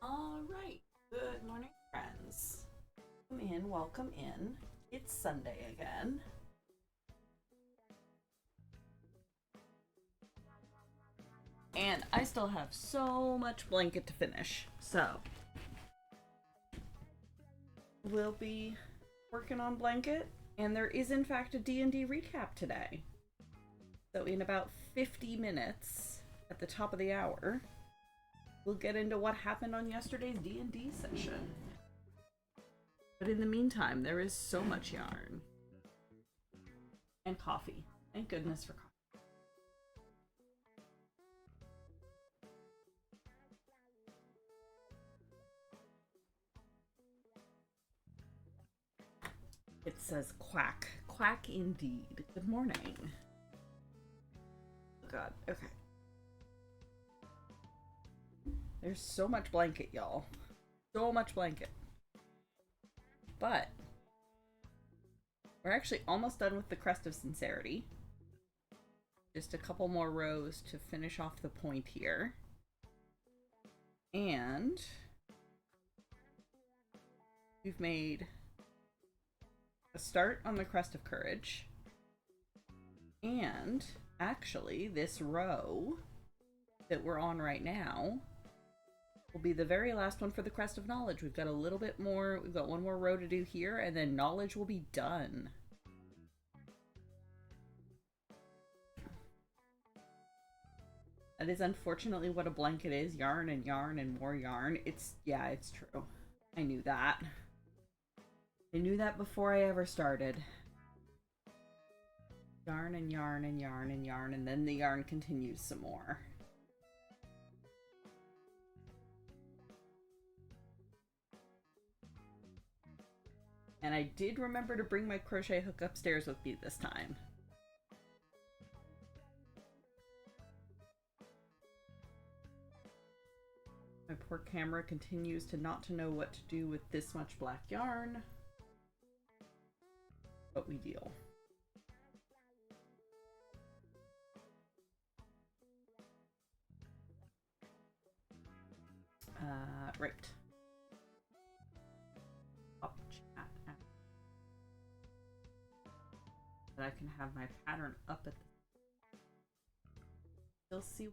All right. Good morning, friends. Come in, welcome in. It's Sunday again. And I still have so much blanket to finish. So, we'll be working on blanket. And there is, in fact, a D&D recap today. So, in about 50 minutes, at the top of the hour, we'll get into what happened on yesterday's D&D session. But in the meantime, there is so much yarn. And coffee. Thank goodness for coffee. It says quack. Quack indeed. Good morning. Oh God, okay. There's so much blanket, y'all. So much blanket. But we're actually almost done with the Crest of Sincerity. Just a couple more rows to finish off the point here. And we've made a start on the Crest of Courage. And actually, this row that we're on right now will be the very last one for the Crest of Knowledge. We've got a little bit more, we've got one more row to do here, and then Knowledge will be done. That is unfortunately what a blanket is. Yarn and yarn and more yarn. Yeah, it's true. I knew that. I knew that before I ever started. Yarn and yarn and yarn and yarn, and then the yarn continues some more. And I did remember to bring my crochet hook upstairs with me this time. My poor camera continues to not know what to do with this much black yarn. But we deal. Right. Up chat. That I can have my pattern up at the... You'll see.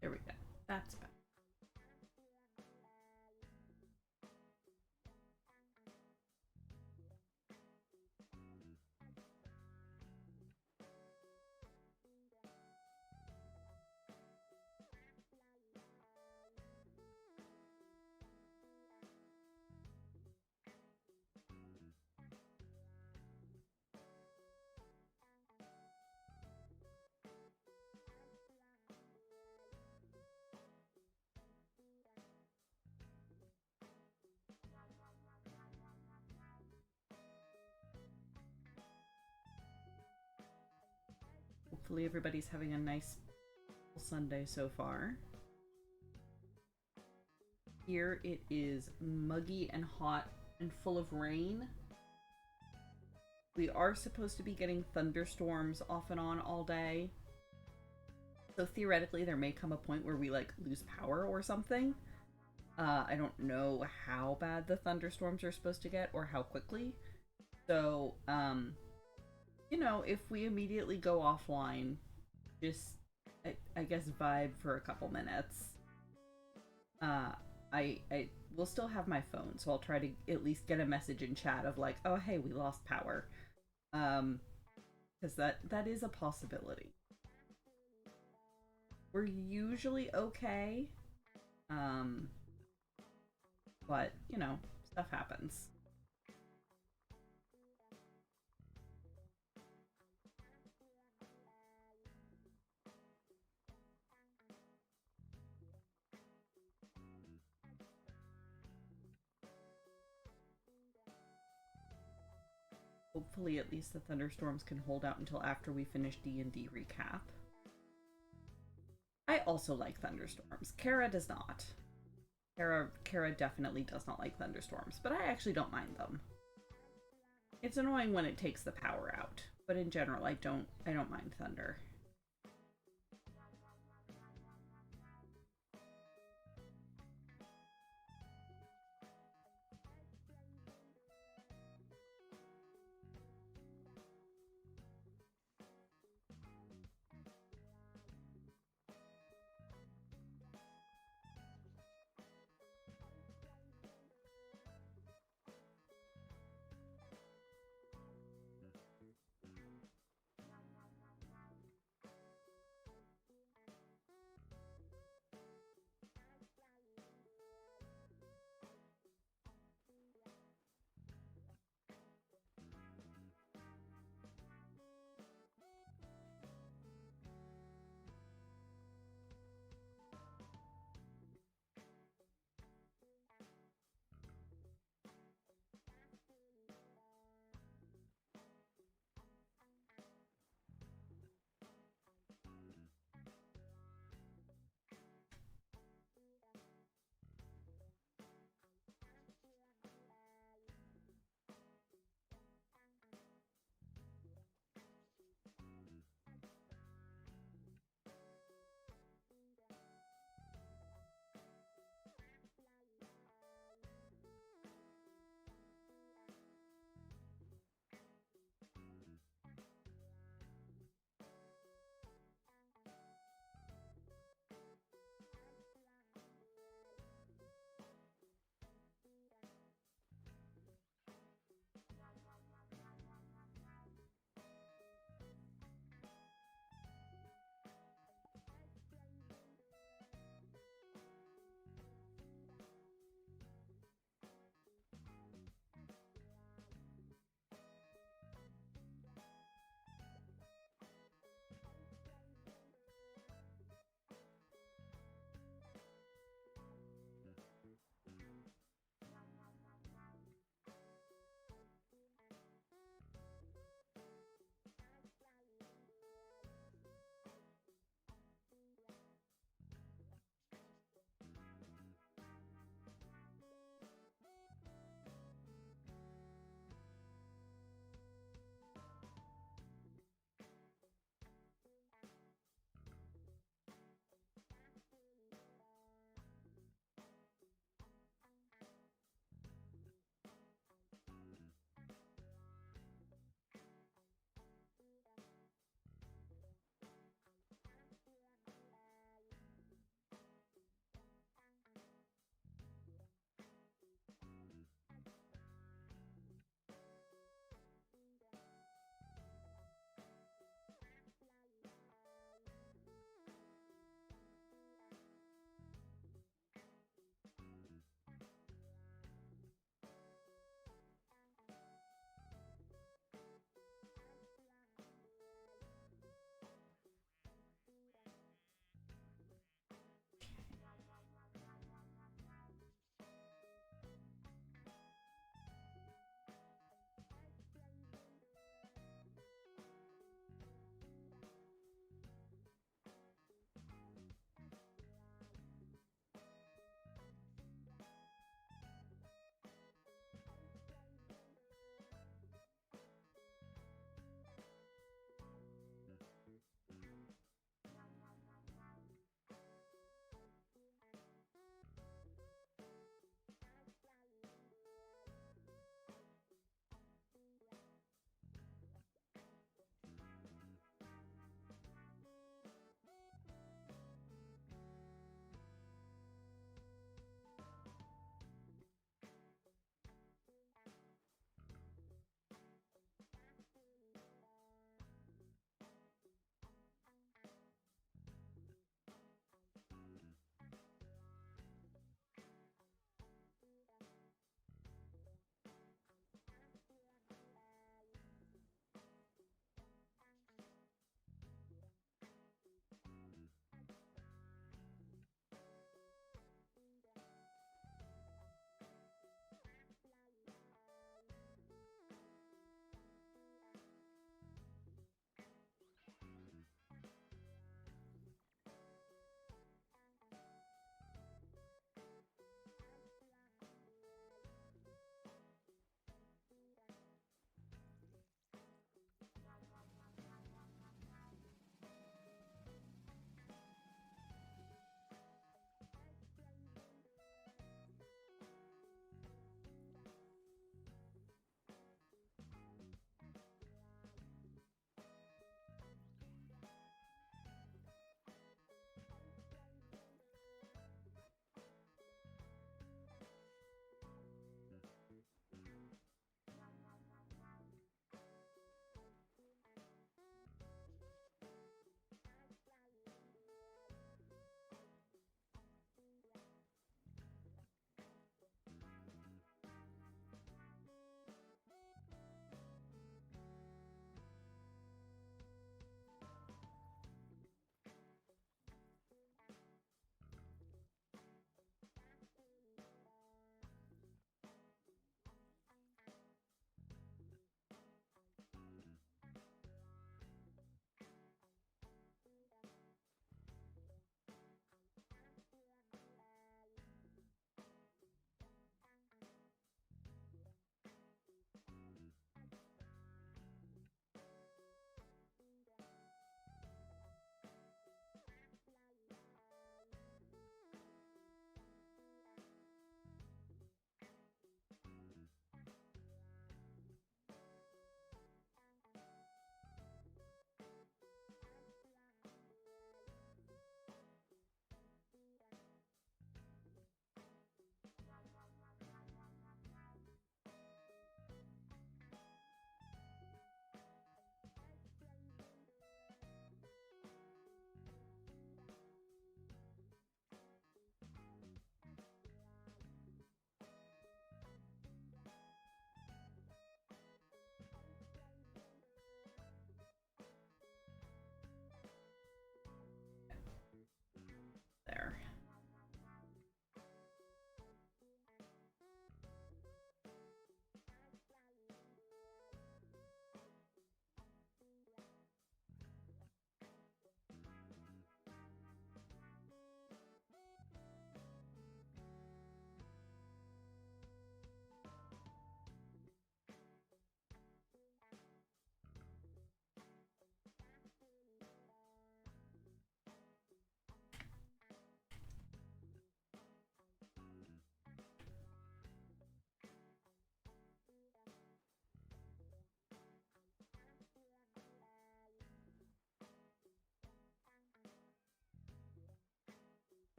There we go. That's better. Hopefully everybody's having a nice Sunday so far. Here it is muggy and hot and full of rain. We are supposed to be getting thunderstorms off and on all day. So theoretically there may come a point where we like lose power or something. I don't know how bad the thunderstorms are supposed to get or how quickly. So, you know, if we immediately go offline, just, I guess, vibe for a couple minutes. I will still have my phone, so I'll try to at least get a message in chat of like, oh, hey, we lost power. Because that is a possibility. We're usually okay. But, you know, stuff happens. Hopefully at least the thunderstorms can hold out until after we finish D&D recap. I also like thunderstorms. Kara does not. Kara definitely does not like thunderstorms, but I actually don't mind them. It's annoying when it takes the power out, but in general, I don't mind thunder.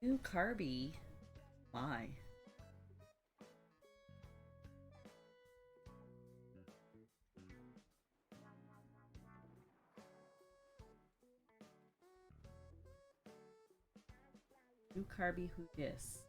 Ooh, Carby. My. Ooh, Carby, who dis?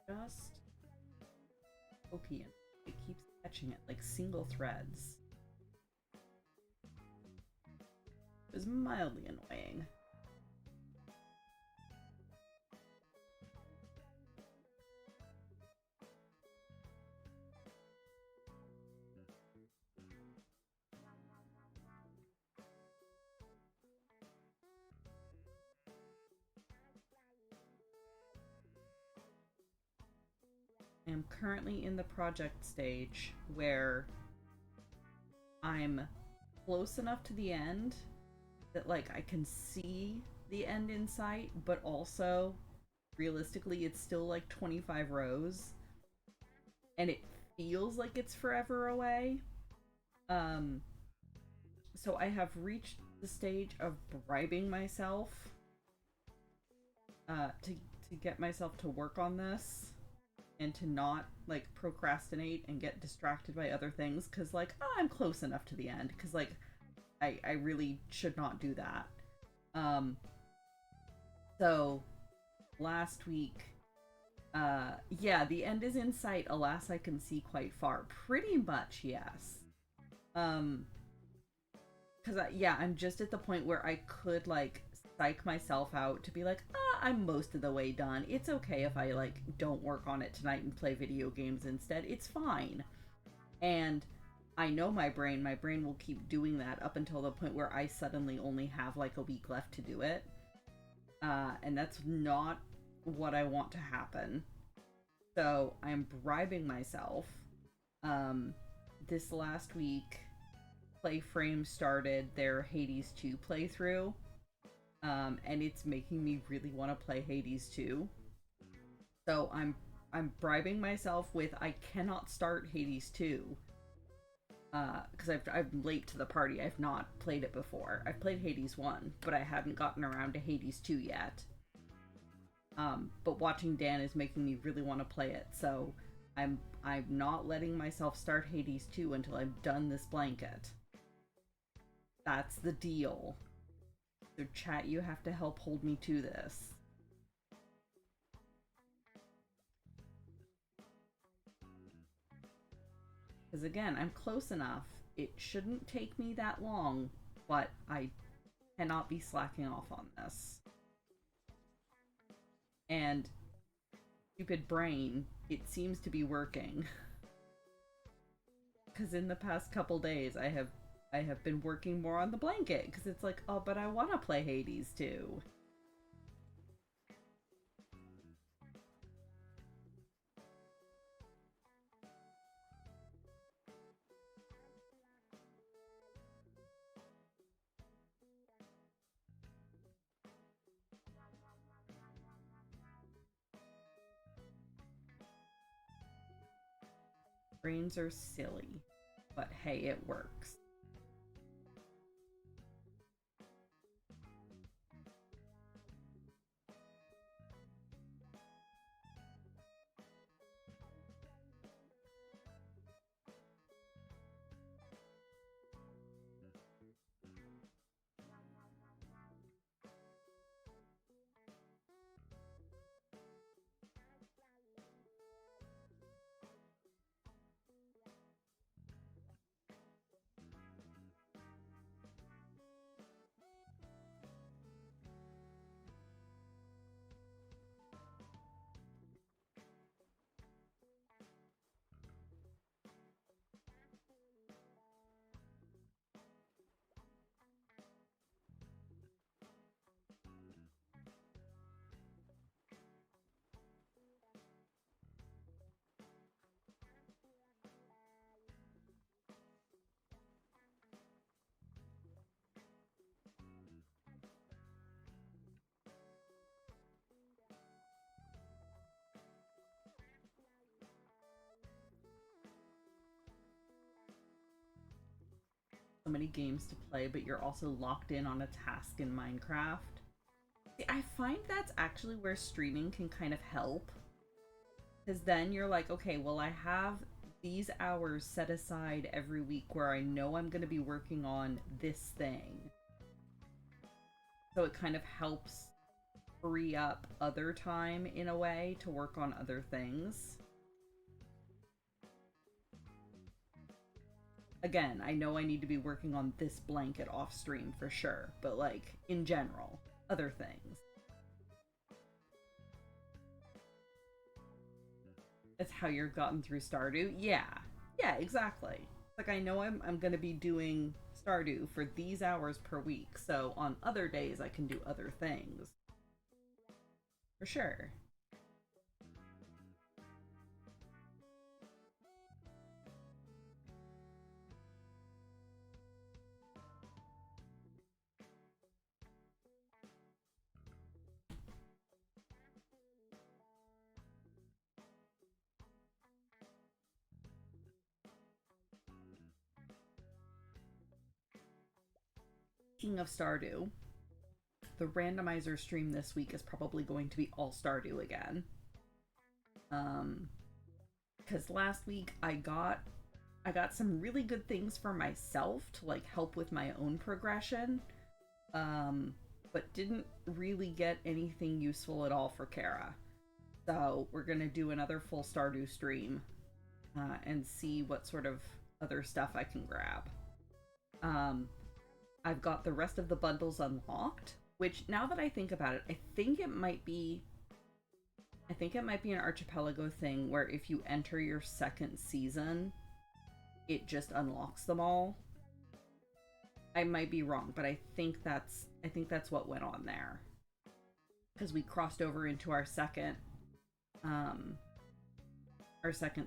Just poking it. It keeps catching it like single threads. It was mildly annoying. I am currently in the project stage where I'm close enough to the end that like I can see the end in sight, but also realistically it's still like 25 rows and it feels like it's forever away. So I have reached the stage of bribing myself to get myself to work on this and to not like procrastinate and get distracted by other things, because like, oh, I'm close enough to the end, because like I really should not do that. So last week, yeah, the end is in sight, alas I can see quite far. Pretty much, yes. Because yeah, I'm just at the point where I could like psych myself out to be like, ah, I'm most of the way done. It's okay if I like don't work on it tonight and play video games instead. It's fine. And I know my brain will keep doing that up until the point where I suddenly only have like a week left to do it. And that's not what I want to happen. So I'm bribing myself. This last week, Playframe started their Hades 2 playthrough. And it's making me really want to play Hades 2. So I'm bribing myself with I cannot start Hades 2. Because I'm late to the party. I've not played it before. I've played Hades 1, but I hadn't gotten around to Hades 2 yet. But watching Dan is making me really want to play it, so I'm not letting myself start Hades 2 until I've done this blanket. That's the deal. So chat, you have to help hold me to this. Because again, I'm close enough. It shouldn't take me that long, but I cannot be slacking off on this. And stupid brain, it seems to be working. Because in the past couple days, I have been working more on the blanket. Because it's like, oh, but I want to play Hades too. Brains are silly, but hey, it works. so many games to play, but you're also locked in on a task in Minecraft. See, I find that's actually where streaming can kind of help. Because then you're like, okay, well, I have these hours set aside every week where I know I'm going to be working on this thing. So it kind of helps free up other time in a way to work on other things. Again, I know I need to be working on this blanket off stream for sure, but like in general, other things. That's how you're gotten through Stardew? Yeah. Yeah, exactly. Like I know I'm gonna be doing Stardew for these hours per week, so on other days I can do other things. For sure. Speaking of Stardew, the randomizer stream this week is probably going to be all Stardew again. Because last week I got some really good things for myself to like help with my own progression, but didn't really get anything useful at all for Kara. So we're gonna do another full Stardew stream and see what sort of other stuff I can grab. I've got the rest of the bundles unlocked, which now that I think about it, I think it might be an Archipelago thing where if you enter your second season, it just unlocks them all. I might be wrong, but I think that's what went on there. Because we crossed over into our second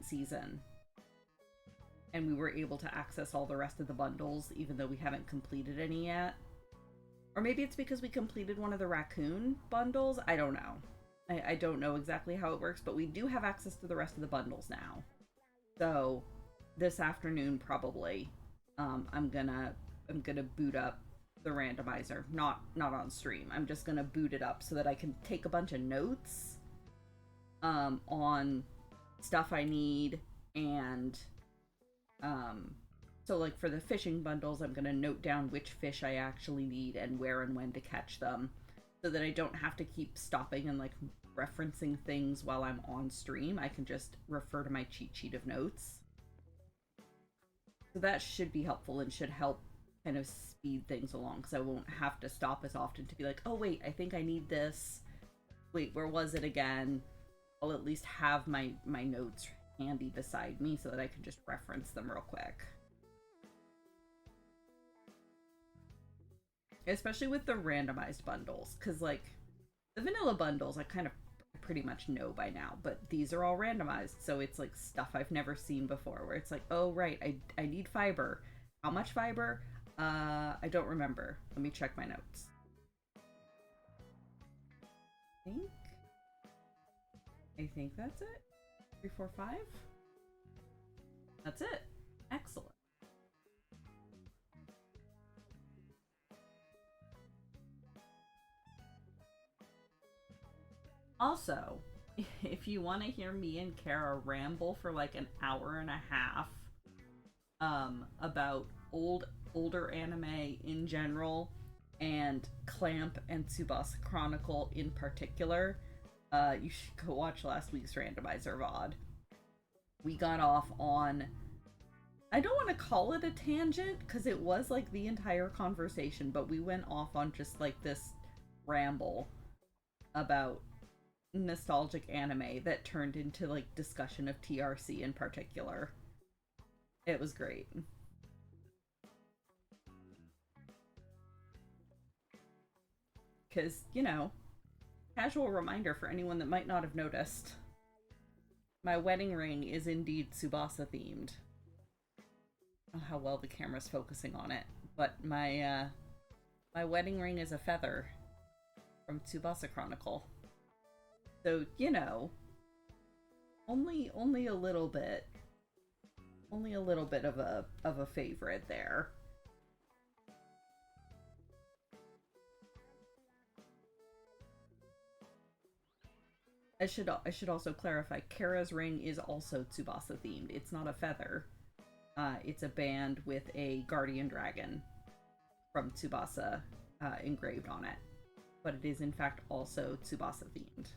season. And we were able to access all the rest of the bundles, even though we haven't completed any yet. Or maybe it's because we completed one of the raccoon bundles. I don't know. I don't know exactly how it works, but we do have access to the rest of the bundles now. So this afternoon, probably, I'm gonna boot up the randomizer. Not on stream. I'm just gonna boot it up so that I can take a bunch of notes on stuff I need, and so like for the fishing bundles, I'm gonna note down which fish I actually need and where and when to catch them, so that I don't have to keep stopping and like referencing things while I'm on stream. I can just refer to my cheat sheet of notes. So that should be helpful and should help kind of speed things along, because I won't have to stop as often to be like, oh wait, I think I need this. Wait, where was it again? I'll at least have my notes handy beside me so that I can just reference them real quick. Especially with the randomized bundles, because like the vanilla bundles I kind of pretty much know by now, but these are all randomized, so it's like stuff I've never seen before, where it's like, oh right, I need fiber. How much fiber? I don't remember. Let me check my notes. I think that's it. 3, 4, 5. That's it. Excellent. Also, if you want to hear me and Kara ramble for like an hour and a half about older anime in general, and Clamp and Tsubasa Chronicle in particular, you should go watch last week's randomizer VOD. We got off on, I don't want to call it a tangent, because it was like the entire conversation, but we went off on just like this ramble about nostalgic anime that turned into like discussion of TRC in particular. It was great. Because, you know, casual reminder for anyone that might not have noticed, my wedding ring is indeed Tsubasa themed. Oh, how well the camera's focusing on it. But my wedding ring is a feather from Tsubasa Chronicle. So, you know, only a little bit of a favorite there. I should also clarify. Kara's ring is also Tsubasa themed. It's not a feather. It's a band with a guardian dragon from Tsubasa engraved on it, but it is in fact also Tsubasa themed.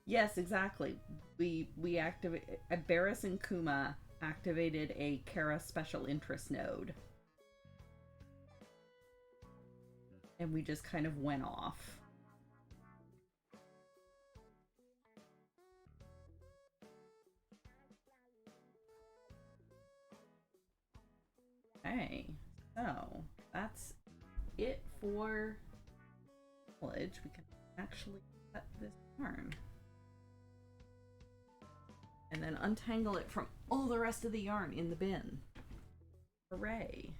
Yes, exactly. We activate Barris and Kuma activated a Kara special interest node, and we just kind of went off. Okay, so that's it for college. We can actually cut this yarn and then untangle it from all the rest of the yarn in the bin. Hooray!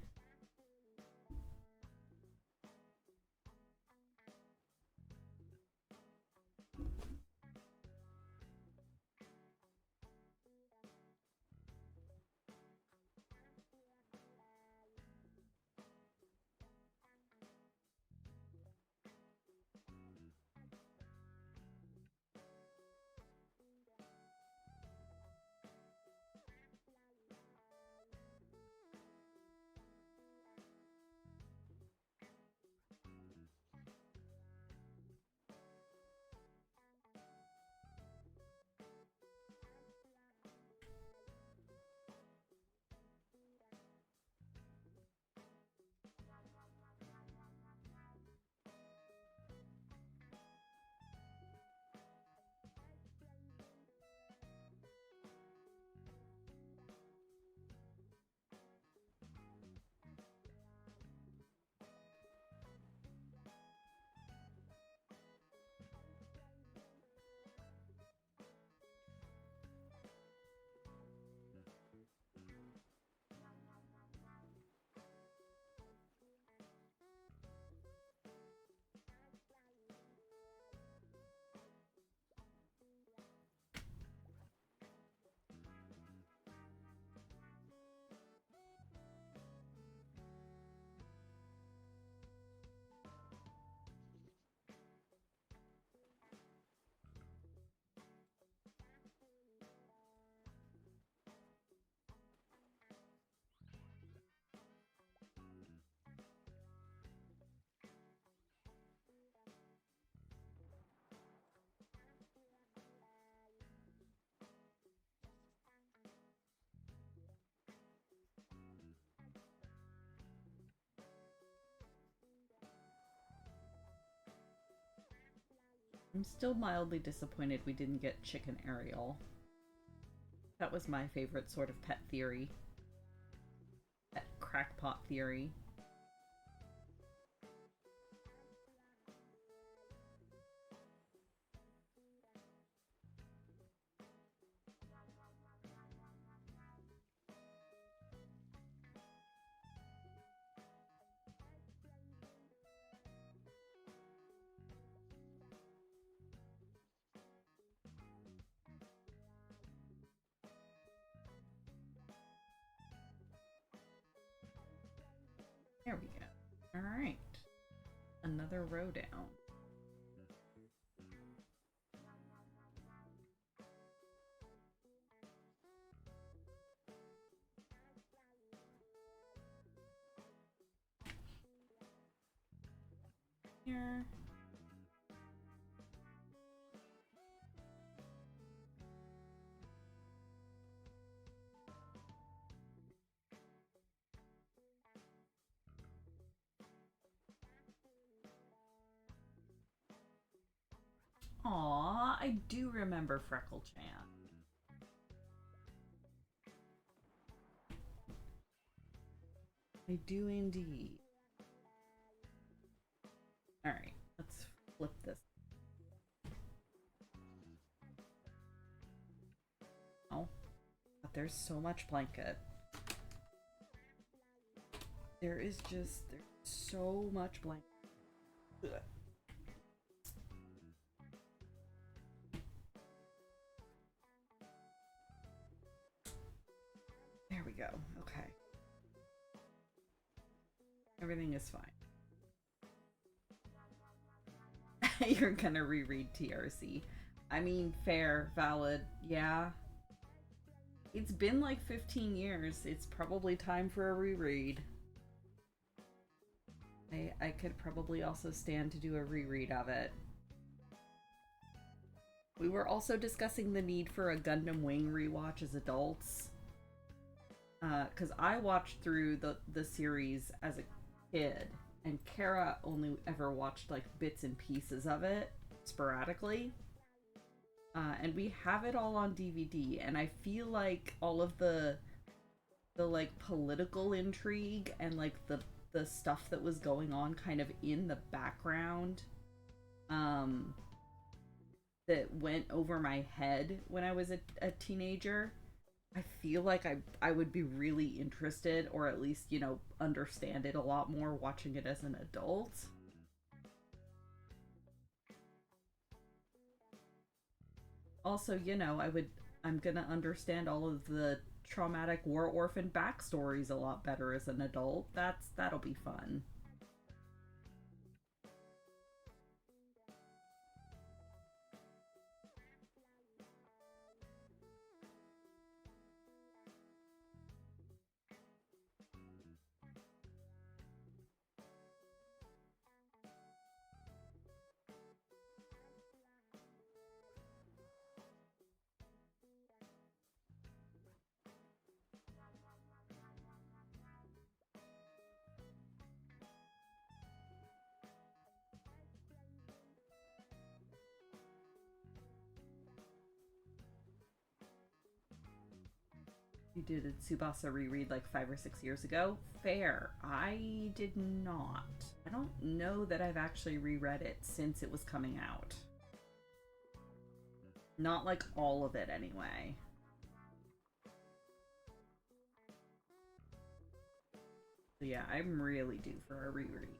I'm still mildly disappointed we didn't get Chicken Ariel. That was my favorite sort of pet theory. Pet crackpot theory. There we go. Alright. Another row down. Here. Aw, I do remember Freckle Chan. I do indeed. Alright, let's flip this. Oh, but there's so much blanket. There's so much blanket. Ugh. There we go. Okay. Everything is fine. You're gonna reread TRC. I mean, fair, valid, yeah. It's been like 15 years. It's probably time for a reread. I could probably also stand to do a reread of it. We were also discussing the need for a Gundam Wing rewatch as adults. Because I watched through the series as a kid, and Kara only ever watched like bits and pieces of it sporadically. And we have it all on DVD, and I feel like all of the like political intrigue and like the stuff that was going on kind of in the background that went over my head when I was a teenager. I feel like I would be really interested, or at least, you know, understand it a lot more watching it as an adult. Also, you know, I'm gonna understand all of the traumatic war orphan backstories a lot better as an adult. That'll be fun. You did a Tsubasa reread like 5 or 6 years ago. Fair. I did not. I don't know that I've actually reread it since it was coming out. Not like all of it anyway. So yeah, I'm really due for a reread.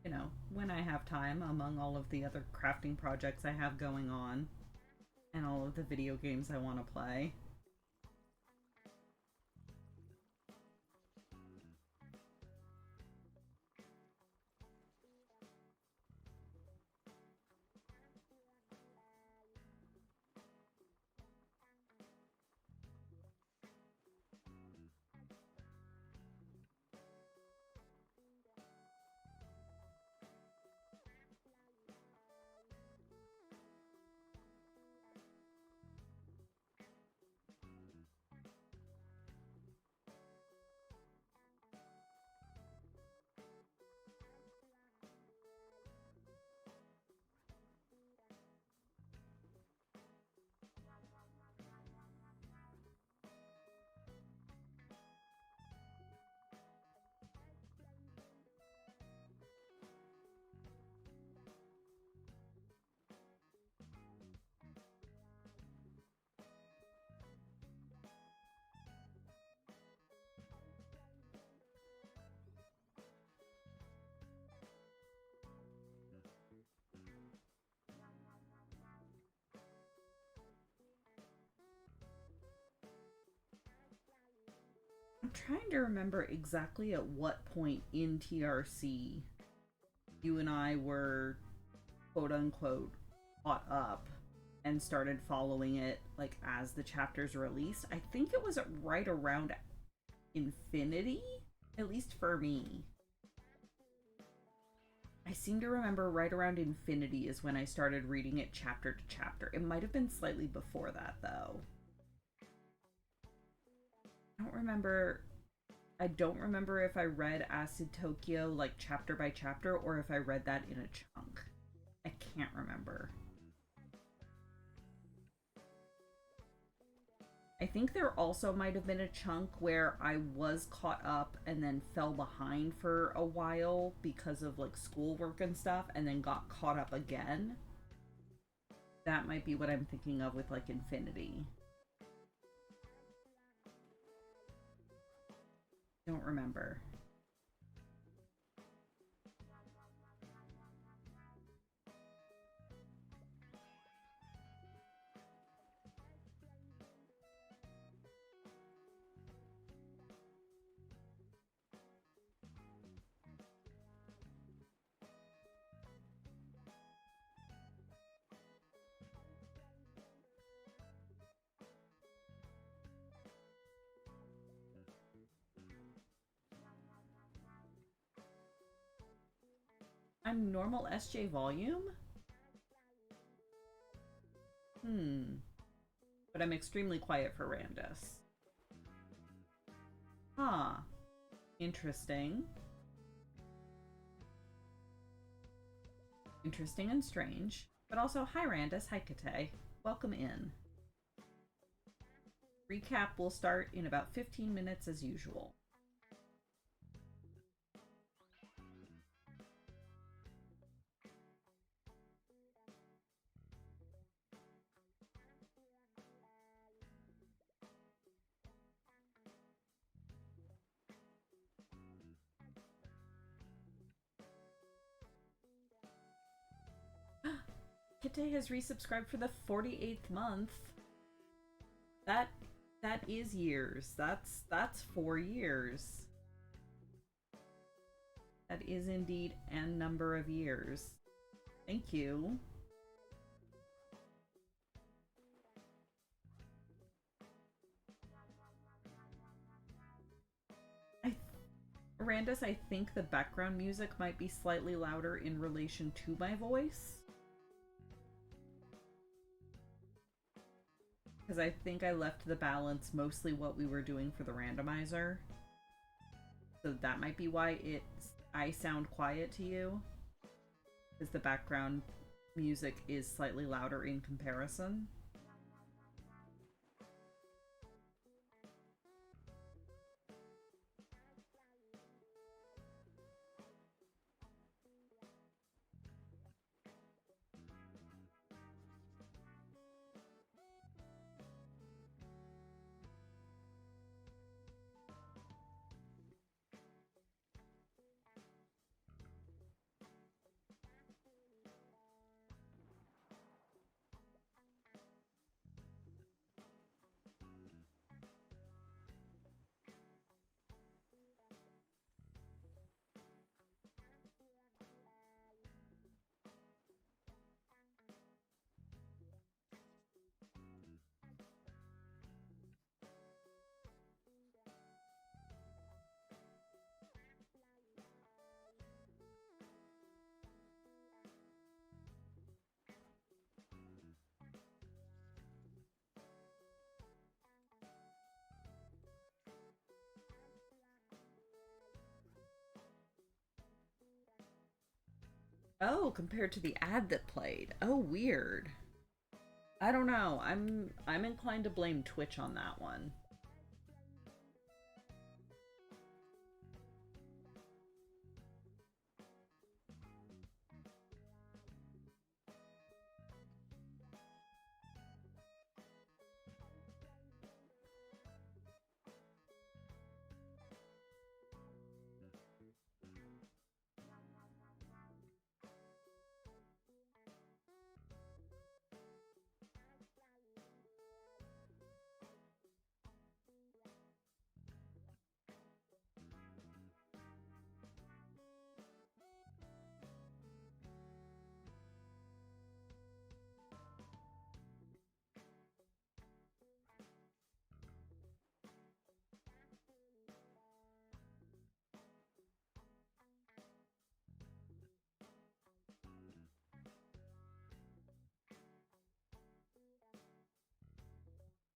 You know, when I have time among all of the other crafting projects I have going on and all of the video games I want to play. I'm trying to remember exactly at what point in TRC you and I were quote unquote caught up and started following it like as the chapters released. I think it was right around Infinity, at least for me. I seem to remember right around Infinity is when I started reading it chapter to chapter. It might have been slightly before that though. I don't remember if I read Acid Tokyo like chapter by chapter or if I read that in a chunk. I can't remember. I think there also might have been a chunk where I was caught up and then fell behind for a while because of like schoolwork and stuff and then got caught up again. That might be what I'm thinking of with like Infinity. Don't remember. I'm normal SJ volume? But I'm extremely quiet for Randus. Huh. Interesting. Interesting and strange. But also, hi Randus, hi Kate. Welcome in. Recap will start in about 15 minutes as usual. Kite has resubscribed for the 48th month. That is years. That's 4 years. That is indeed a number of years. Thank you. Randus, I think the background music might be slightly louder in relation to my voice. Because I think I left the balance mostly what we were doing for the randomizer. So that might be why I sound quiet to you. Because the background music is slightly louder in comparison. Oh, compared to the ad that played. Oh, weird. I don't know. I'm inclined to blame Twitch on that one.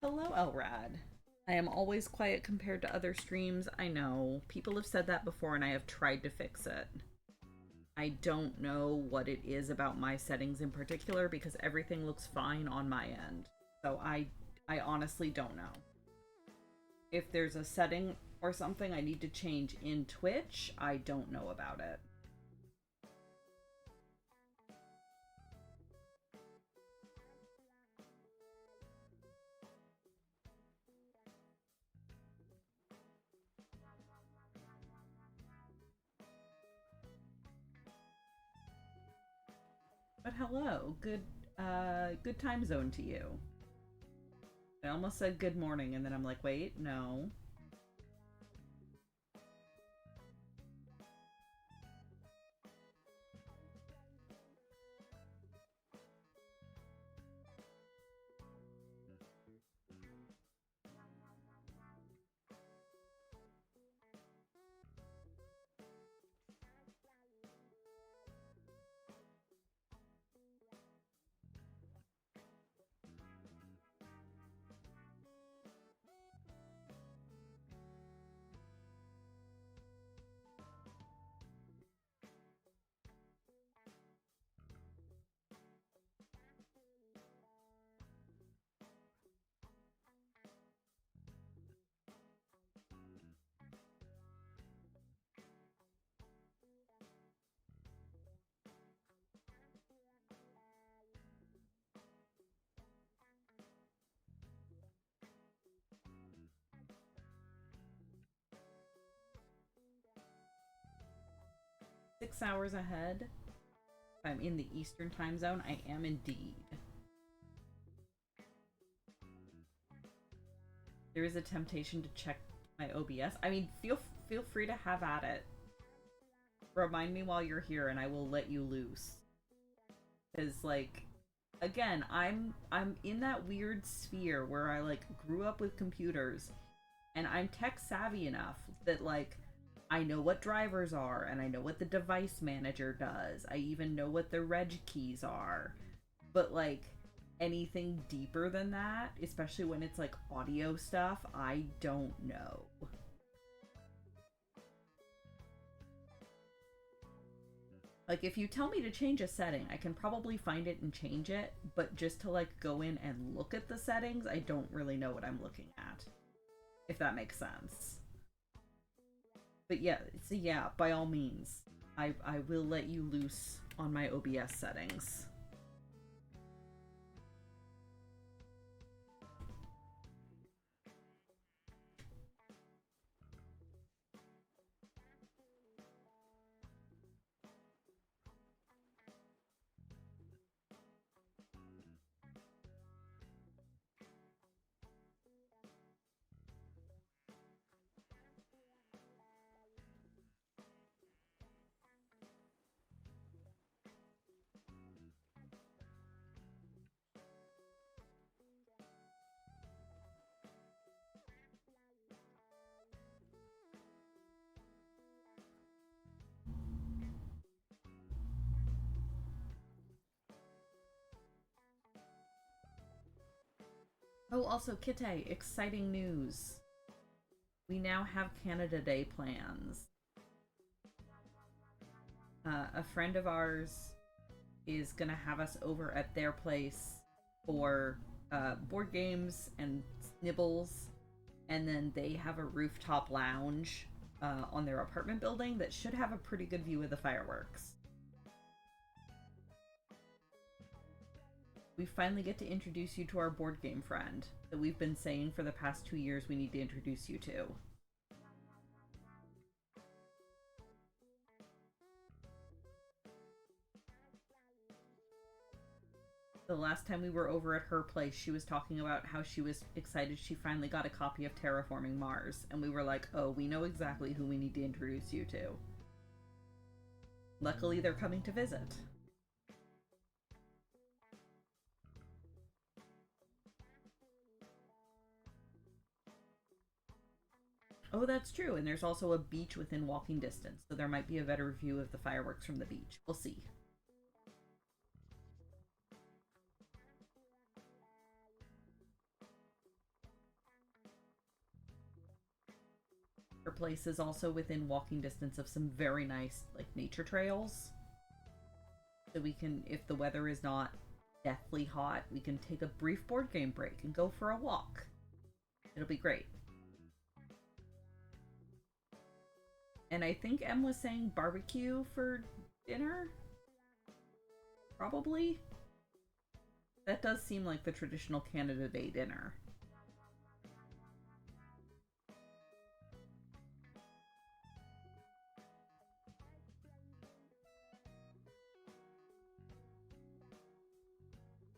Hello, Elrad. I am always quiet compared to other streams. I know. People have said that before and I have tried to fix it. I don't know what it is about my settings in particular because everything looks fine on my end. So I honestly don't know. If there's a setting or something I need to change in Twitch, I don't know about it. But hello, good time zone to you. I almost said good morning and then I'm like, wait, no. 6 hours ahead. If I'm in the Eastern time zone, I am indeed. There is a temptation to check my OBS. I mean, feel free to have at it. Remind me while you're here and I will let you loose. Because, like, again, I'm in that weird sphere where I, like, grew up with computers and I'm tech savvy enough that, like, I know what drivers are and I know what the device manager does. I even know what the reg keys are. But, like, anything deeper than that, especially when it's, like, audio stuff, I don't know. Like, if you tell me to change a setting, I can probably find it and change it, but just to, like, go in and look at the settings, I don't really know what I'm looking at. If that makes sense. But yeah, so yeah, by all means, I will let you loose on my OBS settings. Oh, also, Kite, exciting news. We now have Canada Day plans. A friend of ours is gonna have us over at their place for board games and nibbles, and then they have a rooftop lounge on their apartment building that should have a pretty good view of the fireworks. We finally get to introduce you to our board game friend that we've been saying for the past 2 years we need to introduce you to. The last time we were over at her place, she was talking about how she was excited she finally got a copy of Terraforming Mars, and we were like, oh, we know exactly who we need to introduce you to. Luckily, they're coming to visit. Oh, that's true, and there's also a beach within walking distance, so there might be a better view of the fireworks from the beach. We'll see. Her place is also within walking distance of some very nice, like, nature trails. So we can, if the weather is not deathly hot, we can take a brief board game break and go for a walk. It'll be great. And I think Em was saying barbecue for dinner? Probably? That does seem like the traditional Canada Day dinner.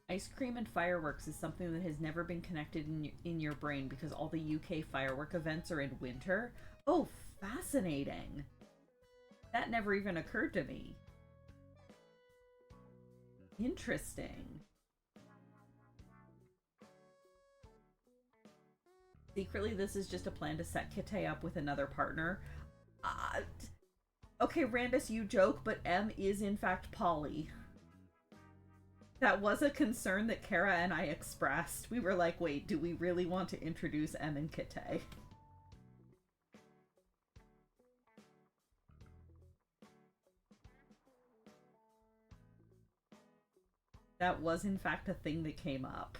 Ice cream and fireworks is something that has never been connected in your brain because all the UK firework events are in winter. Oh, fascinating. That never even occurred to me. Interesting. Secretly, this is just a plan to set Kite up with another partner. Okay, Randus, you joke, but M is in fact poly. That was a concern that Kara and I expressed. We were like, wait, do we really want to introduce M and Kite? That was in fact a thing that came up.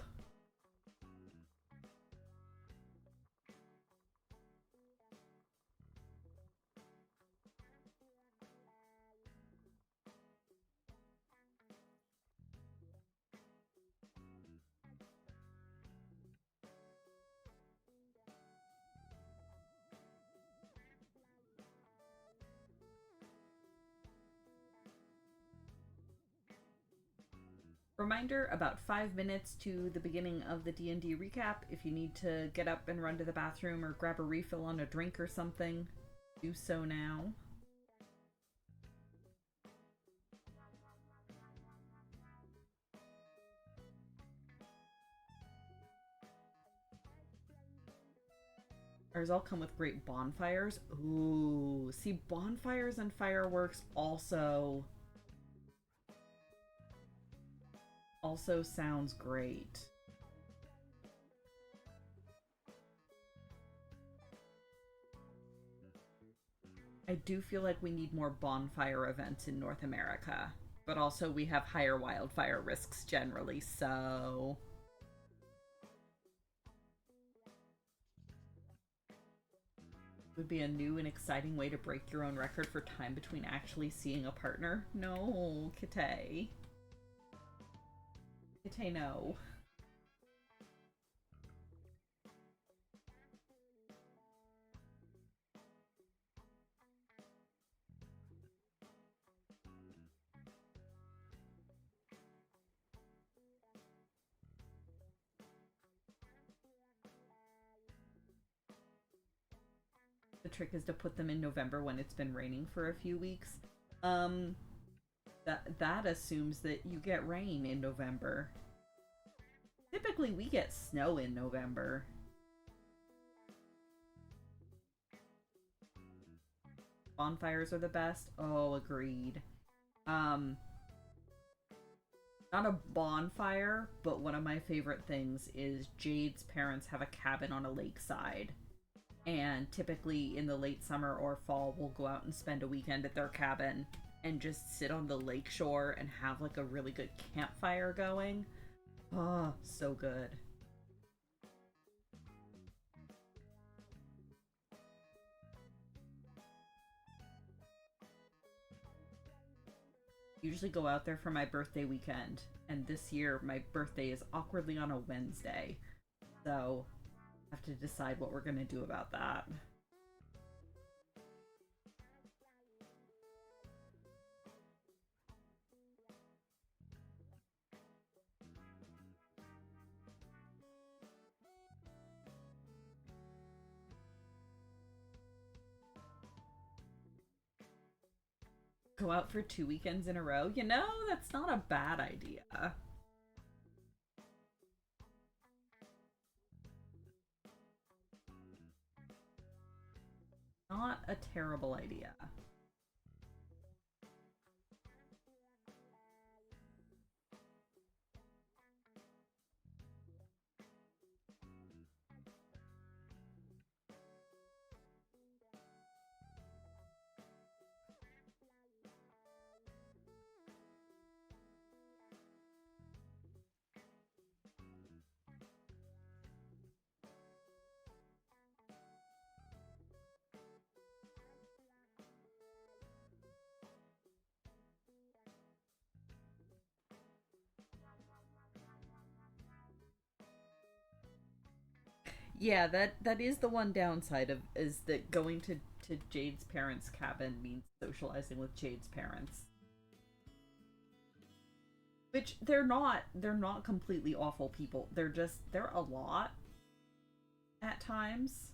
Reminder, about 5 minutes to the beginning of the D&D recap. If you need to get up and run to the bathroom or grab a refill on a drink or something, do so now. Ours all come with great bonfires. Ooh, see, bonfires and fireworks also sounds great. I do feel like we need more bonfire events in North America, but also we have higher wildfire risks generally, so... Would be a new and exciting way to break your own record for time between actually seeing a partner. No, Kite. Kite, no. The trick is to put them in November when it's been raining for a few weeks. That assumes that you get rain in November. Typically, we get snow in November. Bonfires are the best. Oh, agreed. Not a bonfire, but one of my favorite things is Jade's parents have a cabin on a lakeside. And typically in the late summer or fall, we'll go out and spend a weekend at their cabin and just sit on the lake shore and have like a really good campfire going. Oh, so good. Usually go out there for my birthday weekend, and this year my birthday is awkwardly on a Wednesday, so I have to decide what we're gonna do about that. Go out for 2 weekends in a row? You know, that's not a bad idea. Not a terrible idea. Yeah, that is the one downside of is that going to Jade's parents' cabin means socializing with Jade's parents. Which they're not completely awful people. They're a lot at times.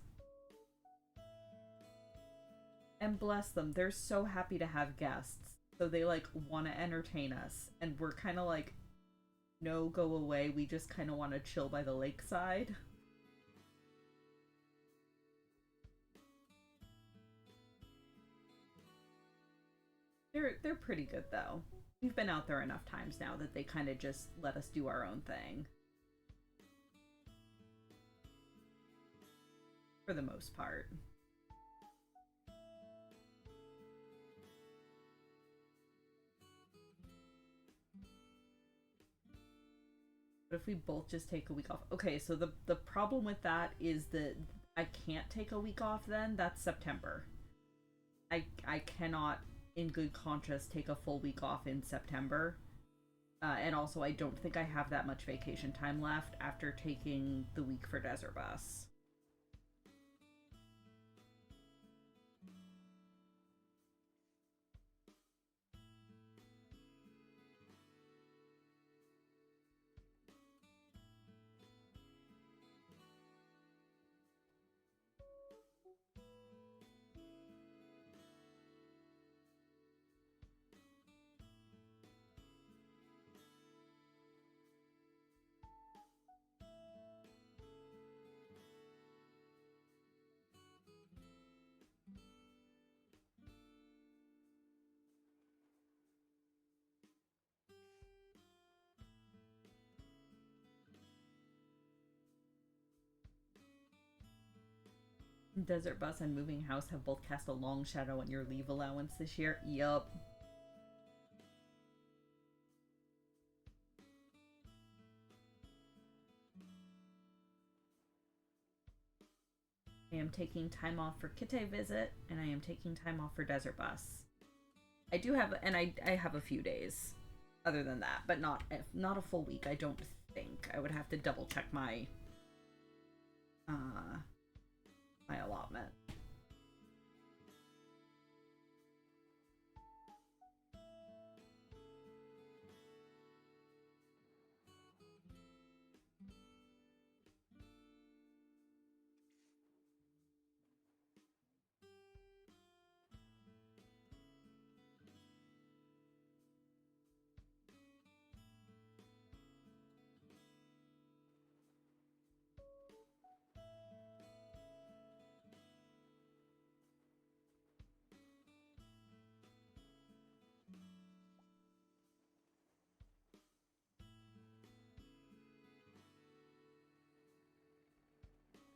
And bless them, they're so happy to have guests. So they like want to entertain us and we're kind of like no, go away. We just kind of want to chill by the lakeside. They're pretty good though. We've been out there enough times now that they kind of just let us do our own thing. For the most part. But if we both just take a week off? Okay, so the problem with that is that I can't take a week off then. That's September. I cannot in good conscience take a full week off in September. And also I don't think I have that much vacation time left after taking the week for Desert Bus. Desert Bus and Moving House have both cast a long shadow on your leave allowance this year. Yup. I am taking time off for Kite visit, and I am taking time off for Desert Bus. I do have, and I have a few days other than that, but not a full week, I don't think. I would have to double check my my allotment.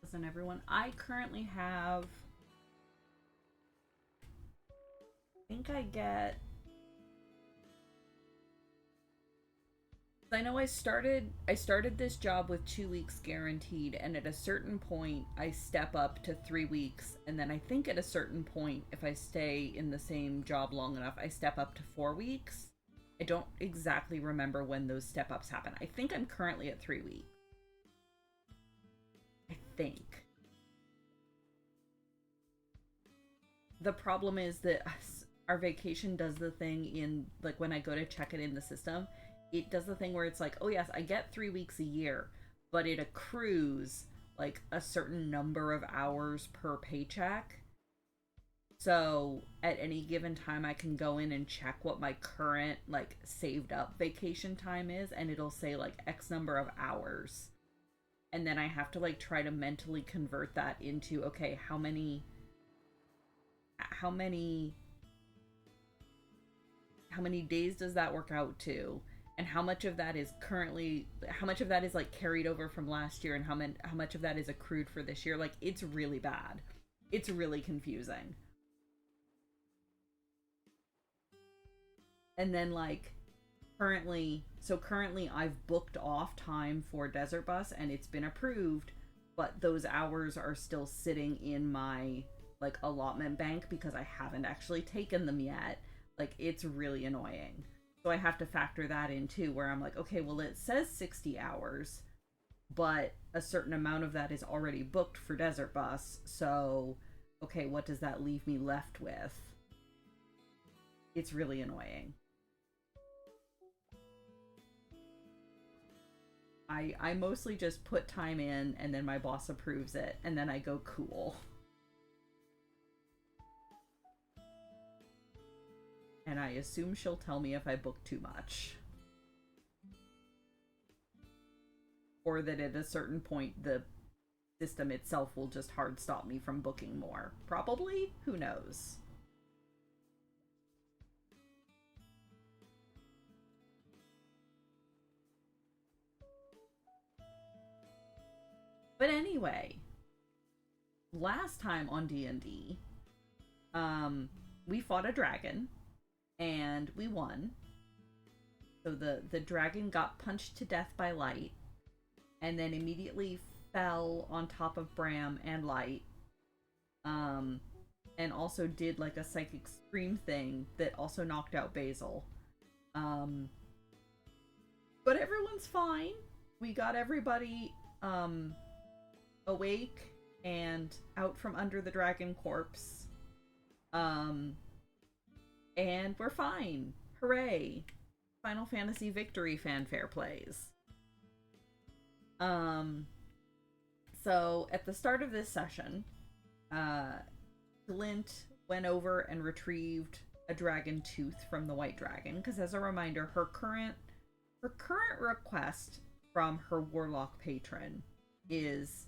Listen, everyone, I currently have, I think I get, I know I started this job with 2 weeks guaranteed, and at a certain point I step up to 3 weeks, and then I think at a certain point, if I stay in the same job long enough, I step up to 4 weeks. I don't exactly remember when those step ups happen. I think I'm currently at 3 weeks. I think. The problem is that our vacation does the thing in, like, when I go to check it in the system, it does the thing where it's like, oh yes, I get 3 weeks a year, but it accrues like a certain number of hours per paycheck. So at any given time, I can go in and check what my current, like, saved up vacation time is, and it'll say like X number of hours. And then I have to like try to mentally convert that into, okay, how many days does that work out to? And how much of that is like carried over from last year, and how much of that is accrued for this year? Like, it's really bad. It's really confusing. And then like currently I've booked off time for Desert Bus and it's been approved, but those hours are still sitting in my like allotment bank because I haven't actually taken them yet. Like, it's really annoying. So I have to factor that in too, where I'm like, okay, well, it says 60 hours, but a certain amount of that is already booked for Desert Bus. So, okay, what does that leave me left with? It's really annoying. I mostly just put time in and then my boss approves it and then I go, cool. And I assume she'll tell me if I book too much. Or that at a certain point the system itself will just hard stop me from booking more. Probably? Who knows? But anyway, last time on D&D, we fought a dragon and we won. So the dragon got punched to death by Light and then immediately fell on top of Bram and Light. And also did like a psychic scream thing that also knocked out Basil. But everyone's fine. We got everybody awake and out from under the dragon corpse. And we're fine. Hooray. Final Fantasy victory fanfare plays. So at the start of this session, Glint went over and retrieved a dragon tooth from the white dragon, because as a reminder, her current request from her warlock patron is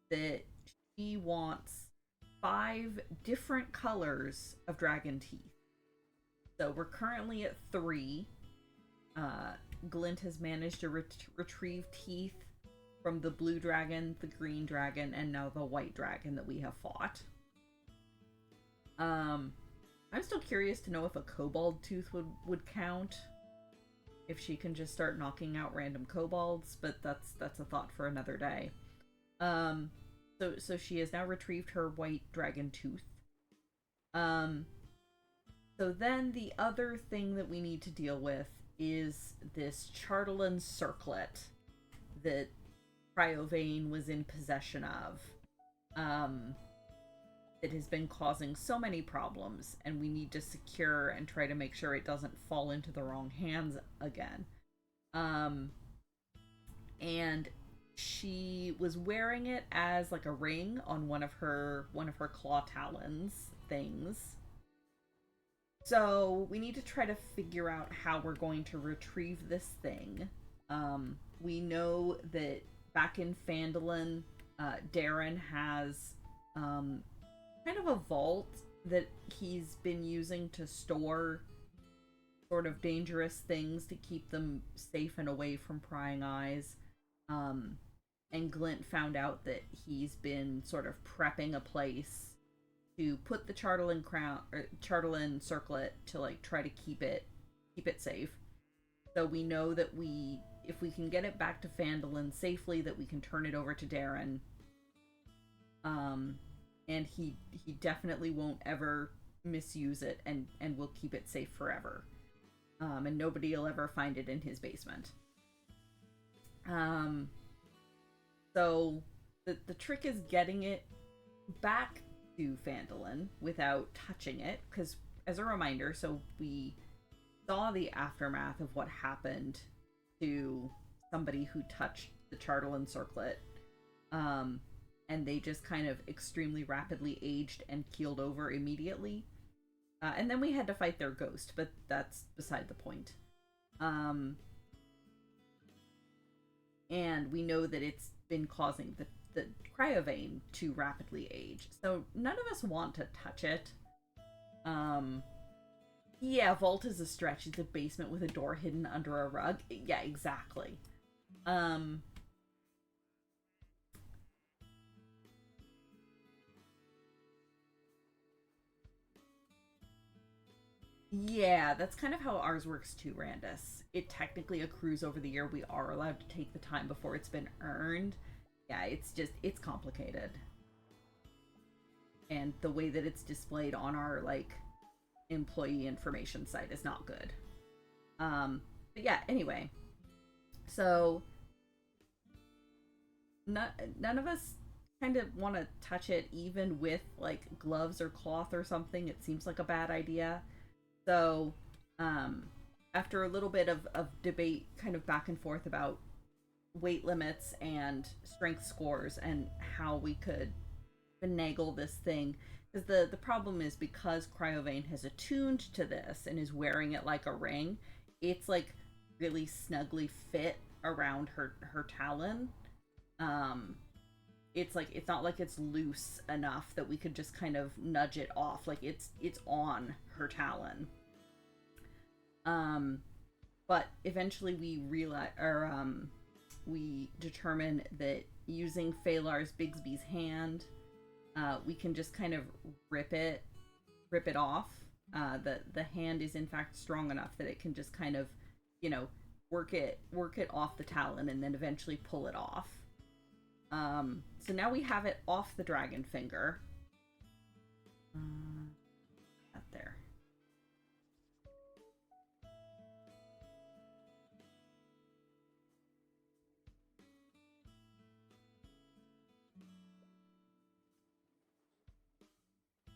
that she wants 5 different colors of dragon teeth. So we're currently at 3. Glint has managed to retrieve teeth from the blue dragon, the green dragon, and now the white dragon that we have fought. I'm still curious to know if a kobold tooth would count. If she can just start knocking out random kobolds, but that's a thought for another day. So she has now retrieved her white dragon tooth. So then the other thing that we need to deal with is this Chartolin circlet that Cryovane was in possession of. It has been causing so many problems, and we need to secure and try to make sure it doesn't fall into the wrong hands again. And she was wearing it as like a ring on one of her claw talons things. So we need to try to figure out how we're going to retrieve this thing. We know that back in Phandalin, Darren has kind of a vault that he's been using to store sort of dangerous things to keep them safe and away from prying eyes. And Glint found out that he's been sort of prepping a place to put the Chartolin circlet to like try to keep it safe. So we know that if we can get it back to Phandalin safely, that we can turn it over to Darren. And he definitely won't ever misuse it, and will keep it safe forever. And nobody will ever find it in his basement. So the trick is getting it back to Phandalin without touching it, because as a reminder, so we saw the aftermath of what happened to somebody who touched the Chartolin circlet, and they just kind of extremely rapidly aged and keeled over immediately, and then we had to fight their ghost, but that's beside the point. And we know that it's been causing the Cryovane to rapidly age, so none of us want to touch it. Yeah, vault is a stretch. It's a basement with a door hidden under a rug. Yeah, exactly. Yeah, that's kind of how ours works too, Randus. It technically accrues over the year. We are allowed to take the time before it's been earned. Yeah, it's complicated. And the way that it's displayed on our, like, employee information site is not good. But yeah, anyway. So, none of us kind of want to touch it, even with, like, gloves or cloth or something. It seems like a bad idea. So, after a little bit of debate, kind of back and forth about weight limits and strength scores and how we could finagle this thing, because the problem is, because Cryovane has attuned to this and is wearing it like a ring, it's like really snugly fit around her talon. It's like, it's not like it's loose enough that we could just kind of nudge it off. Like it's on her talon. But eventually we realize, or we determine that using Phalar's Bigsby's hand, we can just kind of rip it off. The hand is in fact strong enough that it can just kind of, you know, work it off the talon and then eventually pull it off. So now we have it off the dragon finger. Up there.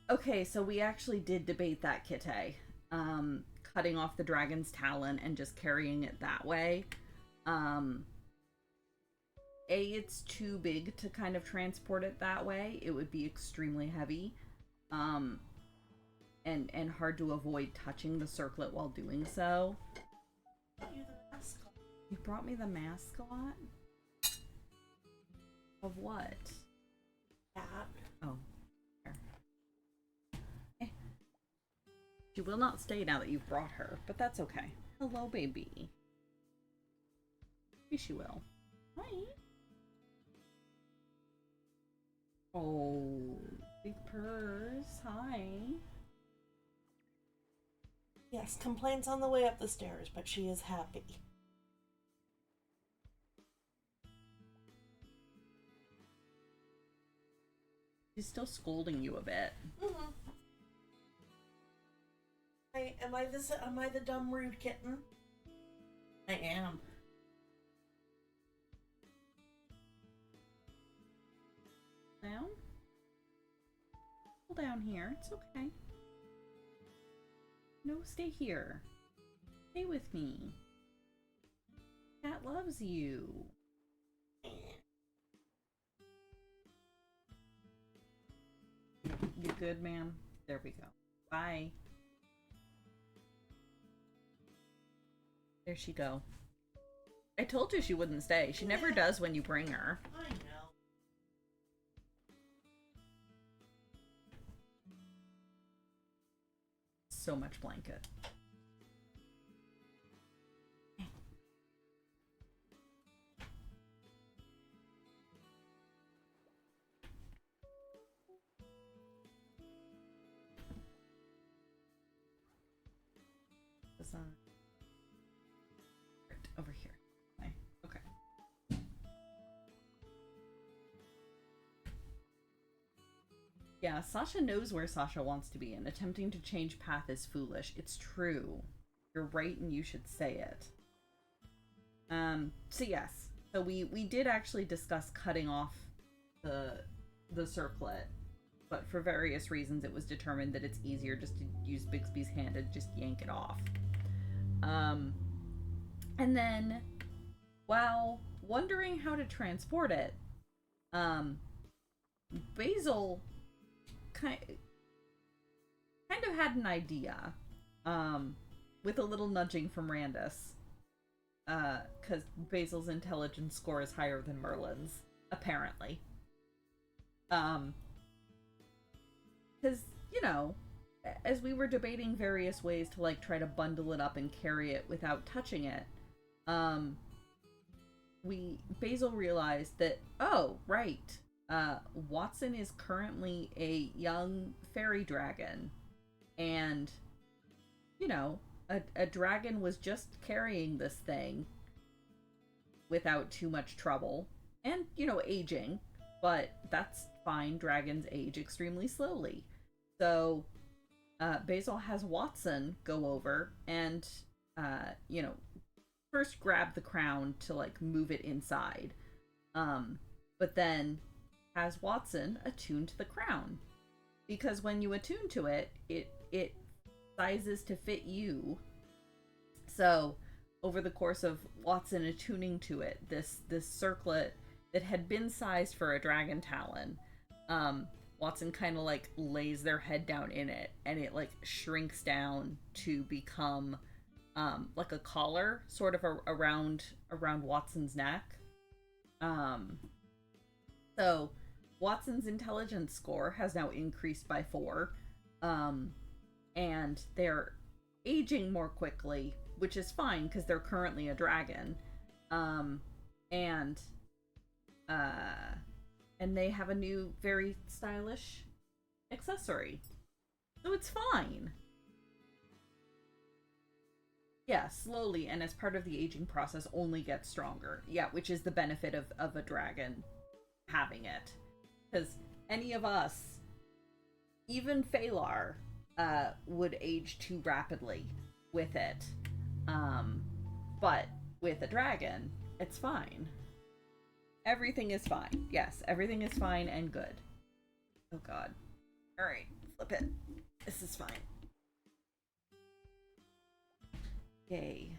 Okay, so we actually did debate that, Kite. Cutting off the dragon's talon and just carrying it that way. It's too big to kind of transport it that way. It would be extremely heavy. And hard to avoid touching the circlet while doing so. You brought me the mascot? Of what? That. Oh. She will not stay now that you've brought her, but that's okay. Hello, baby. Maybe she will. Hi. Oh, big purrs. Hi. Yes, complaints on the way up the stairs, but she is happy. She's still scolding you a bit. Mm-hmm. Am I the dumb rude kitten? I am. Down? Pull down here. It's okay. No, stay here. Stay with me. Cat loves you. You good, ma'am? There we go. Bye. There she go. I told you she wouldn't stay. She never does when you bring her. I know. So much blanket. Right, over here. Okay. Yeah, Sasha knows where Sasha wants to be, and attempting to change path is foolish. It's true. You're right, and you should say it. So yes. So we did actually discuss cutting off the circlet, but for various reasons it was determined that it's easier just to use Bixby's hand and just yank it off. And then, while wondering how to transport it, Basil kind of had an idea, with a little nudging from Randus, because Basil's intelligence score is higher than Merlin's, apparently. Because, you know, as we were debating various ways to, like, try to bundle it up and carry it without touching it, Basil realized that, oh, right, Watson is currently a young fairy dragon, and, you know, a dragon was just carrying this thing without too much trouble, and, you know, aging, but that's fine. Dragons age extremely slowly. So, Basil has Watson go over and, you know, first grab the crown to, like, move it inside, but then has Watson attune to the crown, because when you attune to it, it sizes to fit you. So over the course of Watson attuning to it, this circlet that had been sized for a dragon talon, Watson kind of, like, lays their head down in it, and it, like, shrinks down to become like a collar sort of around Watson's neck. So Watson's intelligence score has now increased by 4, and they're aging more quickly, which is fine because they're currently a dragon, and they have a new, very stylish accessory, so it's fine. Yeah, slowly, and as part of the aging process, only gets stronger. Yeah, which is the benefit of a dragon having it. Because any of us, even Phalar, would age too rapidly with it. But with a dragon, it's fine. Everything is fine. Yes, everything is fine and good. Oh god. Alright, flip it. This is fine. Yay.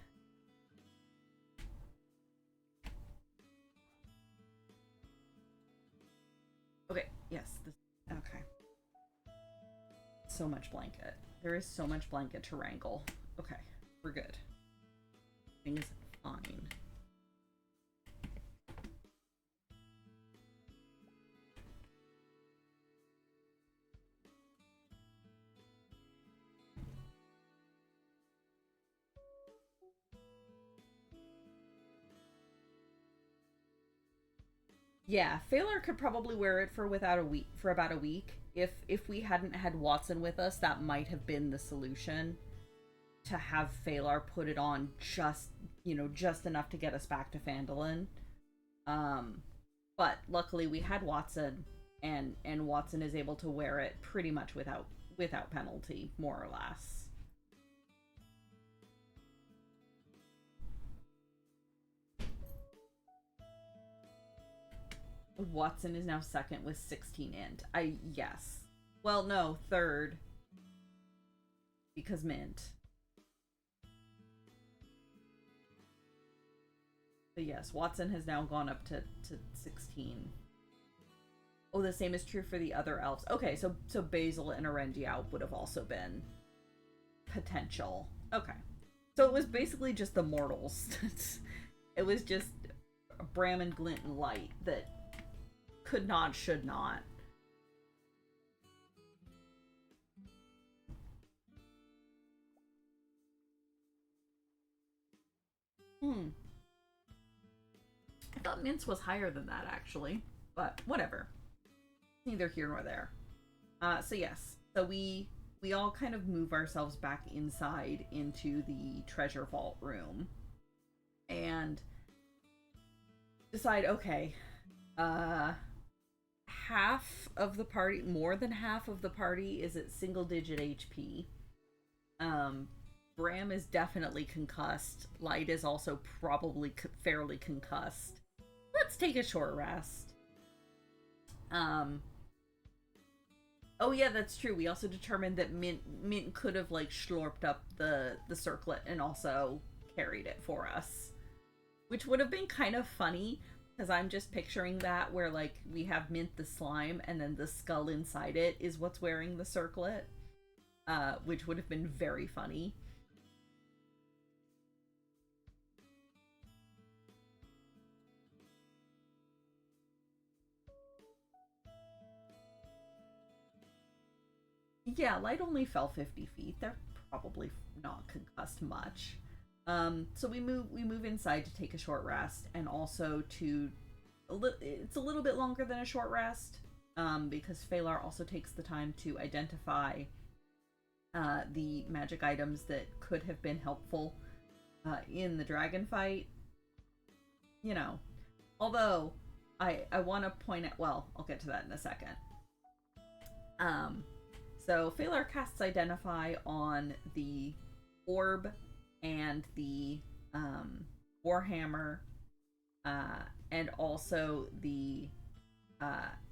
Okay, yes. Okay. So much blanket. There is so much blanket to wrangle. Okay, we're good. Things fine. Yeah, Phalar could probably wear it for about a week. If we hadn't had Watson with us, that might have been the solution, to have Phalar put it on just enough to get us back to Phandalin. Um, but luckily we had Watson, and Watson is able to wear it pretty much without penalty, more or less. Watson is now second with 16 int. Yes. Well, no, third. Because Mint. But yes, Watson has now gone up to 16. Oh, the same is true for the other elves. Okay, so Basil and Erendiau would have also been potential. Okay. So it was basically just the mortals. It was just Bram and Glint and Light that could not, should not. I thought Mint's was higher than that, actually. But whatever. Neither here nor there. So yes. So we all kind of move ourselves back inside into the treasure vault room. And decide, okay, half of the party, more than half of the party is at single digit HP. Bram is definitely concussed. Light is also probably fairly concussed. Let's take a short rest. Oh yeah, that's true. We also determined that Mint could have like slurped up the circlet and also carried it for us, which would have been kind of funny, because I'm just picturing that where like we have Mint the slime and then the skull inside it is what's wearing the circlet, which would have been very funny. Yeah, Light only fell 50 feet. They're probably not concussed much. So we move inside to take a short rest, and also to it's a little bit longer than a short rest, because Phalar also takes the time to identify the magic items that could have been helpful in the dragon fight. You know, although I want to point out, well, I'll get to that in a second. So Phalar casts Identify on the orb and the Warhammer, and also the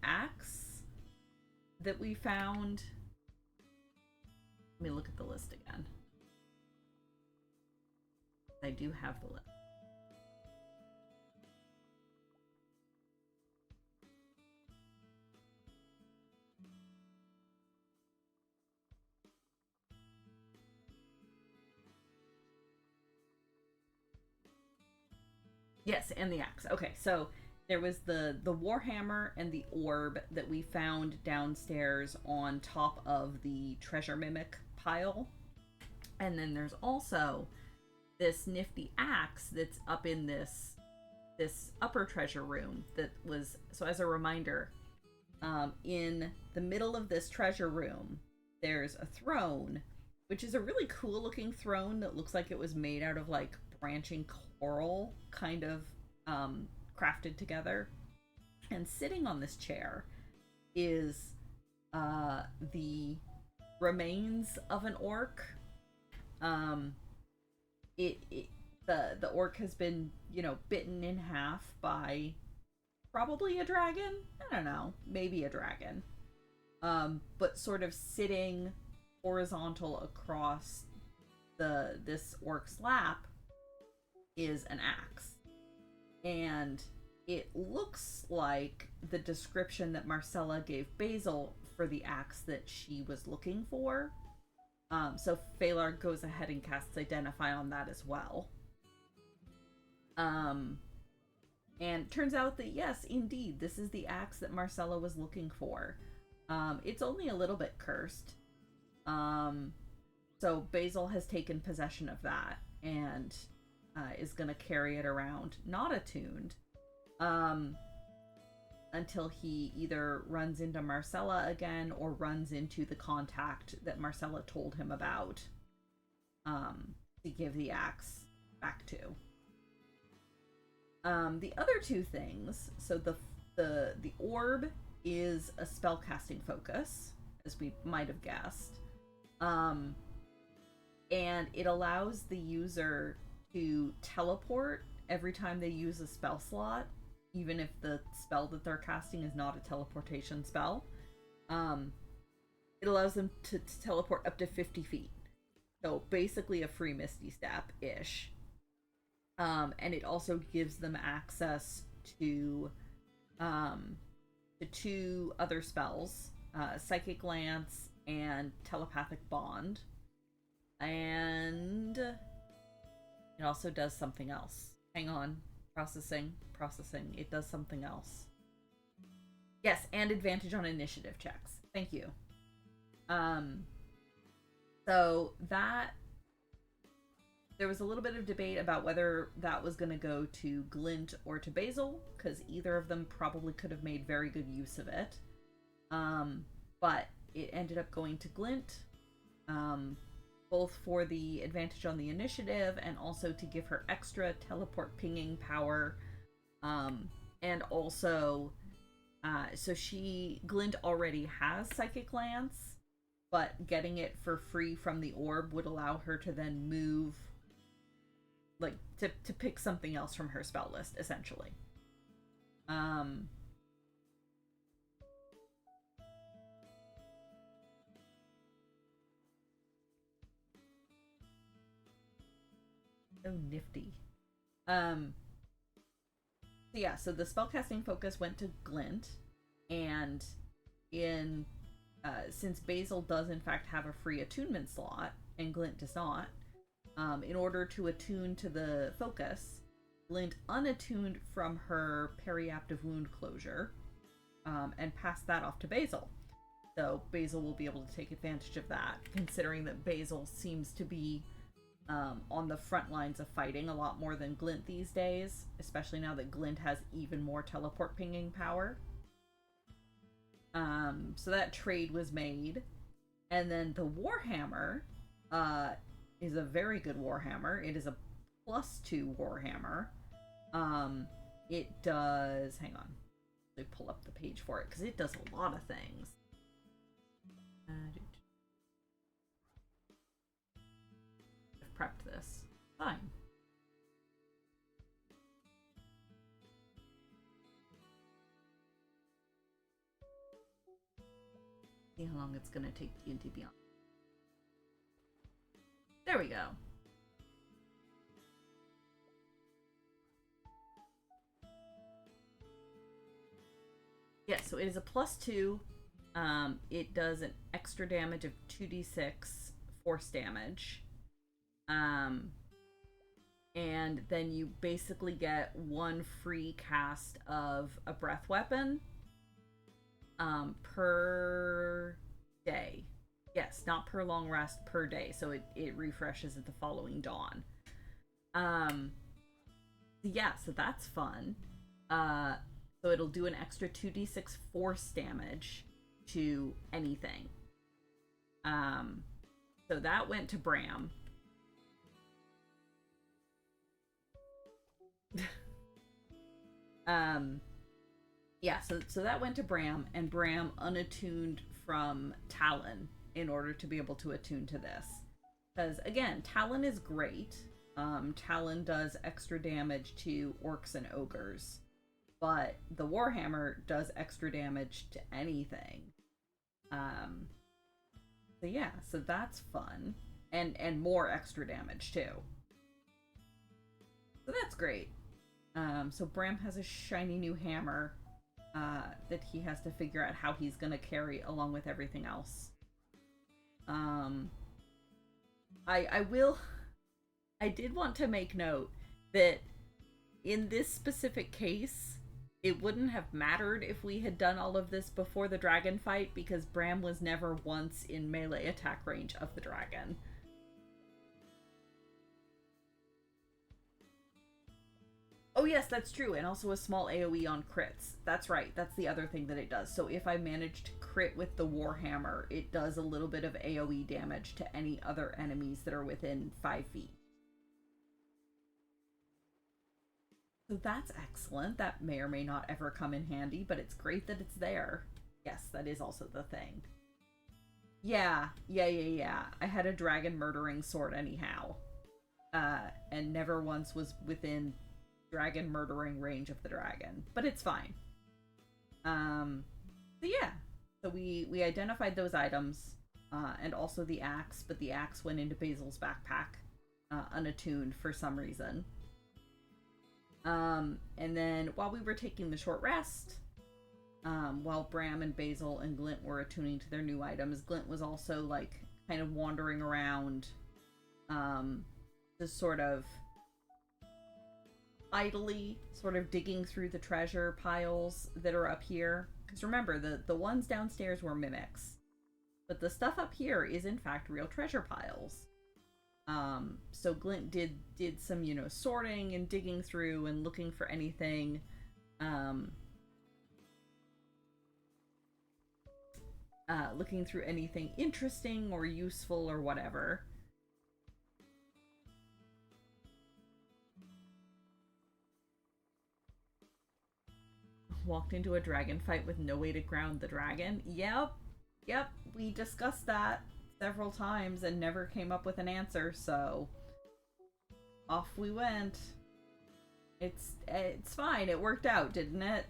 axe that we found. Let me look at the list again. I do have the list. Yes, and the axe. Okay, so there was the Warhammer and the orb that we found downstairs on top of the treasure mimic pile. And then there's also this nifty axe that's up in this upper treasure room that was, so as a reminder, in the middle of this treasure room there's a throne, which is a really cool looking throne that looks like it was made out of like branching coral, kind of crafted together. And sitting on this chair is the remains of an orc. The orc has been, bitten in half by probably a dragon. I don't know, maybe a dragon. But sort of sitting horizontal across this orc's lap is an axe. And it looks like the description that Marcella gave Basil for the axe that she was looking for. So Phalar goes ahead and casts Identify on that as well. And turns out that yes, indeed, this is the axe that Marcella was looking for. It's only a little bit cursed. So Basil has taken possession of that and is going to carry it around, not attuned. until he either runs into Marcella again or runs into the contact that Marcella told him about, to give the axe back to. The other two things, so the orb is a spellcasting focus, as we might have guessed. And it allows the user to teleport every time they use a spell slot, even if the spell that they're casting is not a teleportation spell. It allows them to teleport up to 50 feet. So basically a free Misty Step-ish. And it also gives them access to two other spells, Psychic Lance and Telepathic Bond. And it also does something else. Hang on. Processing. It does something else. Yes, and advantage on initiative checks. Thank you. So that... There was a little bit of debate about whether that was going to go to Glint or to Basil, because either of them probably could have made very good use of it. But it ended up going to Glint, both for the advantage on the initiative and also to give her extra teleport pinging power. And also, so Glint already has Psychic Lance, but getting it for free from the orb would allow her to then move, like, to pick something else from her spell list, essentially. So nifty. So yeah, so the spellcasting focus went to Glint, and since Basil does in fact have a free attunement slot, and Glint does not, in order to attune to the focus, Glint unattuned from her periaptive wound closure, and passed that off to Basil. So Basil will be able to take advantage of that, considering that Basil seems to be on the front lines of fighting a lot more than Glint these days, especially now that Glint has even more teleport pinging power. So that trade was made. And then the Warhammer is a very good Warhammer. It is a +2 Warhammer. It does... Hang on. Let me pull up the page for it, because it does a lot of things. I've prepped this. Fine. See how long it's going to take D&D Beyond. There we go. Yeah, so it is a +2. It does an extra damage of 2d6 force damage. And then you basically get one free cast of a breath weapon per day. Yes, not per long rest, per day. So it refreshes at the following dawn. Yeah, so that's fun. So it'll do an extra 2d6 force damage to anything. So that went to Bram. Yeah, so that went to Bram, and Bram unattuned from Talon in order to be able to attune to this. Because, again, Talon is great. Talon does extra damage to orcs and ogres. But the Warhammer does extra damage to anything. So yeah, so that's fun. And more extra damage, too. So that's great. So Bram has a shiny new hammer that he has to figure out how he's gonna carry along with everything else. I did want to make note that in this specific case, it wouldn't have mattered if we had done all of this before the dragon fight, because Bram was never once in melee attack range of the dragon. Oh yes, that's true, and also a small AoE on crits. That's right, that's the other thing that it does. So if I manage to crit with the Warhammer, it does a little bit of AoE damage to any other enemies that are within 5 feet. So that's excellent. That may or may not ever come in handy, but it's great that it's there. Yes, that is also the thing. Yeah. I had a dragon murdering sword anyhow. And never once was within dragon murdering range of the dragon. But it's fine. So yeah. So we identified those items, and also the axe, but the axe went into Basil's backpack, unattuned for some reason. And then while we were taking the short rest, while Bram and Basil and Glint were attuning to their new items, Glint was also like kind of wandering around, just sort of idly sort of digging through the treasure piles that are up here. Because remember, the ones downstairs were mimics, but the stuff up here is in fact real treasure piles. So Glint did some, sorting and digging through and looking for anything, looking through anything interesting or useful or whatever. Walked into a dragon fight with no way to ground the dragon. Yep, we discussed that several times and never came up with an answer, so off we went. It's fine. It worked out, didn't it?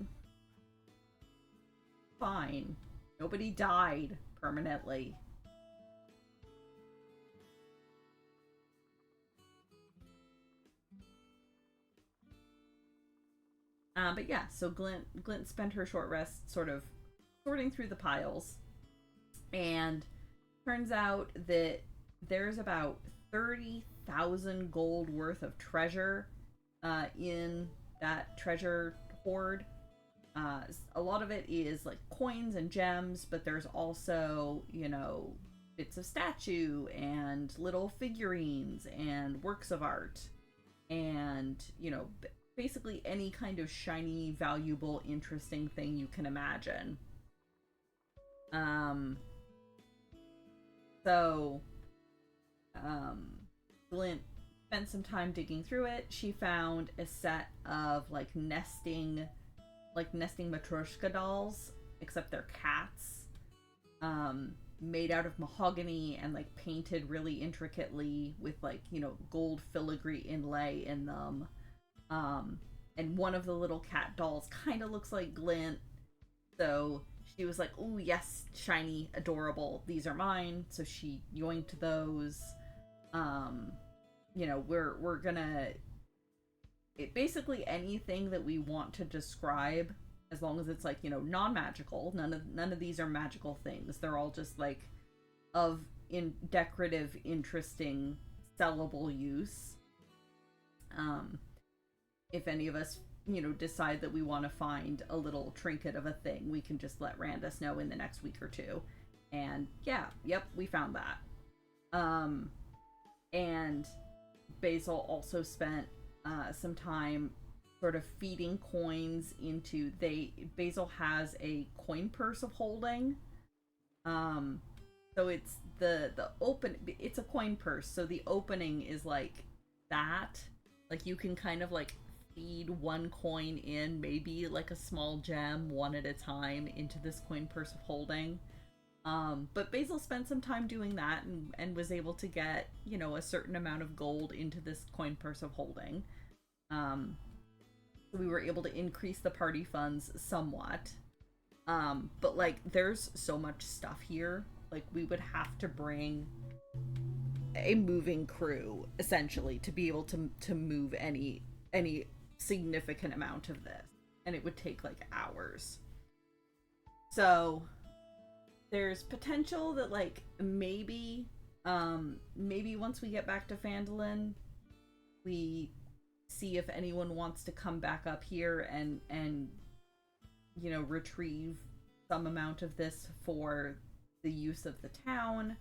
Fine. Nobody died permanently. But yeah, so Glint spent her short rest sort of sorting through the piles, and turns out that there's about 30,000 gold worth of treasure in that treasure hoard. A lot of it is like coins and gems, but there's also, bits of statue and little figurines and works of art and, basically any kind of shiny, valuable, interesting thing you can imagine. So, Glint spent some time digging through it. She found a set of nesting Matryoshka dolls, except they're cats, made out of mahogany and painted really intricately with gold filigree inlay in them. And one of the little cat dolls kind of looks like Glint, so she was like, "Ooh, yes, shiny, adorable. These are mine." So she yoinked those. We're gonna basically anything that we want to describe, as long as it's non-magical. None of these are magical things. They're all just of decorative, interesting, sellable use. If any of us decide that we want to find a little trinket of a thing, we can just let Randus know in the next week or two. And we found that. And Basil also spent some time sort of feeding coins into Basil has a coin purse of holding. So it's it's a coin purse, so the opening is that. You can kind of feed one coin in, maybe a small gem one at a time, into this coin purse of holding. But Basil spent some time doing that and was able to get, a certain amount of gold into this coin purse of holding. We were able to increase the party funds somewhat. But there's so much stuff here. We would have to bring a moving crew essentially to be able to move any significant amount of this, and it would take hours. So there's potential that maybe once we get back to Phandalin, we see if anyone wants to come back up here and retrieve some amount of this for the use of the town.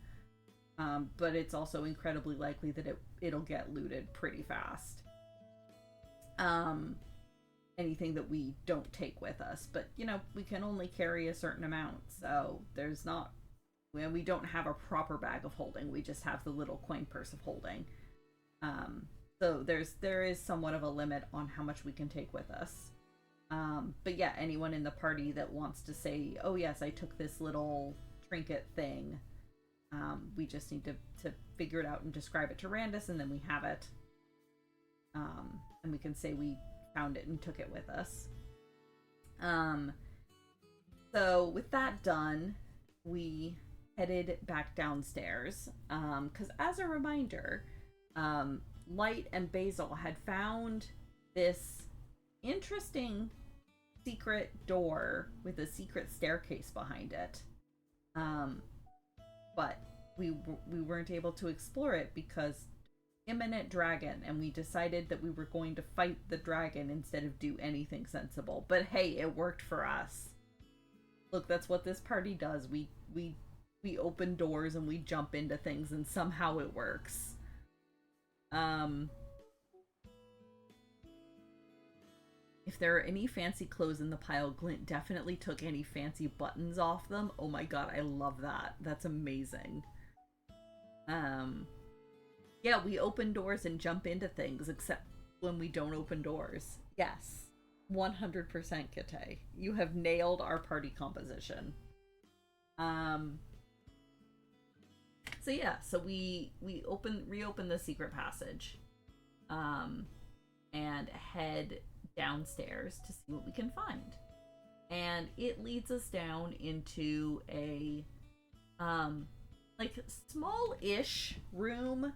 But it's also incredibly likely that it'll get looted pretty fast. anything that we don't take with us. But, you know, we can only carry a certain amount, so there's not, we don't have a proper bag of holding. We just have the little coin purse of holding. So there is somewhat of a limit on how much we can take with us. But yeah, anyone in the party that wants to say, oh yes, I took this little trinket thing, we just need to figure it out and describe it to Randus, and then we have it. And we can say we found it and took it with us. So with that done, we headed back downstairs, because as a reminder, Light and Basil had found this interesting secret door with a secret staircase behind it, but we weren't able to explore it because imminent dragon, and we decided that we were going to fight the dragon instead of do anything sensible. But hey, it worked for us. Look, that's what this party does. We open doors and we jump into things, and somehow it works. If there are any fancy clothes in the pile, Glint definitely took any fancy buttons off them. Oh my god, I love that. That's amazing. Yeah, we open doors and jump into things, except when we don't open doors. Yes, 100% Kite. You have nailed our party composition. So yeah, so we reopen the secret passage, and head downstairs to see what we can find. And it leads us down into a like small-ish room,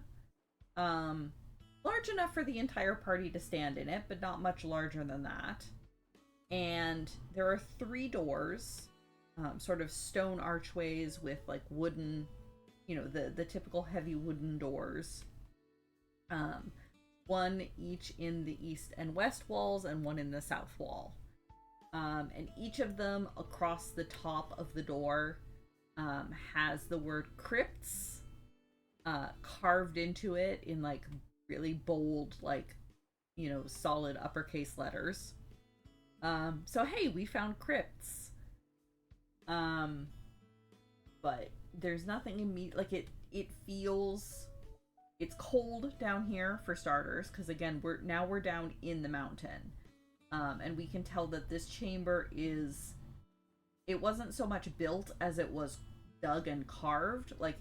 large enough for the entire party to stand in it, but not much larger than that. And there are 3 doors, sort of stone archways with like wooden, you know, the typical heavy wooden doors. One each in the east and west walls, and one in the south wall. And each of them across the top of the door has the word crypts carved into it in like really bold, like, you know, solid uppercase letters. So hey, we found crypts. But there's nothing immediate, like it feels, it's cold down here for starters, because again, we're down in the mountain. And we can tell that this chamber it wasn't so much built as it was dug and carved. Like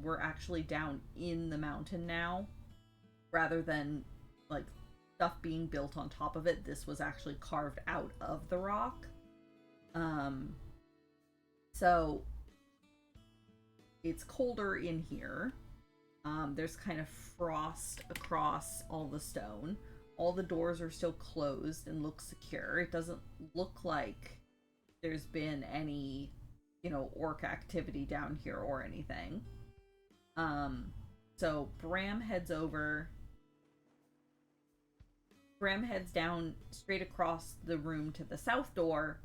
we're actually down in the mountain now, rather than like stuff being built on top of it. This was actually carved out of the rock. So it's colder in here. There's kind of frost across all the stone. All the doors are still closed and look secure. It doesn't look like there's been any, you know, orc activity down here or anything. So Bram heads down straight across the room to the south door,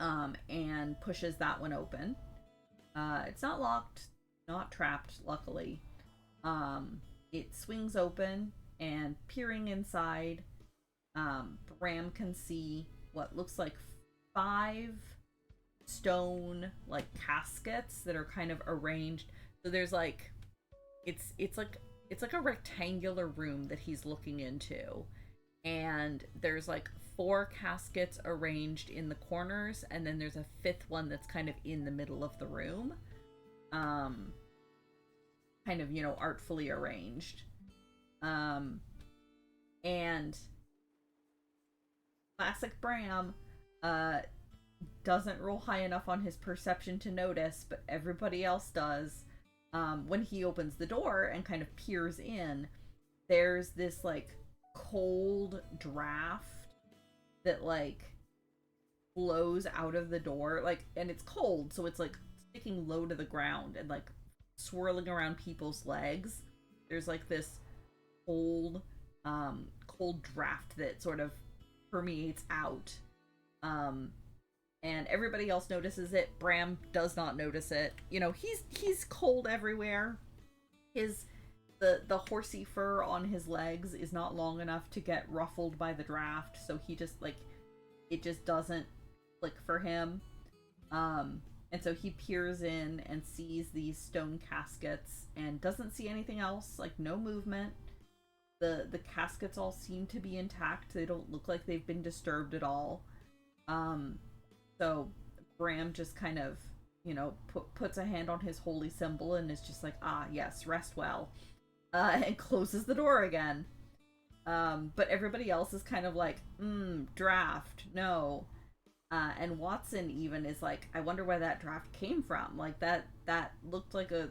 and pushes that one open. It's not locked, not trapped, luckily. It swings open, and peering inside, Bram can see what looks like 5 stone like caskets that are kind of arranged. So there's like it's like a rectangular room that he's looking into, and there's like 4 caskets arranged in the corners, and then there's a 5th one that's kind of in the middle of the room, kind of, you know, artfully arranged. And classic Bram doesn't roll high enough on his perception to notice, but everybody else does. When he opens the door and kind of peers in, there's this like cold draft that like blows out of the door, like, and it's cold, so it's like sticking low to the ground and like swirling around people's legs. There's like this cold draft that sort of permeates out. And everybody else notices it. Bram does not notice it. You know, he's cold everywhere. His the horsey fur on his legs is not long enough to get ruffled by the draft, so he just like it just doesn't click for him. And so he peers in and sees these stone caskets and doesn't see anything else, like no movement. The caskets all seem to be intact. They don't look like they've been disturbed at all. So Bram just kind of, puts a hand on his holy symbol and is just like, ah, yes, rest well. And closes the door again. But everybody else is kind of like, draft, no. And Watson even is like, I wonder where that draft came from. Like that looked like a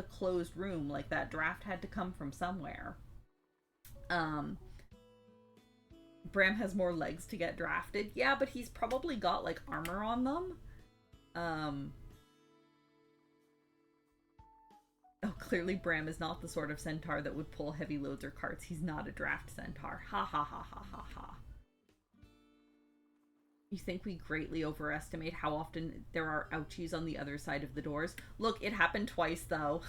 closed room. Like that draft had to come from somewhere. Bram has more legs to get drafted. Yeah, but he's probably got like armor on them. Oh, clearly Bram is not the sort of centaur that would pull heavy loads or carts. He's not a draft centaur. Ha ha ha ha ha ha. You think we greatly overestimate how often there are ouchies on the other side of the doors? Look, it happened twice, though.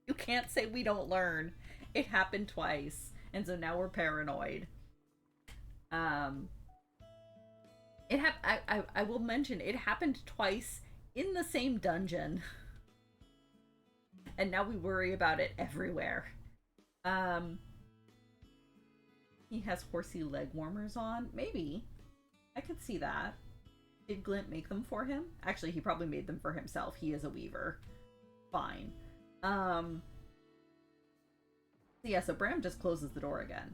You can't say we don't learn. It happened twice, and so now we're paranoid. I will mention, it happened twice in the same dungeon. And now we worry about it everywhere. He has horsey leg warmers on? Maybe. I could see that. Did Glint make them for him? Actually, he probably made them for himself. He is a weaver. Fine. So yeah, so Bram just closes the door again.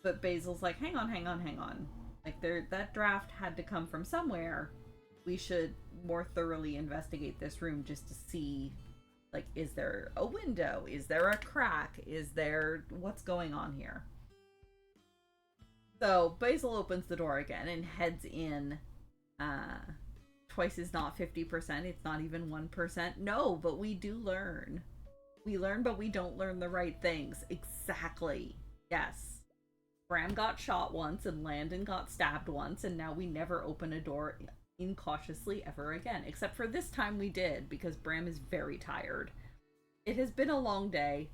But Basil's like, hang on. Like, that draft had to come from somewhere. We should more thoroughly investigate this room just to see, like, is there a window? Is there a crack? What's going on here? So Basil opens the door again and heads in. Twice is not 50%. It's not even 1%. No, but we do learn. We learn, but we don't learn the right things. Exactly. Yes. Bram got shot once and Landon got stabbed once, and now we never open a door incautiously ever again. Except for this time we did, because Bram is very tired. It has been a long day.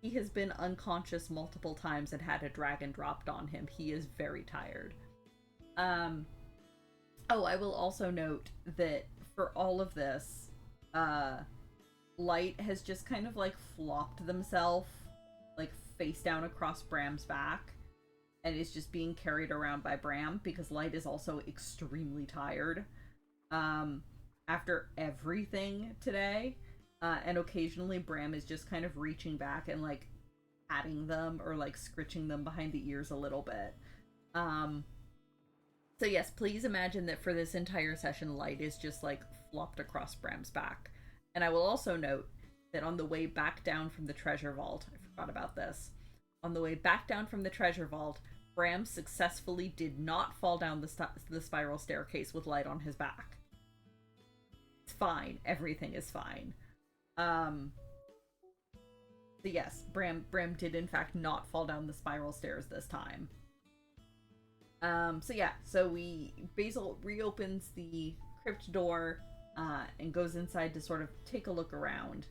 He has been unconscious multiple times and had a dragon dropped on him. He is very tired. Oh, I will also note that for all of this, Light has just kind of like flopped themselves like face down across Bram's back and is just being carried around by Bram because Light is also extremely tired after everything today. And occasionally Bram is just kind of reaching back and like patting them or like scritching them behind the ears a little bit. So yes, please imagine that for this entire session, Light is just like flopped across Bram's back. And I will also note that on the way back down from the treasure vault, I forgot about this. On the way back down from the treasure vault, Bram successfully did not fall down the spiral staircase with Light on his back. It's fine. Everything is fine. So yes, Bram did in fact not fall down the spiral stairs this time. So Basil reopens the crypt door and goes inside to sort of take a look around.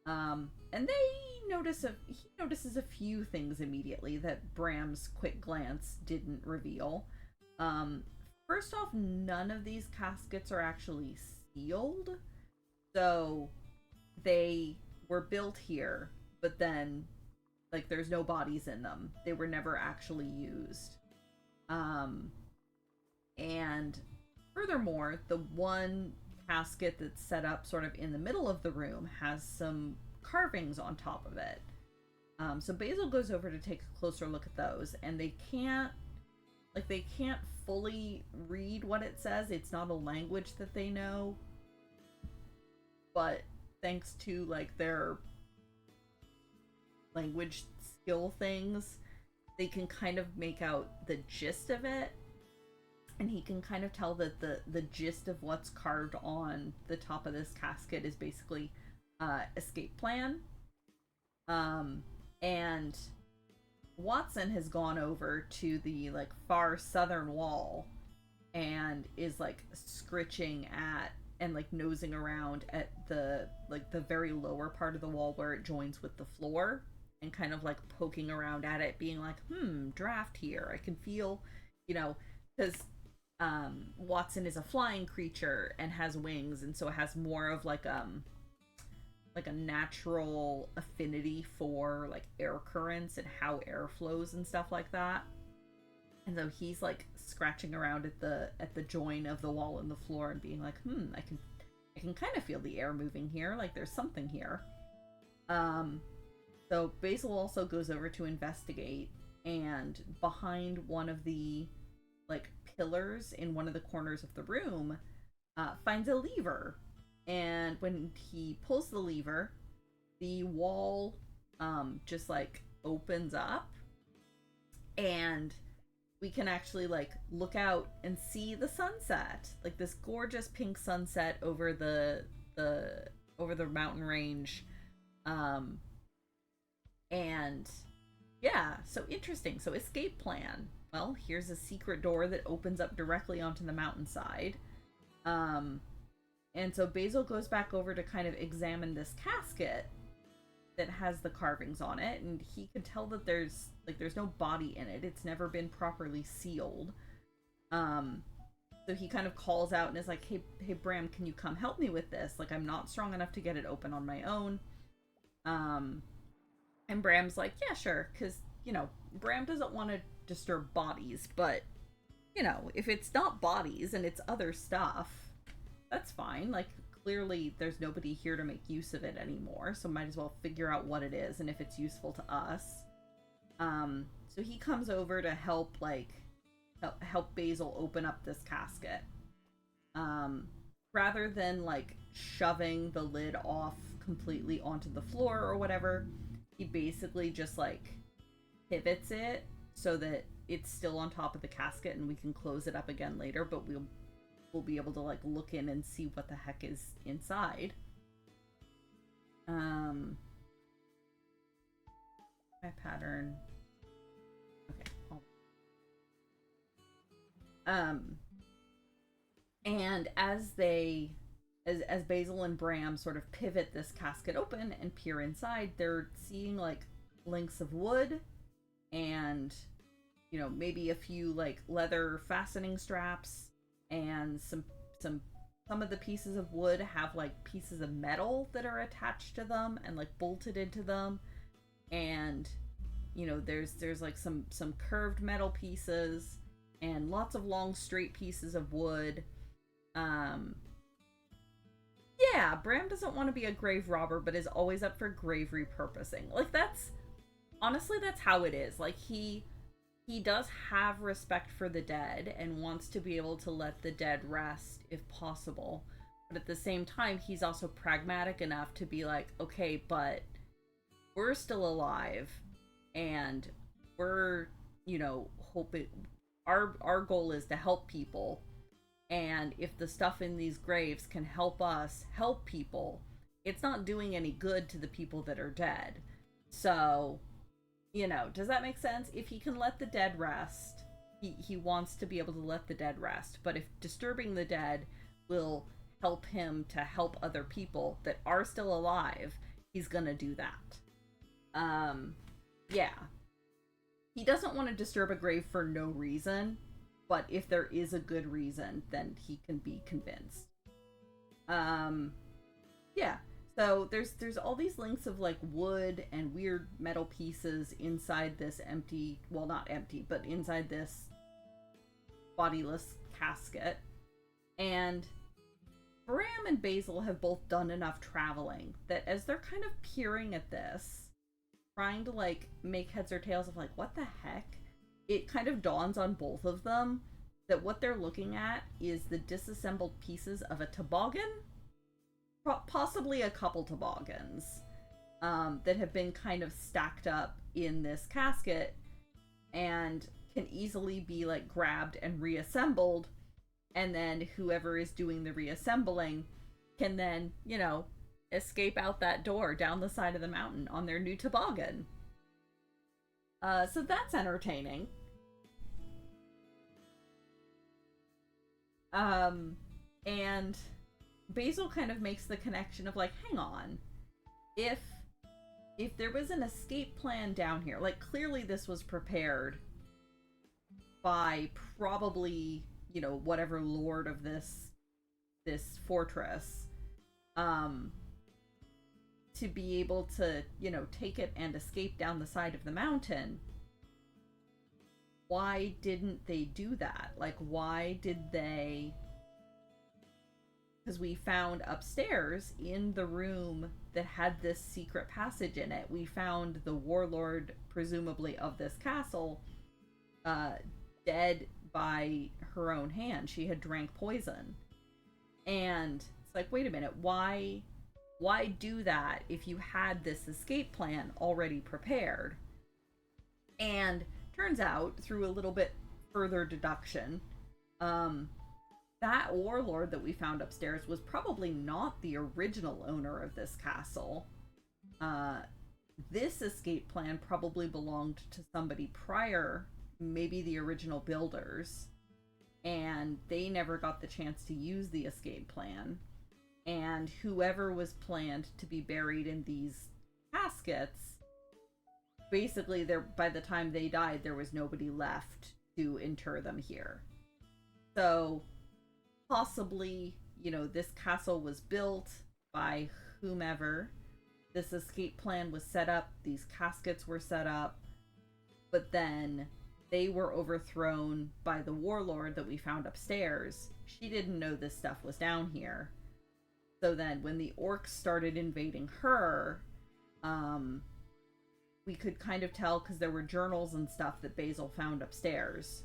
And he notices a few things immediately that Bram's quick glance didn't reveal. First off, none of these caskets are actually sealed. So they were built here, but then like there's no bodies in them. They were never actually used. And furthermore, the one casket that's set up sort of in the middle of the room has some carvings on top of it. So Basil goes over to take a closer look at those, and they can't fully read what it says. It's not a language that they know, but thanks to like their language skill things, they can kind of make out the gist of it. And he can kind of tell that the gist of what's carved on the top of this casket is basically escape plan. And Watson has gone over to the like far southern wall and is like scritching at and like nosing around at the very lower part of the wall where it joins with the floor, and kind of like poking around at it, being like, draft here. I can feel, because Watson is a flying creature and has wings, and so it has more of like a natural affinity for like air currents and how air flows and stuff like that. And so he's like scratching around at the join of the wall and the floor and being like, I can kind of feel the air moving here. Like there's something here. So Basil also goes over to investigate, and behind one of the like pillars in one of the corners of the room, finds a lever. And when he pulls the lever, the wall just like opens up, and we can actually like look out and see the sunset, like this gorgeous pink sunset over the mountain range. And yeah, so interesting. So escape plan. Well, here's a secret door that opens up directly onto the mountainside. And so Basil goes back over to kind of examine this casket that has the carvings on it, and he can tell that there's no body in it. It's never been properly sealed. So he kind of calls out and is like, hey Bram, can you come help me with this? Like, I'm not strong enough to get it open on my own. And Bram's like, yeah, sure, because, Bram doesn't want to disturb bodies, but, if it's not bodies and it's other stuff, that's fine. Like, clearly there's nobody here to make use of it anymore, so might as well figure out what it is and if it's useful to us. So he comes over to help Basil open up this casket. Rather than, like, shoving the lid off completely onto the floor or whatever, he basically just, like, pivots it so that it's still on top of the casket and we can close it up again later, but we'll be able to, like, look in and see what the heck is inside. My pattern. Okay. And as Basil and Bram sort of pivot this casket open and peer inside, they're seeing like links of wood and, maybe a few like leather fastening straps, and some of the pieces of wood have like pieces of metal that are attached to them and like bolted into them. And, there's like some curved metal pieces and lots of long straight pieces of wood. Yeah, Bram doesn't want to be a grave robber, but is always up for grave repurposing. Like, that's how it is. Like, he does have respect for the dead and wants to be able to let the dead rest if possible. But at the same time, he's also pragmatic enough to be like, okay, but we're still alive, and we're, hoping our goal is to help people. And if the stuff in these graves can help us help people, it's not doing any good to the people that are dead. So, does that make sense? If he can let the dead rest, he wants to be able to let the dead rest. But if disturbing the dead will help him to help other people that are still alive, he's gonna do that. Yeah. He doesn't want to disturb a grave for no reason. But if there is a good reason, then he can be convinced. Yeah. So there's all these links of like wood and weird metal pieces inside this empty, well, not empty, but inside this bodiless casket. And Bram and Basil have both done enough traveling that as they're kind of peering at this, trying to like make heads or tails of like, what the heck? It kind of dawns on both of them that what they're looking at is the disassembled pieces of a toboggan, possibly a couple toboggans, that have been kind of stacked up in this casket and can easily be like grabbed and reassembled, and then whoever is doing the reassembling can then, escape out that door down the side of the mountain on their new toboggan. So that's entertaining. And Basil kind of makes the connection of like, hang on, if there was an escape plan down here, like clearly this was prepared by probably, you know, whatever lord of this fortress, to be able to, you know, take it and escape down the side of the mountain. Why didn't they do that? Like, why did they? Because we found upstairs in the room that had this secret passage in it, we found the warlord, presumably of this castle, dead by her own hand. She had drank poison. And it's like, wait a minute, why do that if you had this escape plan already prepared? And turns out, through a little bit further deduction, that warlord that we found upstairs was probably not the original owner of this castle. This escape plan probably belonged to somebody prior, maybe the original builders, and they never got the chance to use the escape plan. And whoever was planned to be buried in these caskets, basically, by the time they died, there was nobody left to inter them here. So possibly, you know, this castle was built by whomever. This escape plan was set up. These caskets were set up. But then they were overthrown by the warlord that we found upstairs. She didn't know this stuff was down here. So then when the orcs started invading her, we could kind of tell, because there were journals and stuff that Basil found upstairs,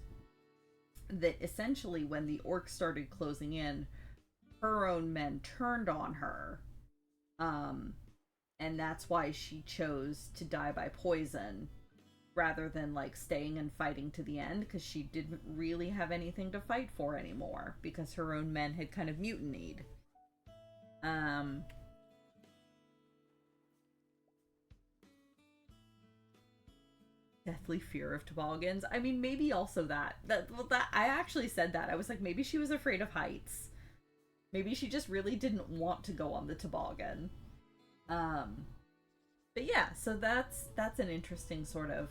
that essentially when the orcs started closing in, her own men turned on her. And that's why she chose to die by poison rather than like staying and fighting to the end, because she didn't really have anything to fight for anymore because her own men had kind of mutinied. Deathly fear of toboggans. I mean, maybe also that I actually said that. I was like, maybe she was afraid of heights. Maybe she just really didn't want to go on the toboggan. But yeah, so that's an interesting sort of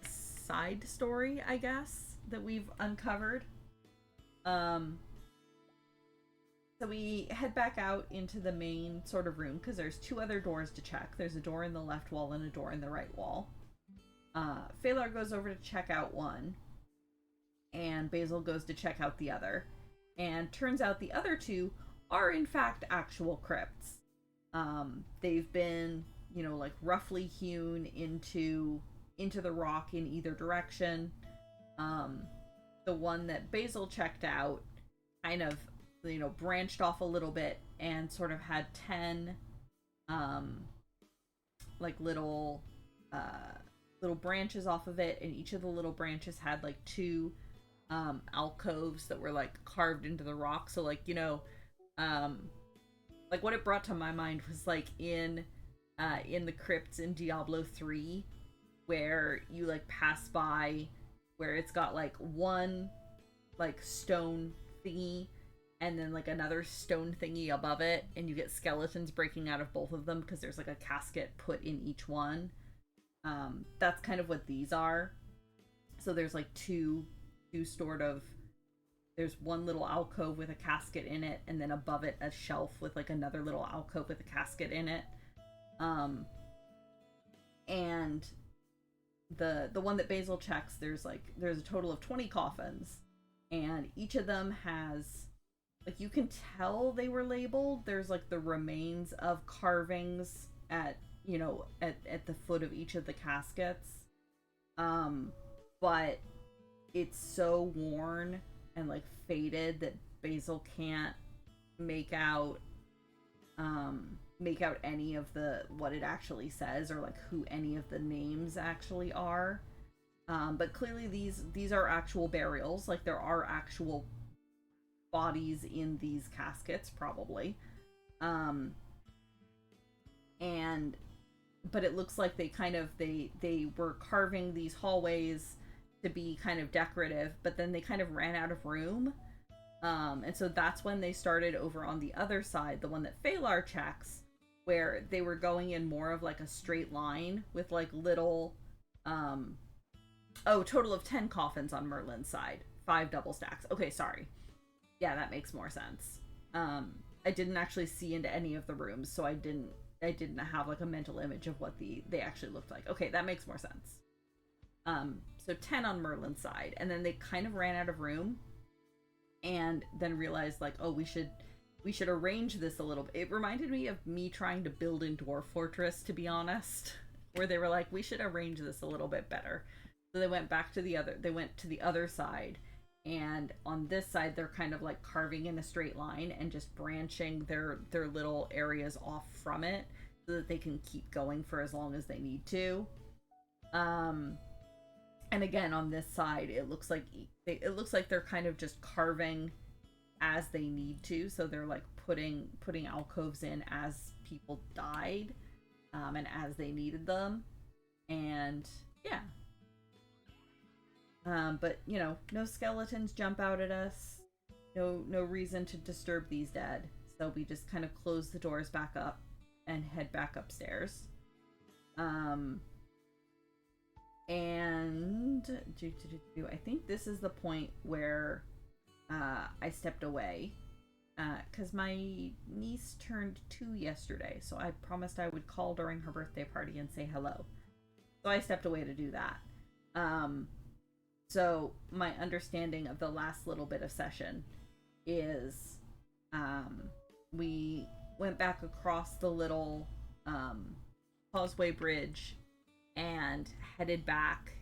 side story, I guess, that we've uncovered. So we head back out into the main sort of room, because there's two other doors to check. There's a door in the left wall and a door in the right wall. Phalar goes over to check out one, and Basil goes to check out the other. And turns out the other two are in fact actual crypts. They've been, you know, like roughly hewn into the rock in either direction. The one that Basil checked out kind of, you know, branched off a little bit and sort of had 10 like little branches off of it, and each of the little branches had like 2 alcoves that were like carved into the rock. So like, you know, like what it brought to my mind was like in the crypts in Diablo 3, where you like pass by, where it's got like one like stone thingy and then like another stone thingy above it, and you get skeletons breaking out of both of them because there's like a casket put in each one. That's kind of what these are. So there's like two sort of, there's one little alcove with a casket in it, and then above it a shelf with like another little alcove with a casket in it. And the one that Basil checks, there's a total of 20 coffins, and each of them has, like, you can tell they were labeled. There's like the remains of carvings at, you know, at the foot of each of the caskets. But it's so worn and like faded that Basil can't make out any of the what it actually says, or like who any of the names actually are. But clearly these are actual burials. Like there are actual bodies in these caskets, probably. But it looks like they were carving these hallways to be kind of decorative, but then they kind of ran out of room. And so that's when they started over on the other side, the one that Phalar checks, where they were going in more of like a straight line with like little, total of 10 coffins on Merlin's side, 5 double stacks. Okay, sorry. Yeah, that makes more sense. I didn't actually see into any of the rooms, so I didn't have like a mental image of what they actually looked like. Okay, that makes more sense. So 10 on Merlin's side, and then they kind of ran out of room, and then realized like, oh, we should arrange this a little bit. It reminded me of me trying to build in Dwarf Fortress, to be honest, where they were like, we should arrange this a little bit better. So they went to the other side, and on this side they're kind of like carving in a straight line and just branching their little areas off from it so that they can keep going for as long as they need to. And again, on this side, it looks like they're kind of just carving as they need to. So they're like putting alcoves in as people died, and as they needed them, and yeah. But you know, no skeletons jump out at us. No reason to disturb these dead. So we just kind of close the doors back up and head back upstairs. And I think this is the point where I stepped away, because my niece turned 2 yesterday, so I promised I would call during her birthday party and say hello. So I stepped away to do that. So my understanding of the last little bit of session is we went back across the little causeway bridge and headed back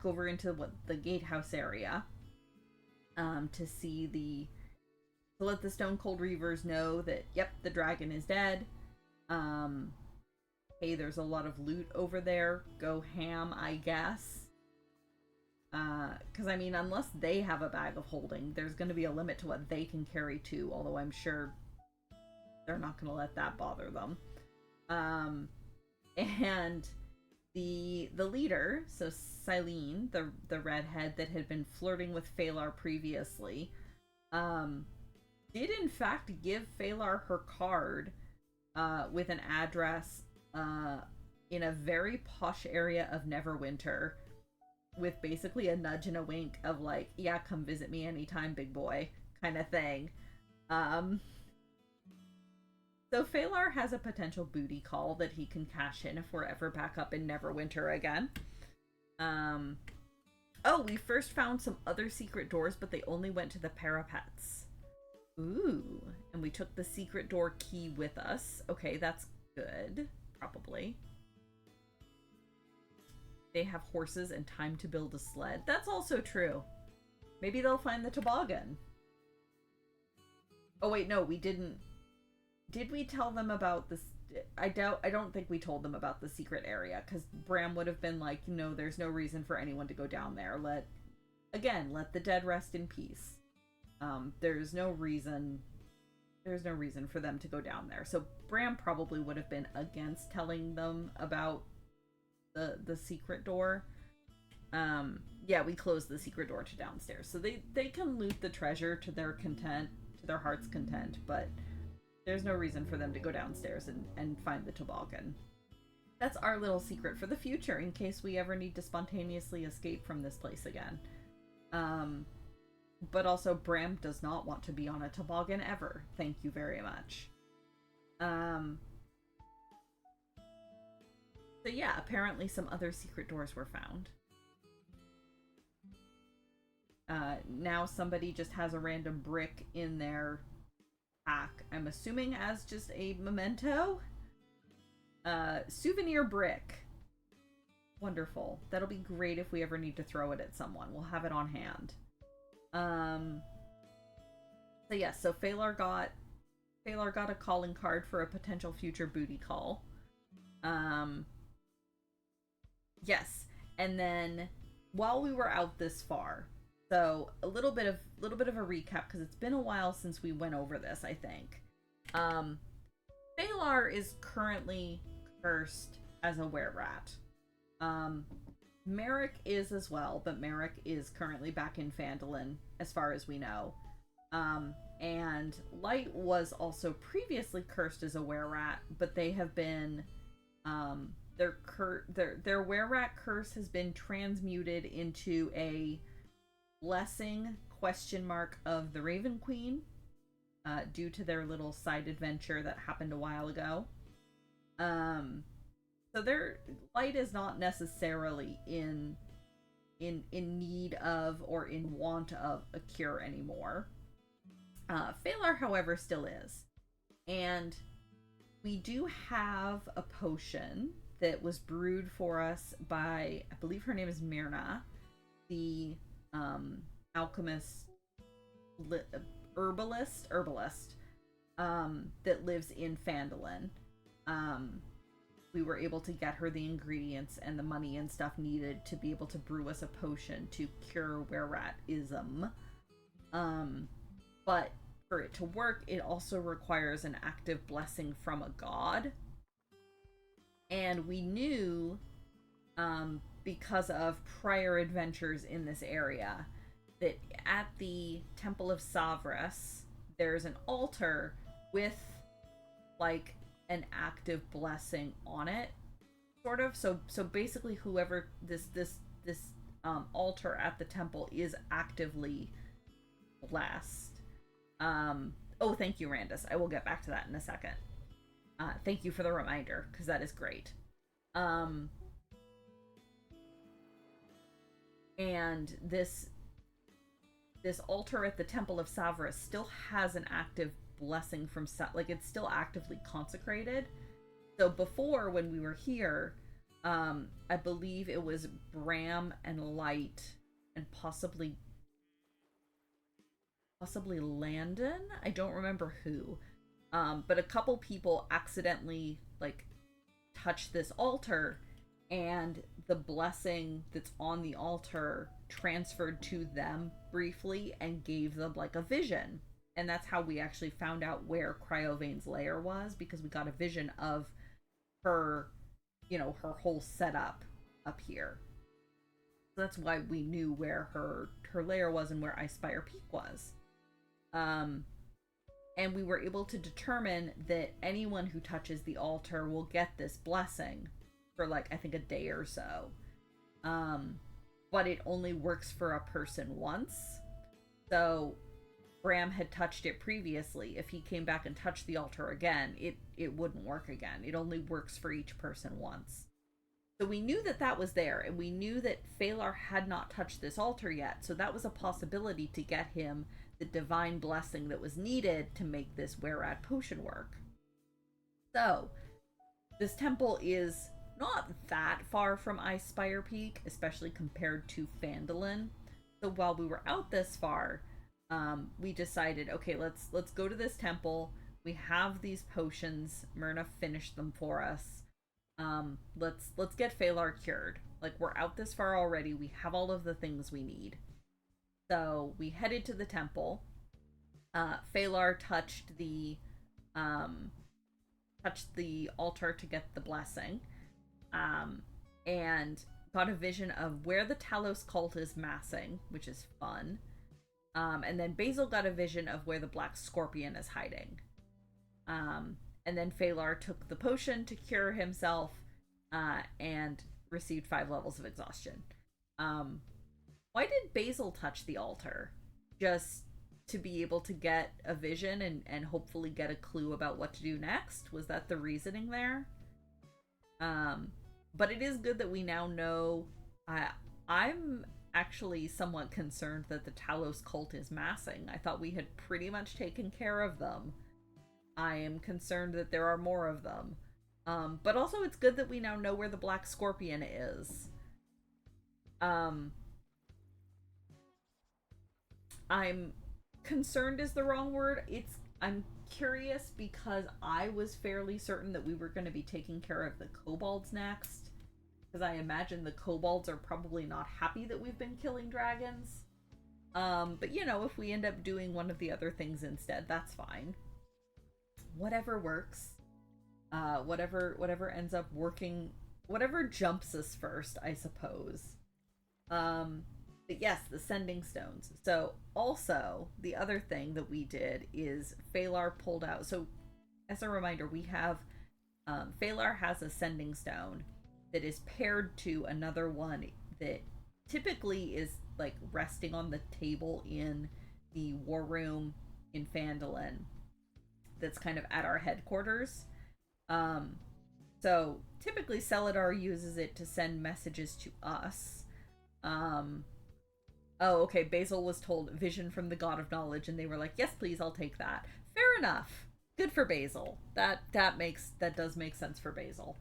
over into the gatehouse area, to let the Stone Cold Reavers know that, yep, the dragon is dead. Hey, there's a lot of loot over there. Go ham, I guess. Because I mean, unless they have a bag of holding, there's going to be a limit to what they can carry too. Although I'm sure they're not going to let that bother them. And the leader, so Silene, the redhead that had been flirting with Phalar previously, did in fact give Phalar her card with an address in a very posh area of Neverwinter, with basically a nudge and a wink of like, yeah, come visit me anytime, big boy, kind of thing. So Phalar has a potential booty call that he can cash in if we're ever back up in Neverwinter again. Oh, we first found some other secret doors, but they only went to the parapets. Ooh, and we took the secret door key with us. Okay, that's good. Probably. They have horses and time to build a sled. That's also true. Maybe they'll find the toboggan. Oh wait, no, we didn't. Did we tell them about this? I don't think we told them about the secret area, because Bram would have been like, no, there's no reason for anyone to go down there. Let the dead rest in peace. There's no reason for them to go down there. So Bram probably would have been against telling them about the secret door. Yeah, we closed the secret door to downstairs, so they can loot the treasure to their heart's content, but there's no reason for them to go downstairs and find the toboggan. That's our little secret for the future, in case we ever need to spontaneously escape from this place again. But also, Bram does not want to be on a toboggan ever. Thank you very much. So yeah, apparently some other secret doors were found. Now somebody just has a random brick in their pack. I'm assuming as just a memento? Souvenir brick. Wonderful. That'll be great if we ever need to throw it at someone. We'll have it on hand. So yeah, so Phalar got a calling card for a potential future booty call. Yes, and then while we were out this far, so a little bit of a recap, because it's been a while since we went over this, I think. Phalar is currently cursed as a were-rat. Merrick is as well, but Merrick is currently back in Phandalin, as far as we know. And Light was also previously cursed as a were-rat, but they have been, their were-rat curse has been transmuted into a blessing question mark of the Raven Queen, due to their little side adventure that happened a while ago. So their Light is not necessarily in need of or in want of a cure anymore. Phalar, however, still is. And we do have a potion that was brewed for us by, I believe her name is Myrna, the alchemist, herbalist, that lives in Phandalin. We were able to get her the ingredients and the money and stuff needed to be able to brew us a potion to cure were-rat-ism. But for it to work, it also requires an active blessing from a god. And we knew, because of prior adventures in this area, that at the Temple of Savras, there's an altar with, like, an active blessing on it, sort of. So basically, whoever this altar at the temple is actively blessed. Oh, thank you, Randus. I will get back to that in a second. Thank you for the reminder, because that is great. And this altar at the Temple of Savras still has an active blessing from, like, it's still actively consecrated. So before, when we were here, I believe it was Bram and Light and possibly Landon. I don't remember who. But a couple people accidentally, like, touched this altar, and the blessing that's on the altar transferred to them briefly and gave them, like, a vision. And that's how we actually found out where Cryovane's lair was, because we got a vision of her, her whole setup up here. So that's why we knew where her lair was and where Icespire Peak was. And we were able to determine that anyone who touches the altar will get this blessing for, like, I think a day or so. But it only works for a person once. So Bram had touched it previously. If he came back and touched the altar again, it wouldn't work again. It only works for each person once. So we knew that was there, and we knew that Phalar had not touched this altar yet, so that was a possibility to get him the divine blessing that was needed to make this were-rat potion work. So, this temple is not that far from Icespire Peak, especially compared to Phandalin. So while we were out this far, we decided, okay, let's go to this temple. We have these potions. Myrna finished them for us. Let's get Phalar cured. Like, we're out this far already. We have all of the things we need. So we headed to the temple. Phalar touched the altar to get the blessing, and got a vision of where the Talos cult is massing, which is fun. And then Basil got a vision of where the Black Scorpion is hiding. And then Phalar took the potion to cure himself, and received 5 levels of exhaustion. Why did Basil touch the altar? Just to be able to get a vision and hopefully get a clue about what to do next? Was that the reasoning there? But it is good that we now know. I'm actually somewhat concerned that the Talos cult is massing. I thought we had pretty much taken care of them. I am concerned that there are more of them. But also it's good that we now know where the Black Scorpion is. I'm concerned is the wrong word. I'm curious because I was fairly certain that we were going to be taking care of the kobolds next. Because I imagine the kobolds are probably not happy that we've been killing dragons. But if we end up doing one of the other things instead, that's fine. Whatever works. Whatever ends up working whatever jumps us first, I suppose. But yes, the sending stones. So also the other thing that we did is Phalar pulled out. So as a reminder, we have Phalar has a sending stone that is paired to another one that typically is like resting on the table in the war room in Phandalin that's kind of at our headquarters. Um, so typically Celadar uses it to send messages to us. Oh, okay, Basil was told vision from the god of knowledge, and they were like, yes, please, I'll take that. Fair enough. Good for Basil. That does make sense for Basil.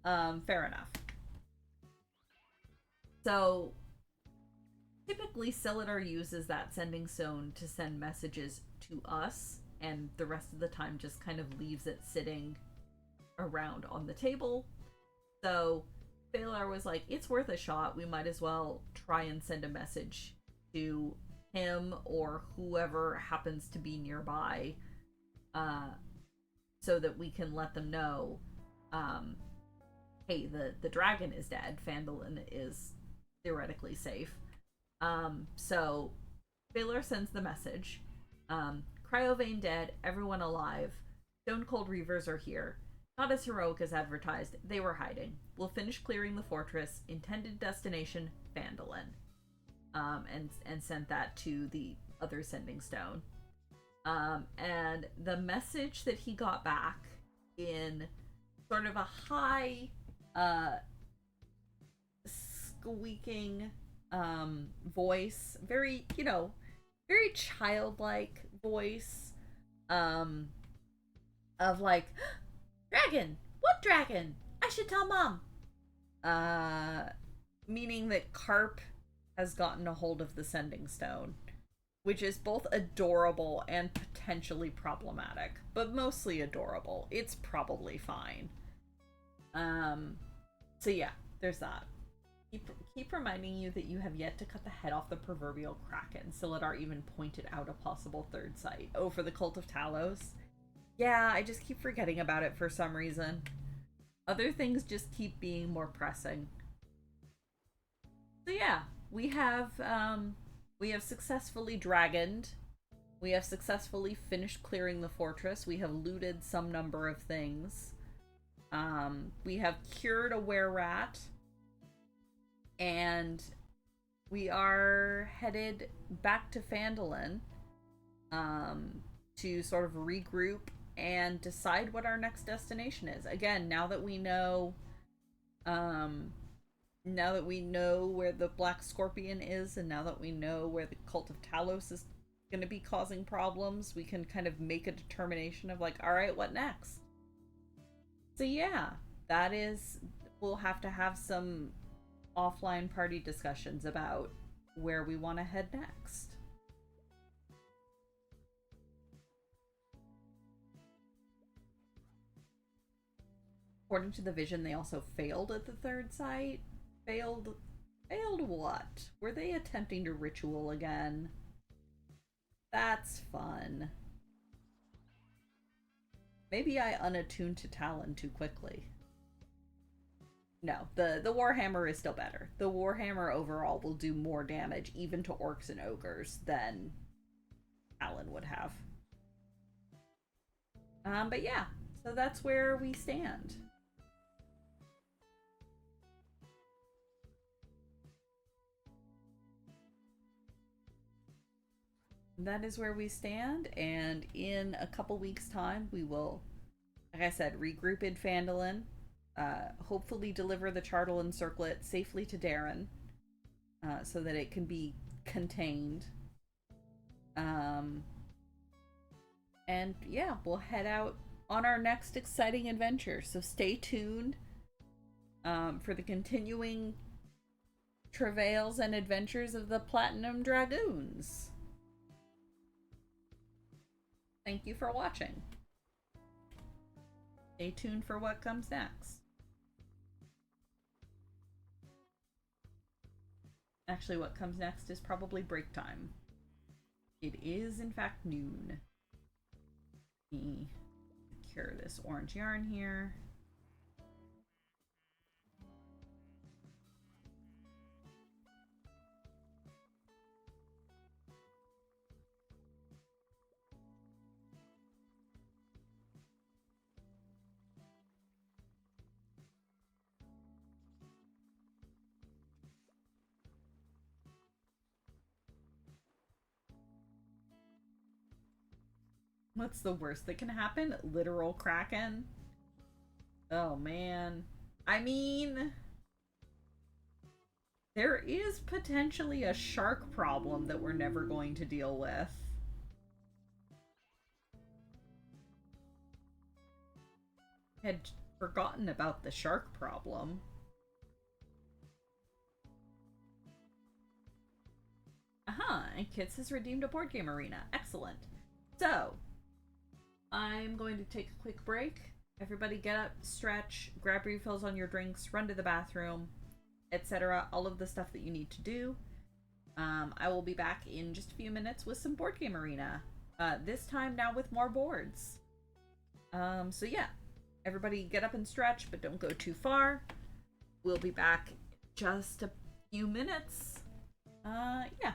Fair enough. So typically Celadar uses that sending stone to send messages to us, and the rest of the time just kind of leaves it sitting around on the table. So Phalar was like, it's worth a shot. We might as well try and send a message to him or whoever happens to be nearby, so that we can let them know, hey, the dragon is dead. Phandalin is theoretically safe. So Phalar sends the message. Cryovane dead, everyone alive. Stone Cold Reavers are here. Not as heroic as advertised. They were hiding. We'll finish clearing the fortress. Intended destination, Phandalin. And sent that to the other sending stone. And the message that he got back in sort of a high, squeaking, voice, very, very childlike voice, of like, dragon! What dragon? I should tell Mom! Meaning that Carp has gotten a hold of the sending stone, which is both adorable and potentially problematic, but mostly adorable. It's probably fine. So yeah, there's that. Keep reminding you that you have yet to cut the head off the proverbial kraken. Celadar even pointed out a possible third site. Oh, for the Cult of Talos? Yeah, I just keep forgetting about it for some reason. Other things just keep being more pressing. So yeah, we have successfully dragoned. We have successfully finished clearing the fortress. We have looted some number of things. We have cured a were-rat. And we are headed back to Phandalin, to sort of regroup and decide what our next destination is. Again, now that we know where the Black Scorpion is, and now that we know where the Cult of Talos is going to be causing problems, we can kind of make a determination of like, all right, what next? So yeah, we'll have to have some offline party discussions about where we want to head next. According to the vision, they also failed at the third site. Failed what? Were they attempting to ritual again? That's fun. Maybe I unattuned to Talon too quickly. No, the Warhammer is still better. The Warhammer overall will do more damage even to orcs and ogres than Talon would have. But yeah, so that's where we stand. That is where we stand, and in a couple weeks' time, we will, like I said, regroup in Phandalin. Hopefully deliver the Chartleland Circlet safely to Darren, so that it can be contained. And yeah, we'll head out on our next exciting adventure. So stay tuned for the continuing travails and adventures of the Platinum Dragoons. Thank you for watching. Stay tuned for what comes next. Actually, what comes next is probably break time. It is, in fact, noon. Let me cure this orange yarn here. What's the worst that can happen? Literal kraken? Oh man. I mean, there is potentially a shark problem that we're never going to deal with. Had forgotten about the shark problem. And Kits has redeemed a board game arena. Excellent. So, I'm going to take a quick break. Everybody get up, stretch, grab refills on your drinks, run to the bathroom, etc. All of the stuff that you need to do. I will be back in just a few minutes with some board game arena. This time now with more boards. So yeah, everybody get up and stretch, but don't go too far. We'll be back in just a few minutes. Yeah.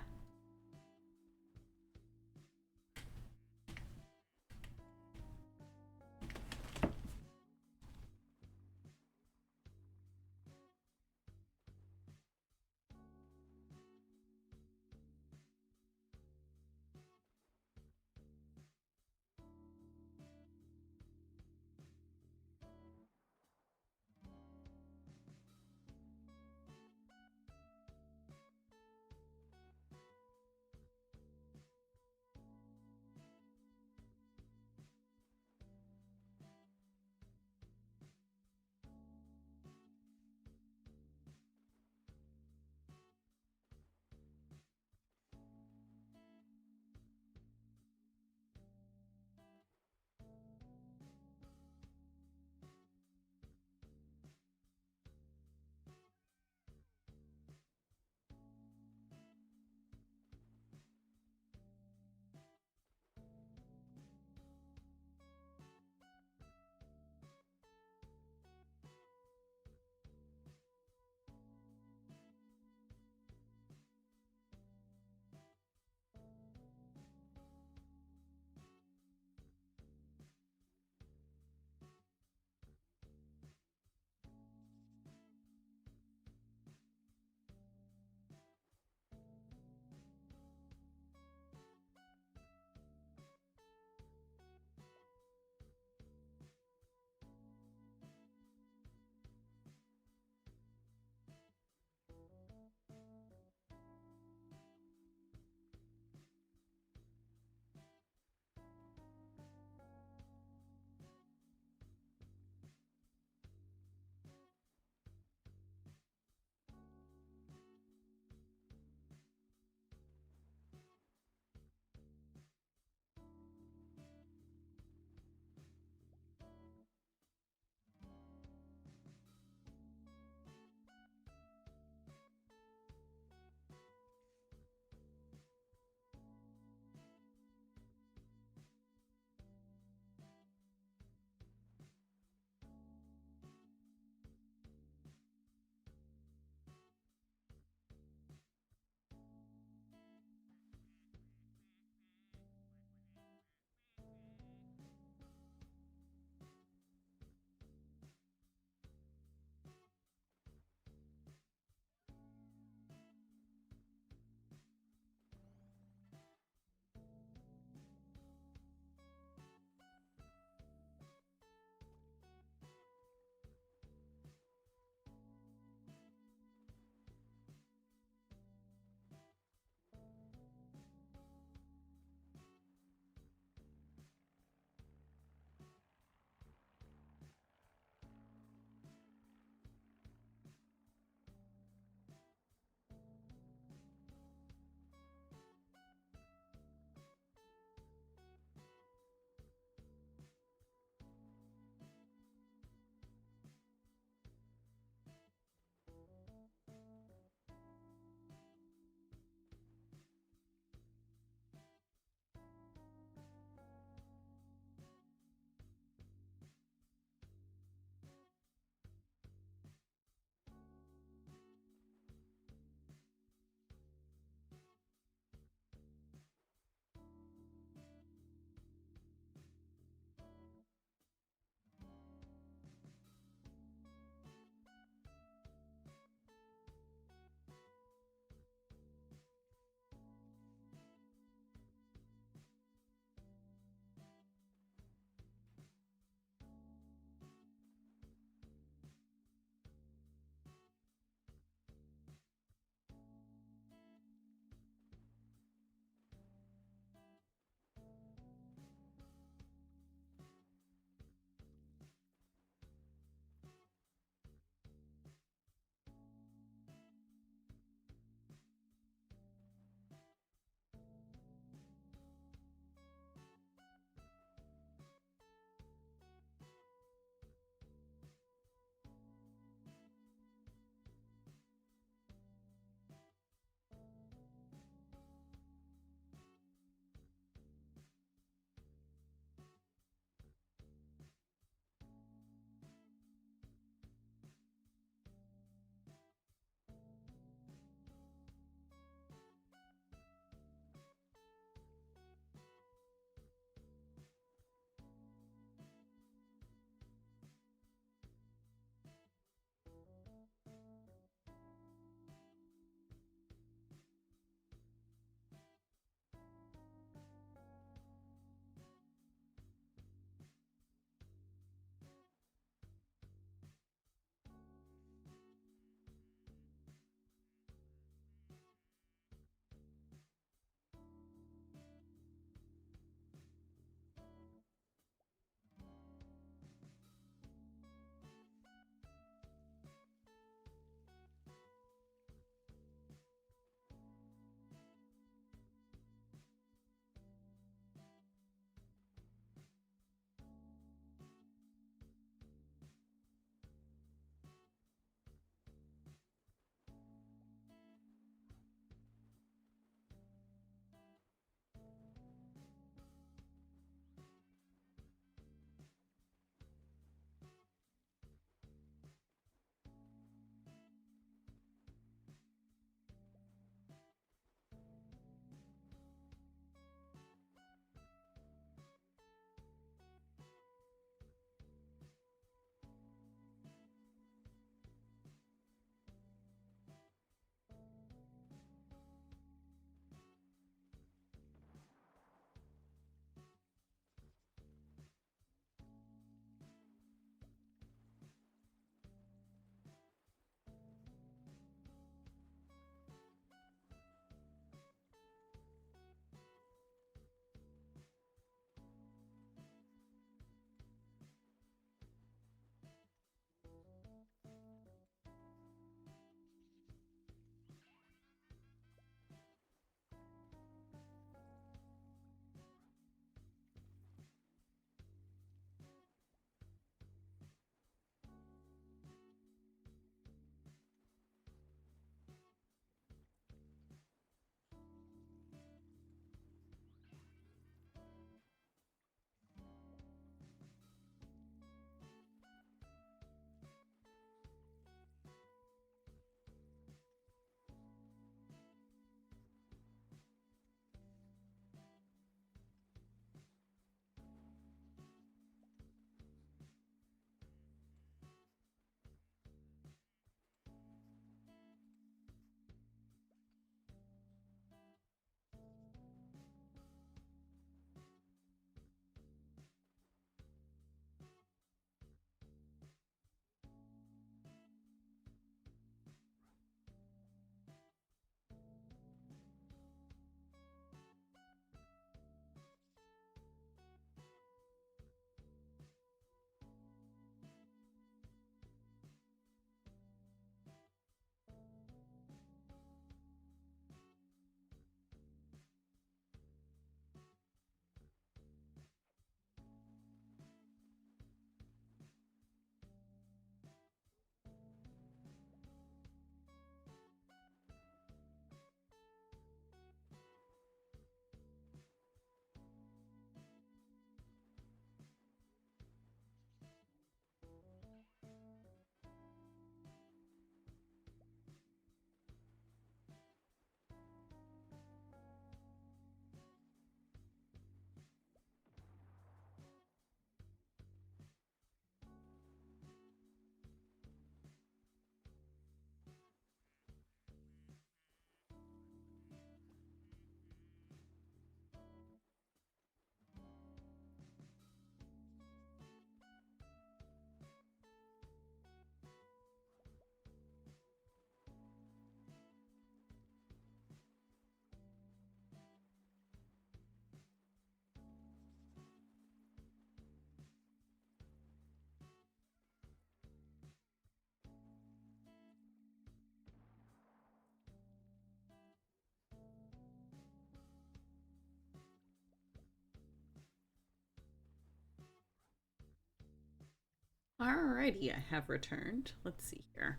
Alrighty, I have returned. Let's see here.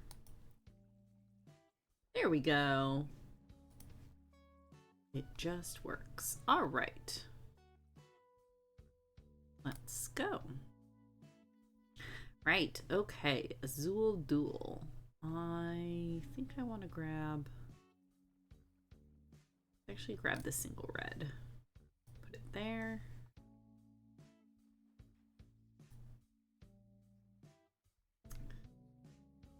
There we go. It just works. Alright. Let's go. Right, okay. Azul Duel. I think I want to grab... Actually grab the single red. Put it there.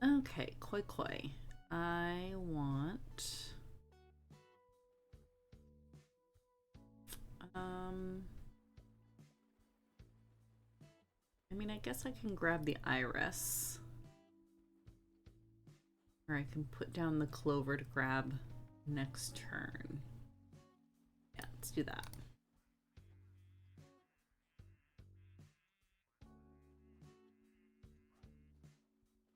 Okay, Koi Koi. I want... I mean, I guess I can grab the iris. Or I can put down the clover to grab next turn. Yeah, let's do that.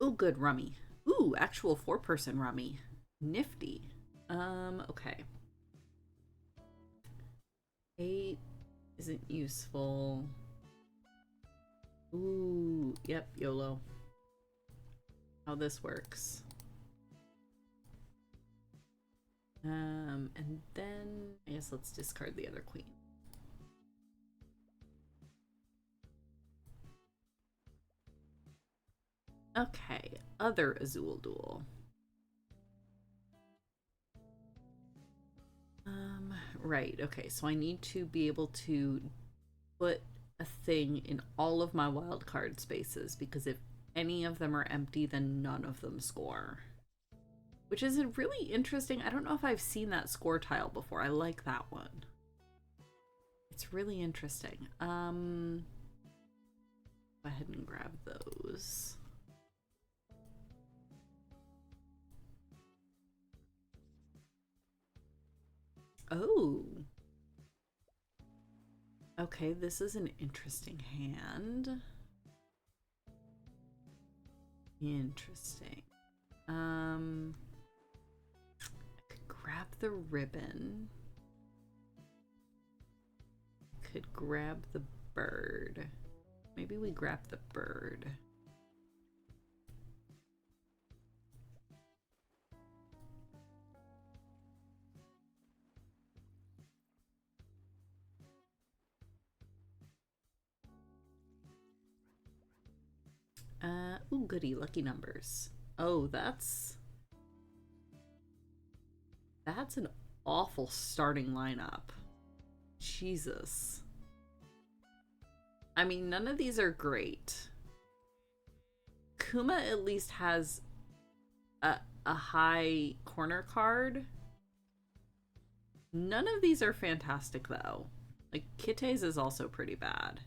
Ooh, good rummy. Ooh, actual 4-person rummy. Nifty. Okay. 8 isn't useful. Ooh, yep, YOLO. How this works. And then I guess let's discard the other queen. Okay, other Azul Duel. Right, okay, so I need to be able to put a thing in all of my wildcard spaces, because if any of them are empty, then none of them score. Which is a really interesting, I don't know if I've seen that score tile before. I like that one. It's really interesting. Go ahead and grab those. Oh. Okay, this is an interesting hand. Interesting. I could grab the ribbon. Could grab the bird. Maybe we grab the bird. Ooh, goody, lucky numbers. Oh, that's an awful starting lineup. Jesus. I mean, none of these are great. Kuma at least has a high corner card. None of these are fantastic, though. Like, Kitte's is also pretty bad.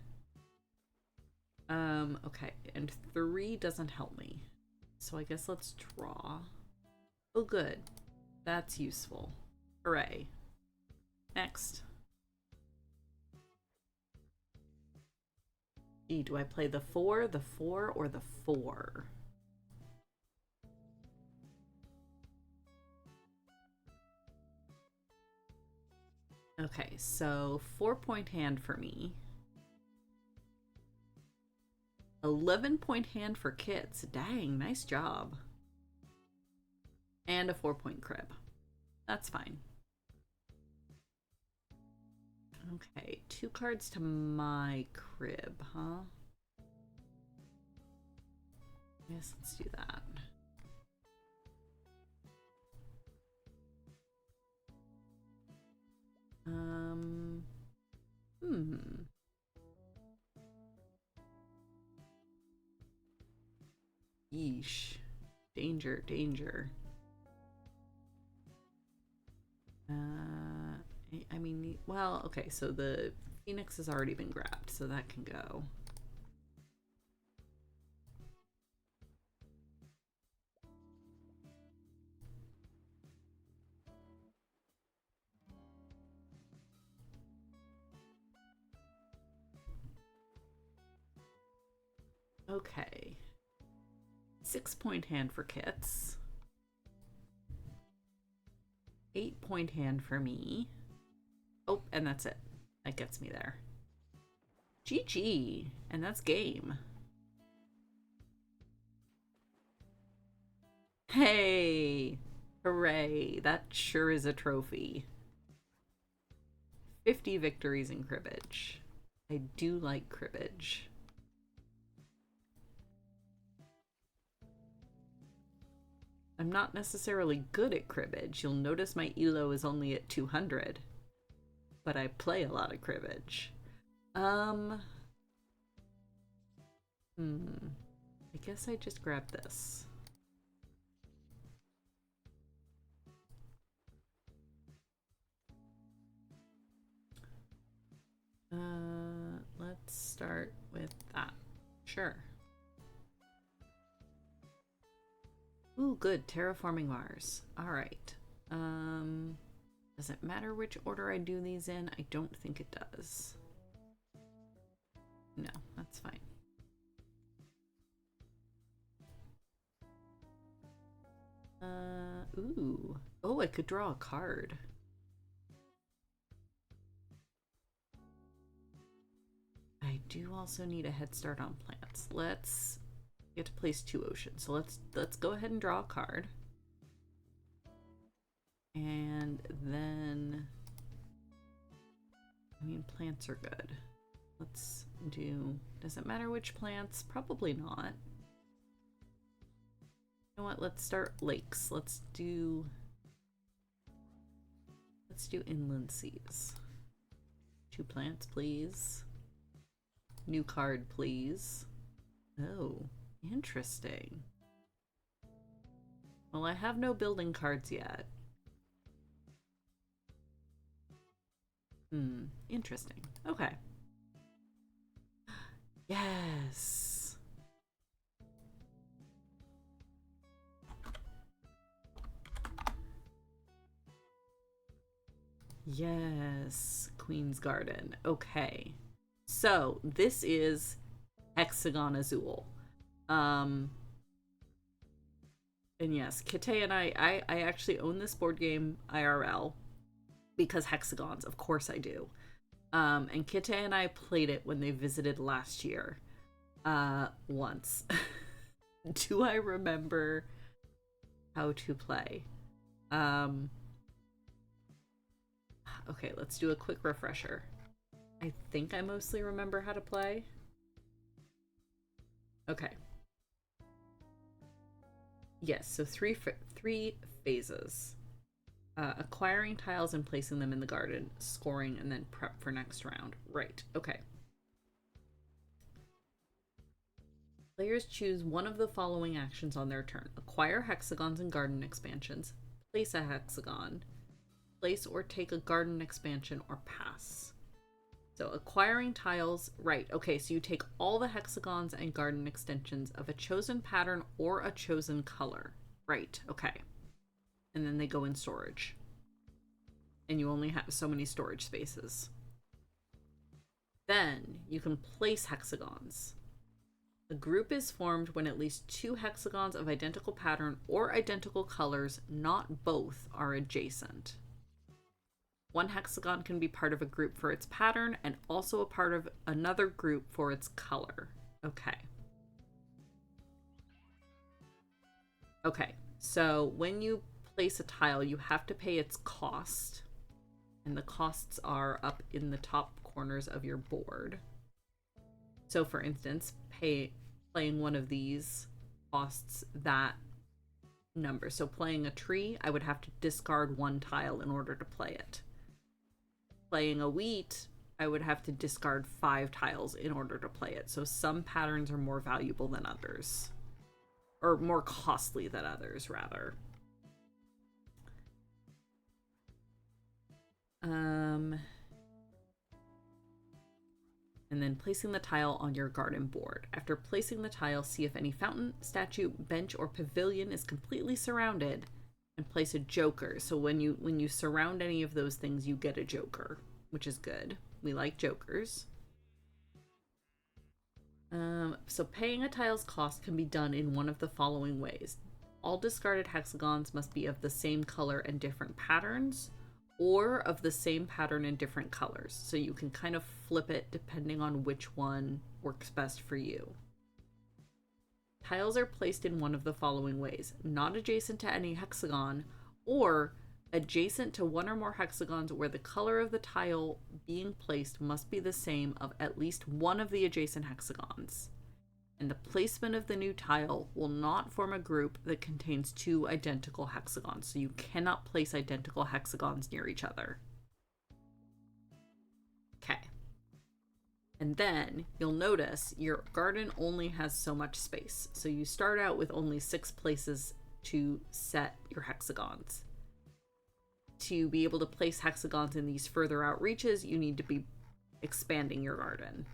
Okay, and 3 doesn't help me. So I guess let's draw. Oh, good. That's useful. Hooray. Next. E, do I play the 4, the 4, or the 4? Okay, so 4-point hand for me. 11-point hand for Kits. Dang, nice job. And a 4-point crib. That's fine. Okay, 2 cards to my crib, huh? Yes, let's do that. Yeesh. Danger, danger. I mean, well, okay, so the Phoenix has already been grabbed, so that can go. Okay. 6-point hand for Kits. 8-point hand for me. Oh, and that's it. That gets me there. GG. And that's game. Hey! Hooray! That sure is a trophy. 50 victories in cribbage. I do like cribbage. I'm not necessarily good at cribbage. You'll notice my elo is only at 200. But I play a lot of cribbage. I guess I just grab this. Let's start with that. Sure. Ooh, good. Terraforming Mars. Alright. Does it matter which order I do these in? I don't think it does. No, that's fine. Ooh. Oh, I could draw a card. I do also need a head start on plants. Let's get to place 2 oceans. So let's go ahead and draw a card. And then, I mean, plants are good. Let's do, does it matter which plants? Probably not. You know what, let's start lakes. Let's do inland seas. 2 plants, please. New card, please. Oh, interesting. Well, I have no building cards yet. Interesting. Okay. Yes. Yes. Queen's Garden. Okay. So, this is Hexagon Azul. And yes, Kite and I actually own this board game IRL. Because hexagons, of course I do. And Kite and I played it when they visited last year. Once. Do I remember how to play? Okay, let's do a quick refresher. I think I mostly remember how to play. Okay. Yes, so three phases. Acquiring tiles and placing them in the garden, scoring, and then prep for next round. Right, okay. Players choose one of the following actions on their turn. Acquire hexagons and garden expansions, place a hexagon, place or take a garden expansion, or pass. So acquiring tiles, right, okay, so you take all the hexagons and garden extensions of a chosen pattern or a chosen color. Right, okay. And then they go in storage. And you only have so many storage spaces. Then you can place hexagons. The group is formed when at least 2 hexagons of identical pattern or identical colors, not both, are adjacent. 1 hexagon can be part of a group for its pattern and also a part of another group for its color. Okay. Okay, so when you place a tile, you have to pay its cost. And the costs are up in the top corners of your board. So for instance, playing one of these costs that number. So playing a tree, I would have to discard 1 tile in order to play it. Playing a wheat, I would have to discard 5 tiles in order to play it. So some patterns are more valuable than others. Or more costly than others, rather. And then placing the tile on your garden board. After placing the tile, see if any fountain, statue, bench, or pavilion is completely surrounded, and place a joker. So when you surround any of those things, you get a joker, which is good. We like jokers. So paying a tile's cost can be done in one of the following ways. All discarded hexagons must be of the same color and different patterns, or of the same pattern in different colors. So you can kind of flip it depending on which one works best for you. Tiles are placed in one of the following ways: not adjacent to any hexagon, or adjacent to one or more hexagons where the color of the tile being placed must be the same of at least one of the adjacent hexagons. And the placement of the new tile will not form a group that contains two identical hexagons. So you cannot place identical hexagons near each other. Okay. And then you'll notice your garden only has so much space. So you start out with only 6 places to set your hexagons. To be able to place hexagons in these further out reaches, you need to be expanding your garden,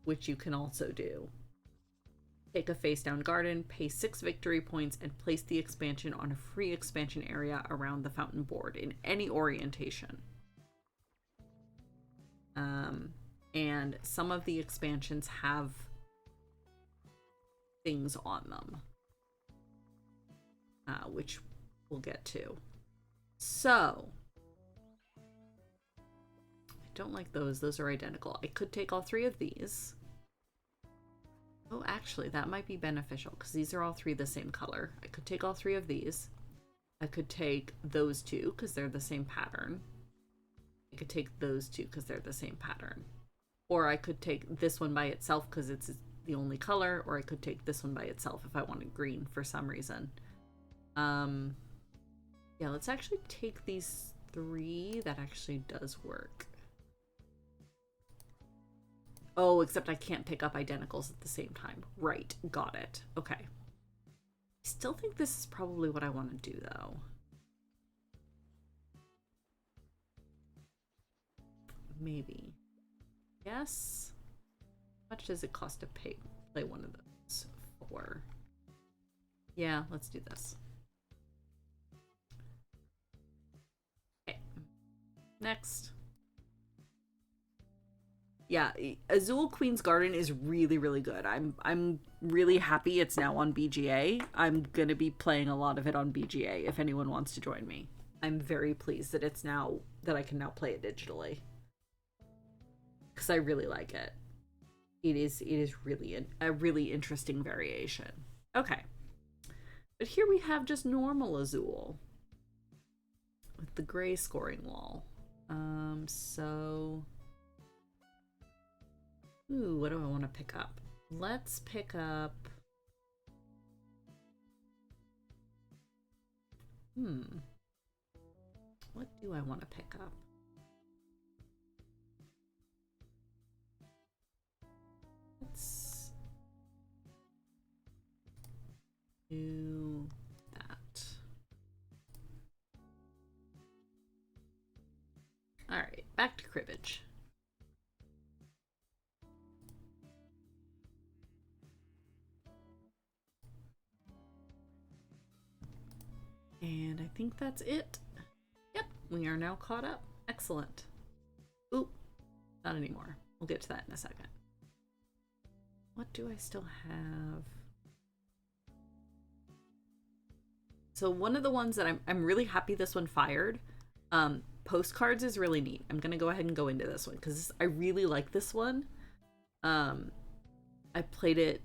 which you can also do. Take a face down garden, pay 6 victory points, and place the expansion on a free expansion area around the fountain board in any orientation. And some of the expansions have things on them, which we'll get to. So, I don't like those. Those are identical. I could take all 3 of these. Oh, actually, that might be beneficial because these are all 3 the same color. I could take all 3 of these. I could take those 2 because they're the same pattern. I could take those 2 because they're the same pattern. Or I could take this one by itself because it's the only color, or I could take this one by itself if I wanted green for some reason. Yeah, let's actually take these 3. That actually does work. Oh, except I can't pick up identicals at the same time. Right, got it. Okay. I still think this is probably what I want to do, though. Maybe. Yes. How much does it cost to play one of those for? Yeah, let's do this. Okay. Next. Yeah, Azul Queen's Garden is really, really good. I'm really happy it's now on BGA. I'm gonna be playing a lot of it on BGA if anyone wants to join me. I'm very pleased that it's now that I can now play it digitally, because I really like it. It is really a really interesting variation. Okay, but here we have just normal Azul with the gray scoring wall. So. Ooh, what do I want to pick up? Let's pick up... What do I want to pick up? Let's do that. Alright, back to cribbage. And I think that's it. Yep, we are now caught up. Excellent. Oop, not anymore. We'll get to that in a second. What do I still have? So one of the ones that I'm really happy this one fired. Postcards is really neat. I'm gonna go ahead and go into this one because I really like this one. I played it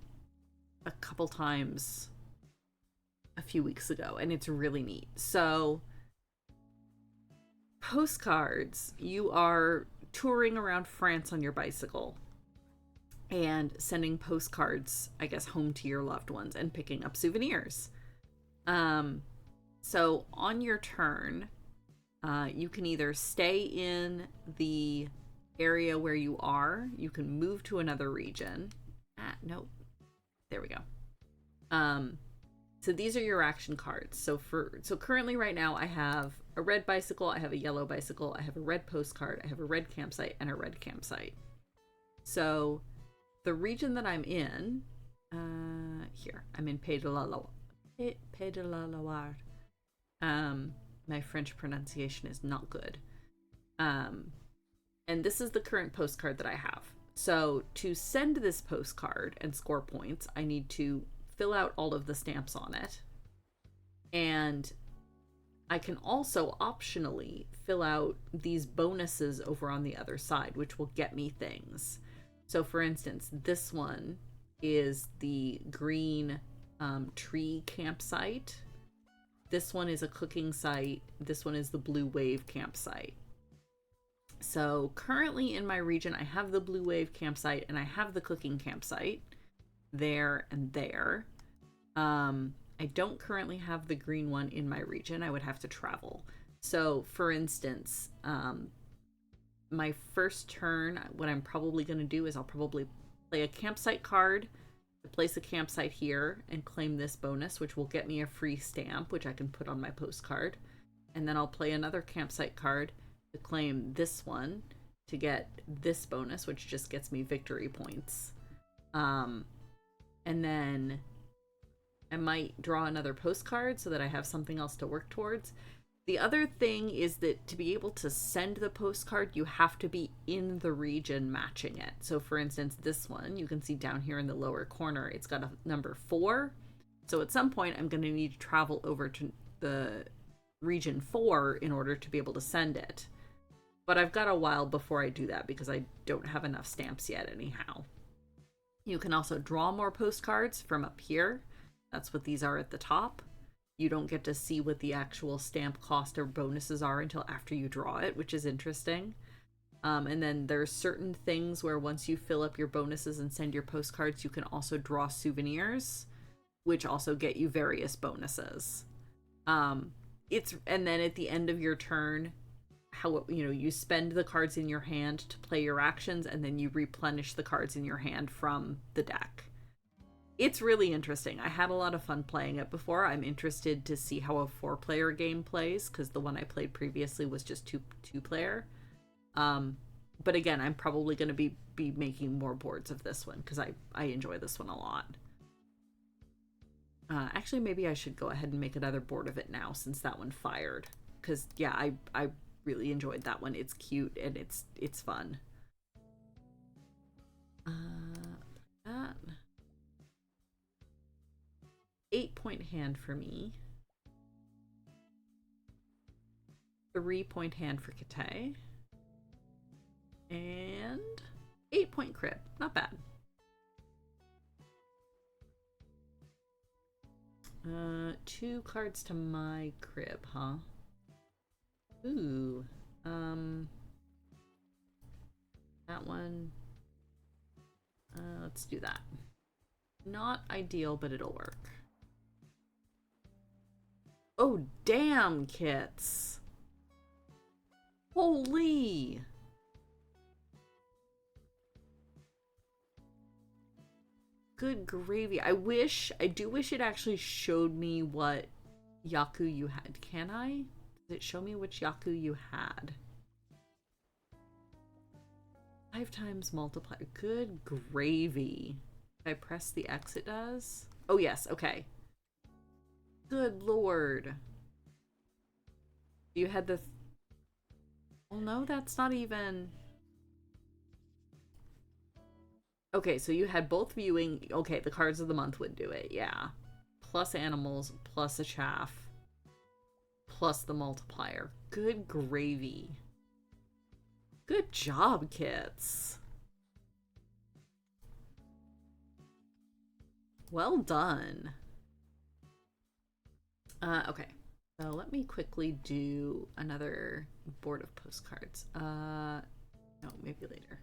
a couple times a few weeks ago, and it's really neat. So, postcards, you are touring around France on your bicycle and sending postcards, I guess, home to your loved ones and picking up souvenirs. So on your turn, you can either stay in the area where you are, you can move to another region. Nope. There we go. So these are your action cards. So currently right now I have a red bicycle, I have a yellow bicycle, I have a red postcard, I have a red campsite, and a red campsite. So the region that I'm in, here, I'm in Pays de la Loire. My French pronunciation is not good. And this is the current postcard that I have. So to send this postcard and score points, I need to fill out all of the stamps on it, and I can also optionally fill out these bonuses over on the other side, which will get me things. So for instance, this one is the green tree campsite. This one is a cooking site. This one is the blue wave campsite. So currently in my region, I have the blue wave campsite and I have the cooking campsite there and there. I don't currently have the green one in my region. I would have to travel. So for instance, my first turn, what I'm probably going to do is I'll probably play a campsite card, place a campsite here, and claim this bonus, which will get me a free stamp, which I can put on my postcard. And then I'll play another campsite card to claim this one to get this bonus, which just gets me victory points. And then I might draw another postcard so that I have something else to work towards. The other thing is that to be able to send the postcard, you have to be in the region matching it. So for instance, this one, you can see down here in the lower corner, it's got a number 4. So at some point, I'm going to need to travel over to the region 4 in order to be able to send it. But I've got a while before I do that because I don't have enough stamps yet anyhow. You can also draw more postcards from up here. That's what these are at the top. You don't get to see what the actual stamp cost or bonuses are until after you draw it, which is interesting. And then there's certain things where once you fill up your bonuses and send your postcards, you can also draw souvenirs, which also get you various bonuses. And then at the end of your turn, you spend the cards in your hand to play your actions, and then you replenish the cards in your hand from the deck. It's really interesting. I had a lot of fun playing it before. I'm interested to see how a 4-player game plays, because the one I played previously was just two-player. But again, I'm probably going to be making more boards of this one, because I enjoy this one a lot. Actually, maybe I should go ahead and make another board of it now, since that one fired. Because, yeah, I really enjoyed that one. It's cute, and it's fun. That... 8-point hand for me. 3-point hand for Kate. And 8-point crib. Not bad. 2 cards to my crib, huh? Ooh. That one. Let's do that. Not ideal, but it'll work. Oh, damn, kits. Holy. Good gravy. I do wish it actually showed me what Yaku you had. Can I? Does it show me which Yaku you had? 5 times multiplier. Good gravy. If I press the X, it does? Oh, yes. Okay. Good lord. You had the... Well, no, that's not even... Okay, so you had both viewing... Okay, the cards of the month would do it, yeah. Plus animals, plus a chaff, plus the multiplier. Good gravy. Good job, kits. Well done. Okay, so let me quickly do another board of postcards. No, maybe later.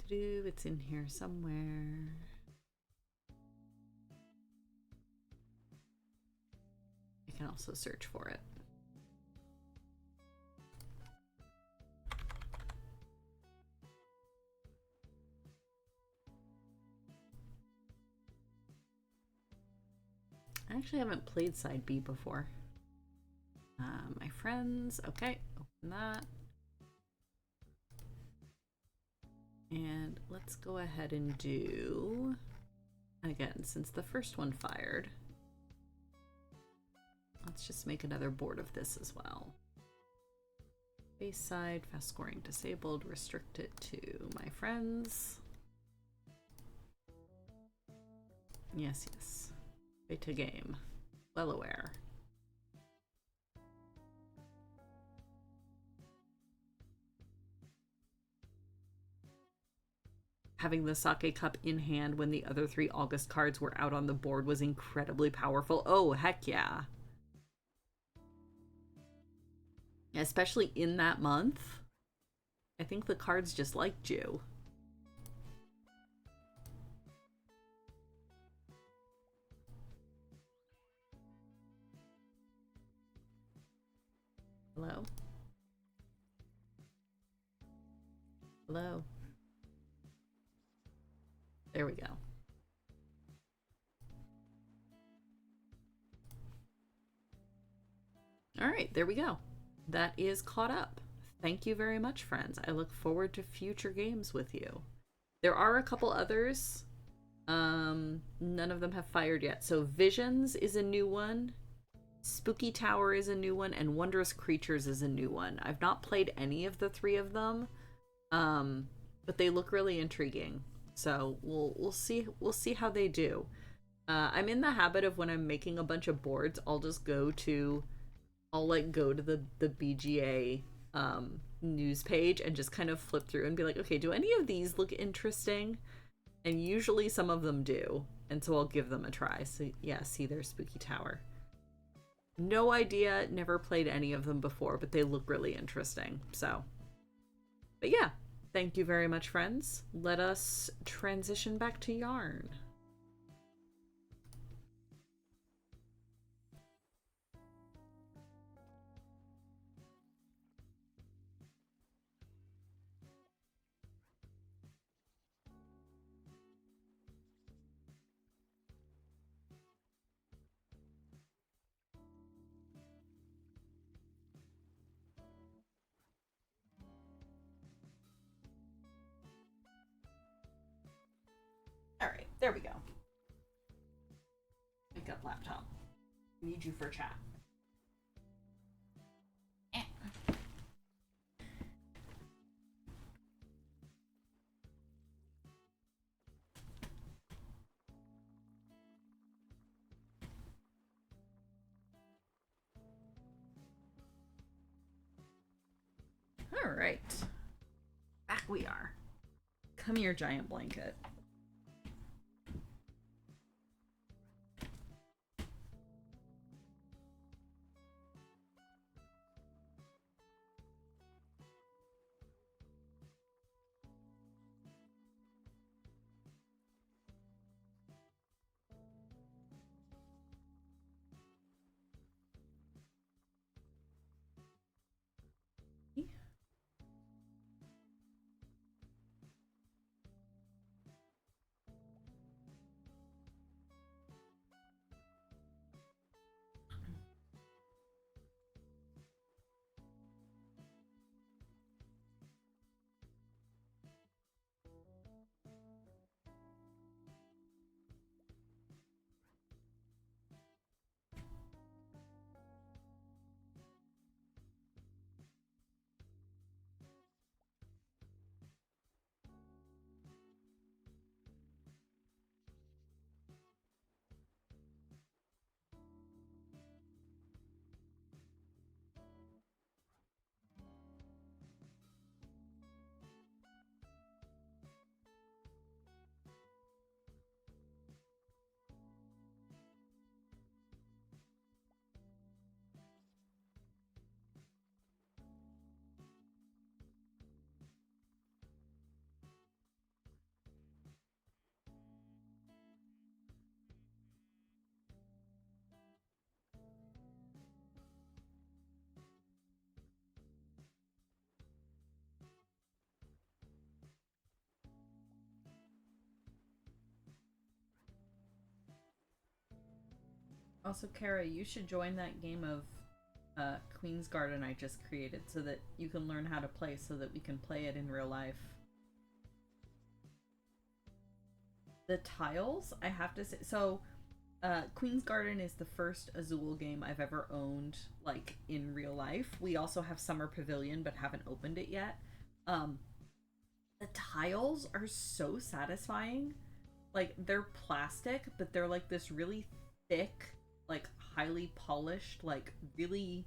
It's in here somewhere. I can also search for it. I actually haven't played side B before. My friends, okay, open that. And let's go ahead and do, again, since the first one fired, let's just make another board of this as well. Base side, fast scoring disabled, restrict it to my friends. Yes, yes. To game. Well aware. having the sake cup in hand when the other 3 August cards were out on the board was incredibly powerful. Oh, heck yeah. Especially in that month. I think the cards just liked you. Hello? Hello? There we go. All right, there we go. That is caught up. Thank you very much, friends. I look forward to future games with you. There are a couple others. None of them have fired yet. So Visions is a new one. Spooky Tower is a new one, and Wondrous Creatures is a new one. I've not played any of the 3 of them, but they look really intriguing. So we'll see how they do. I'm in the habit of when I'm making a bunch of boards, I'll go to the BGA news page and just kind of flip through and be like, okay, do any of these look interesting? And usually some of them do, and so I'll give them a try. So yeah, see, there's Spooky Tower. No idea, never played any of them before, but they look really interesting. So, but yeah, thank you very much, friends. Let us transition back to yarn. Alright, there we go. Pick up laptop. Need you for chat. Alright. Back we are. Come here, giant blanket. Also, Kara, you should join that game of Queen's Garden I just created so that you can learn how to play so that we can play it in real life. The tiles, I have to say, so Queen's Garden is the first Azul game I've ever owned, like, in real life. We also have Summer Pavilion, but haven't opened it yet. The tiles are so satisfying. Like, they're plastic, but they're like this really thick, like highly polished, like really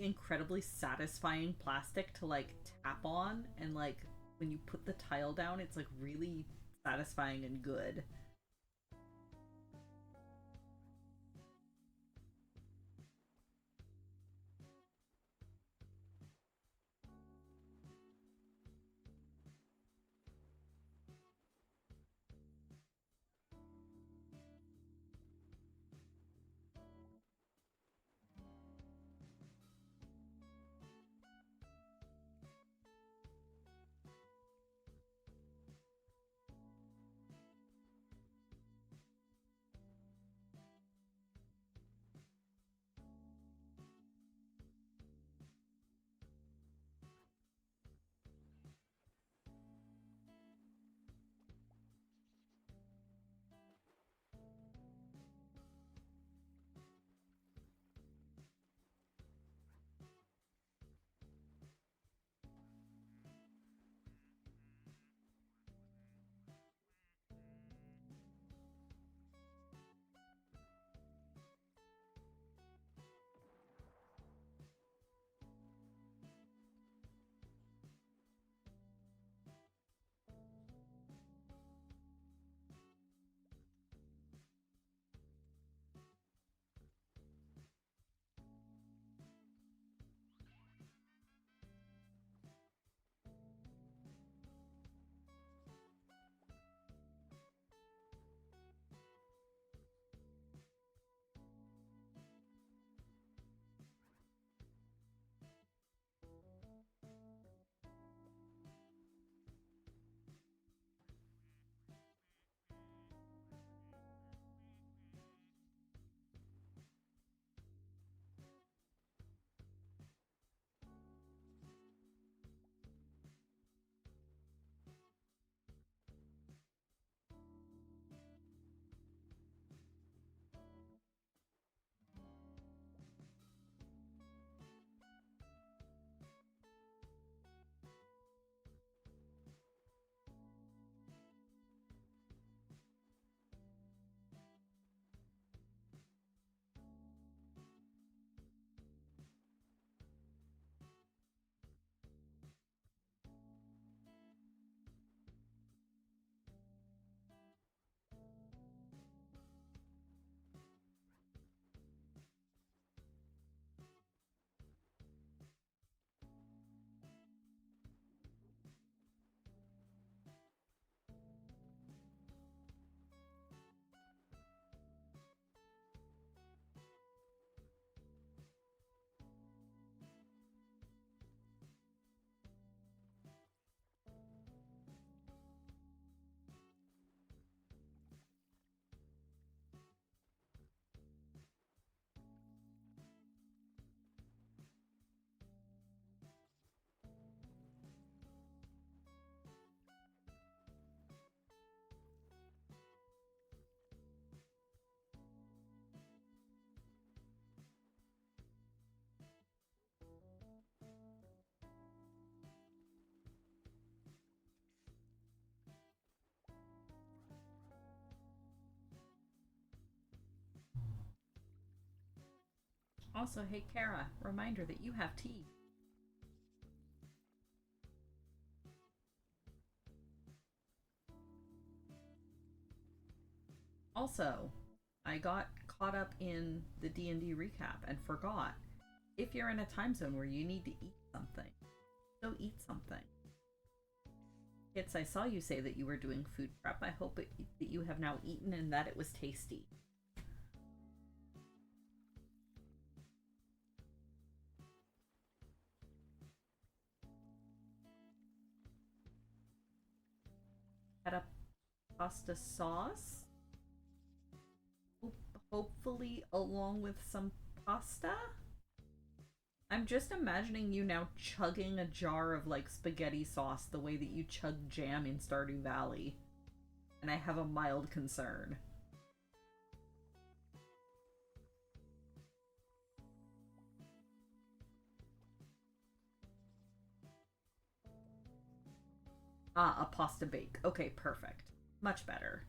incredibly satisfying plastic to like tap on and like when you put the tile down, it's like really satisfying and good. Also, hey Kara, reminder that you have tea. Also, I got caught up in the D&D recap and forgot. If you're in a time zone where you need to eat something, go eat something. Kits, I saw you say that you were doing food prep. I hope that you have now eaten and that it was tasty. Had a pasta sauce, hopefully along with some pasta. I'm just imagining you now chugging a jar of like spaghetti sauce the way that you chug jam in Stardew Valley. And I have a mild concern. Ah, a pasta bake. Okay, perfect. Much better.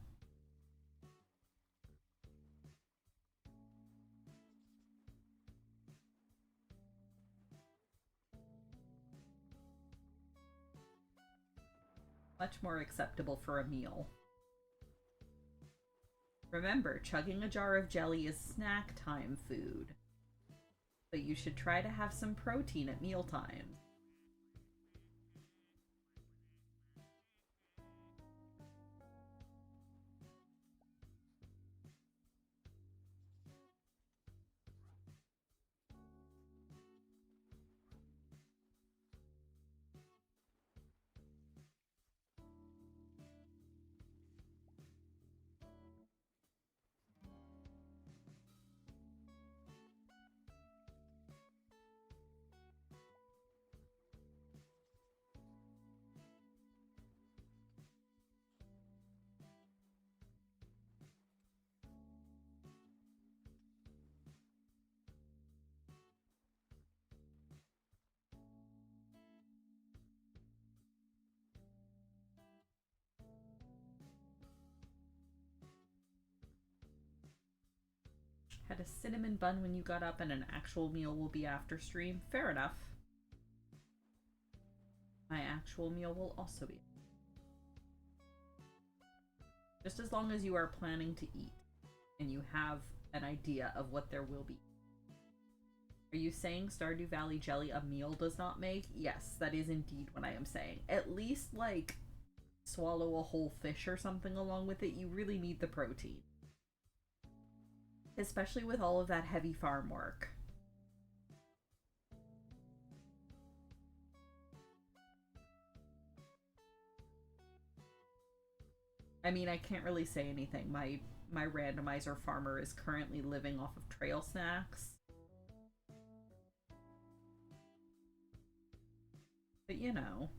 Much more acceptable for a meal. Remember, chugging a jar of jelly is snack time food. But you should try to have some protein at mealtimes. Had a cinnamon bun when you got up and an actual meal will be after stream. Fair enough. My actual meal will also be. Just as long as you are planning to eat and you have an idea of what there will be. Are you saying Stardew Valley jelly a meal does not make? Yes, that is indeed what I am saying. At least, like, swallow a whole fish or something along with it. You really need the protein. Especially with all of that heavy farm work. I mean, I can't really say anything. My randomizer farmer is currently living off of trail snacks. But you know.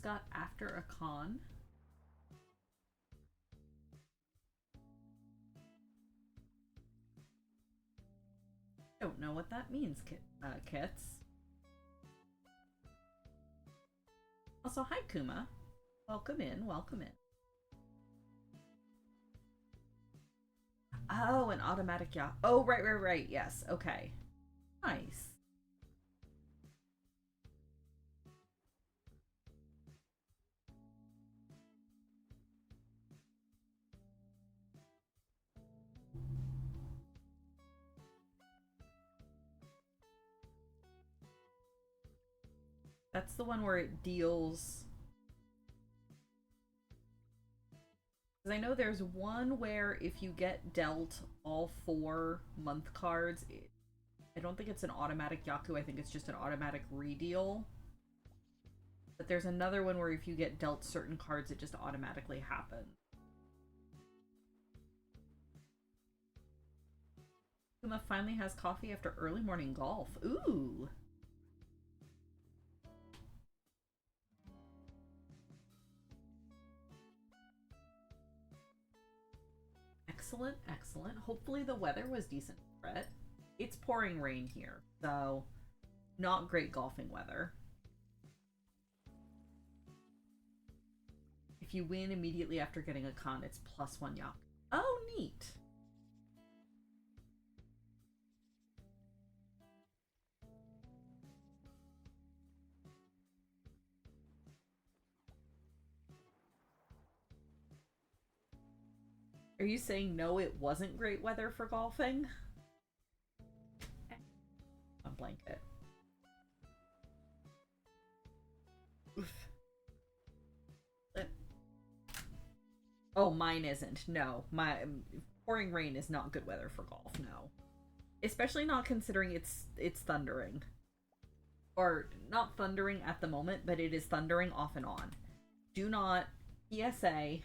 just got after a con. Don't know what that means, kits. Also, hi Kuma. Welcome in, welcome in. Oh, an automatic yacht. Oh, right. Yes, okay. Nice. That's the one where it deals... Because I know there's one where if you get dealt all 4 month cards, I don't think it's an automatic Yaku, I think it's just an automatic redeal. But there's another one where if you get dealt certain cards, it just automatically happens. Kuma finally has coffee after early morning golf. Ooh! Excellent, excellent. Hopefully the weather was decent for it. It's pouring rain here, so not great golfing weather. If you win immediately after getting a con, it's +1 yak. Oh, neat. Are you saying no, it wasn't great weather for golfing? A blanket. Oof. Oh, mine isn't. No, my pouring rain is not good weather for golf. No, especially not considering it's thundering, or not thundering at the moment, but it is thundering off and on. Do not, PSA,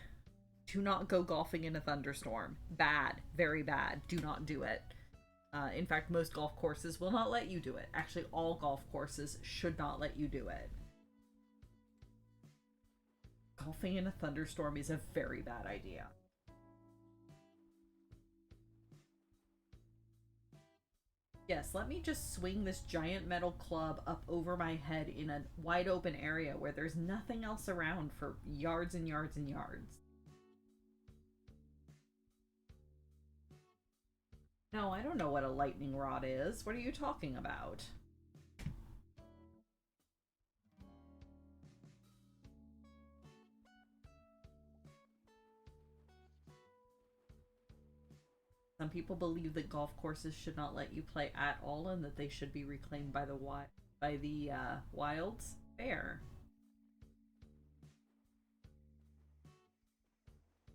do not go golfing in a thunderstorm. Bad, very bad. Do not do it. In fact, most golf courses will not let you do it. Actually, all golf courses should not let you do it. Golfing in a thunderstorm is a very bad idea. Yes, let me just swing this giant metal club up over my head in a wide open area where there's nothing else around for yards and yards and yards. No, I don't know what a lightning rod is. What are you talking about? Some people believe that golf courses should not let you play at all and that they should be reclaimed by the wilds. Fair.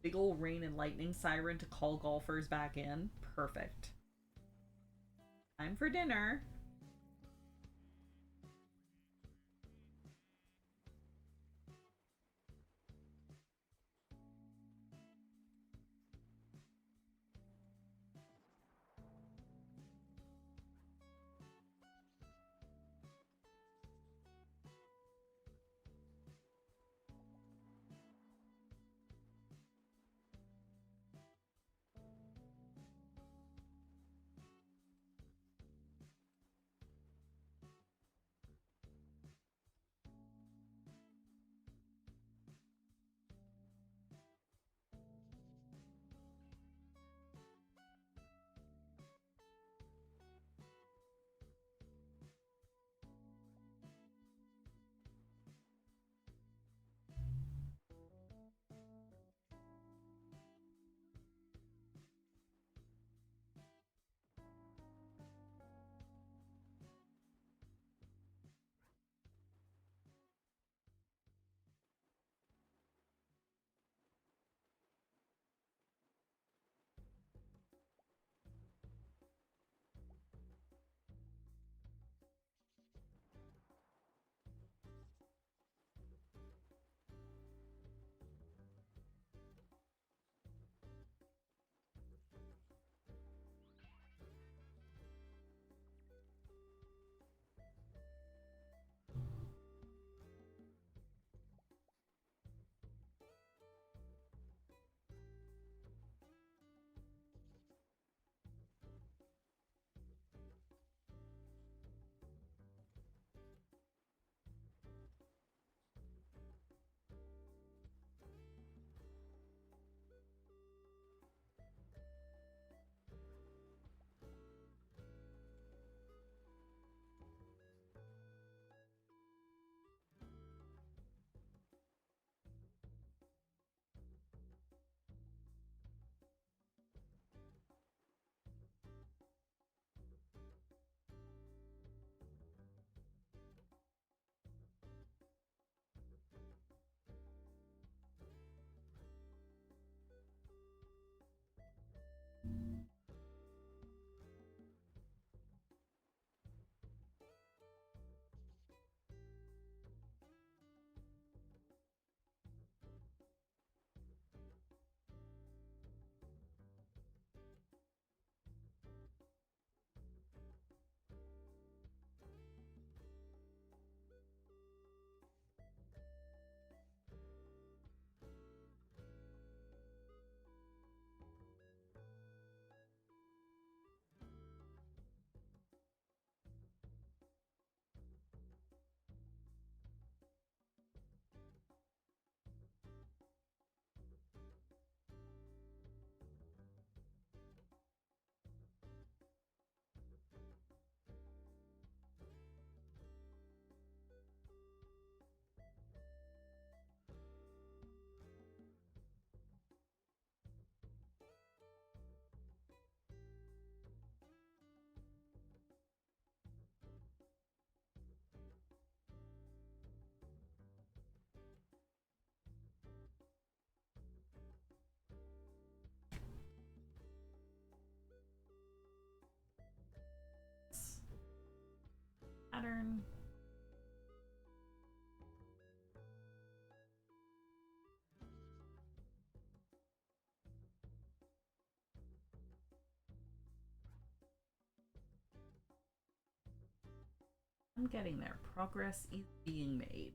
Big ol' rain and lightning siren to call golfers back in. Perfect. Time for dinner. turn. I'm getting there. Progress is being made.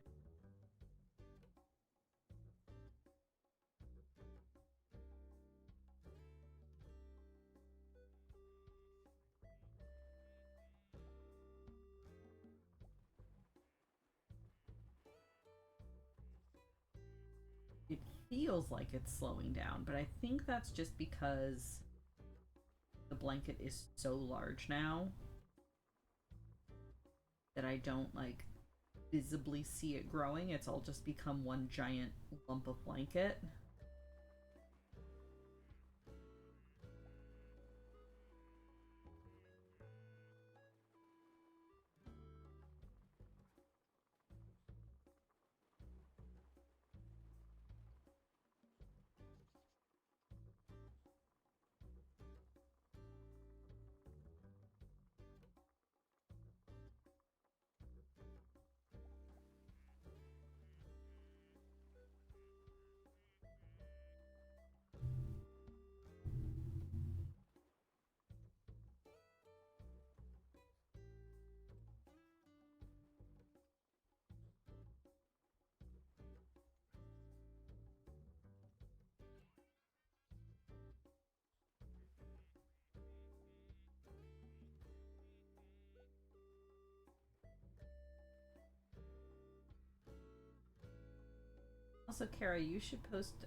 It feels like it's slowing down, but I think that's just because the blanket is so large now that I don't like visibly see it growing. It's all just become one giant lump of blanket. Also, Kara, you should post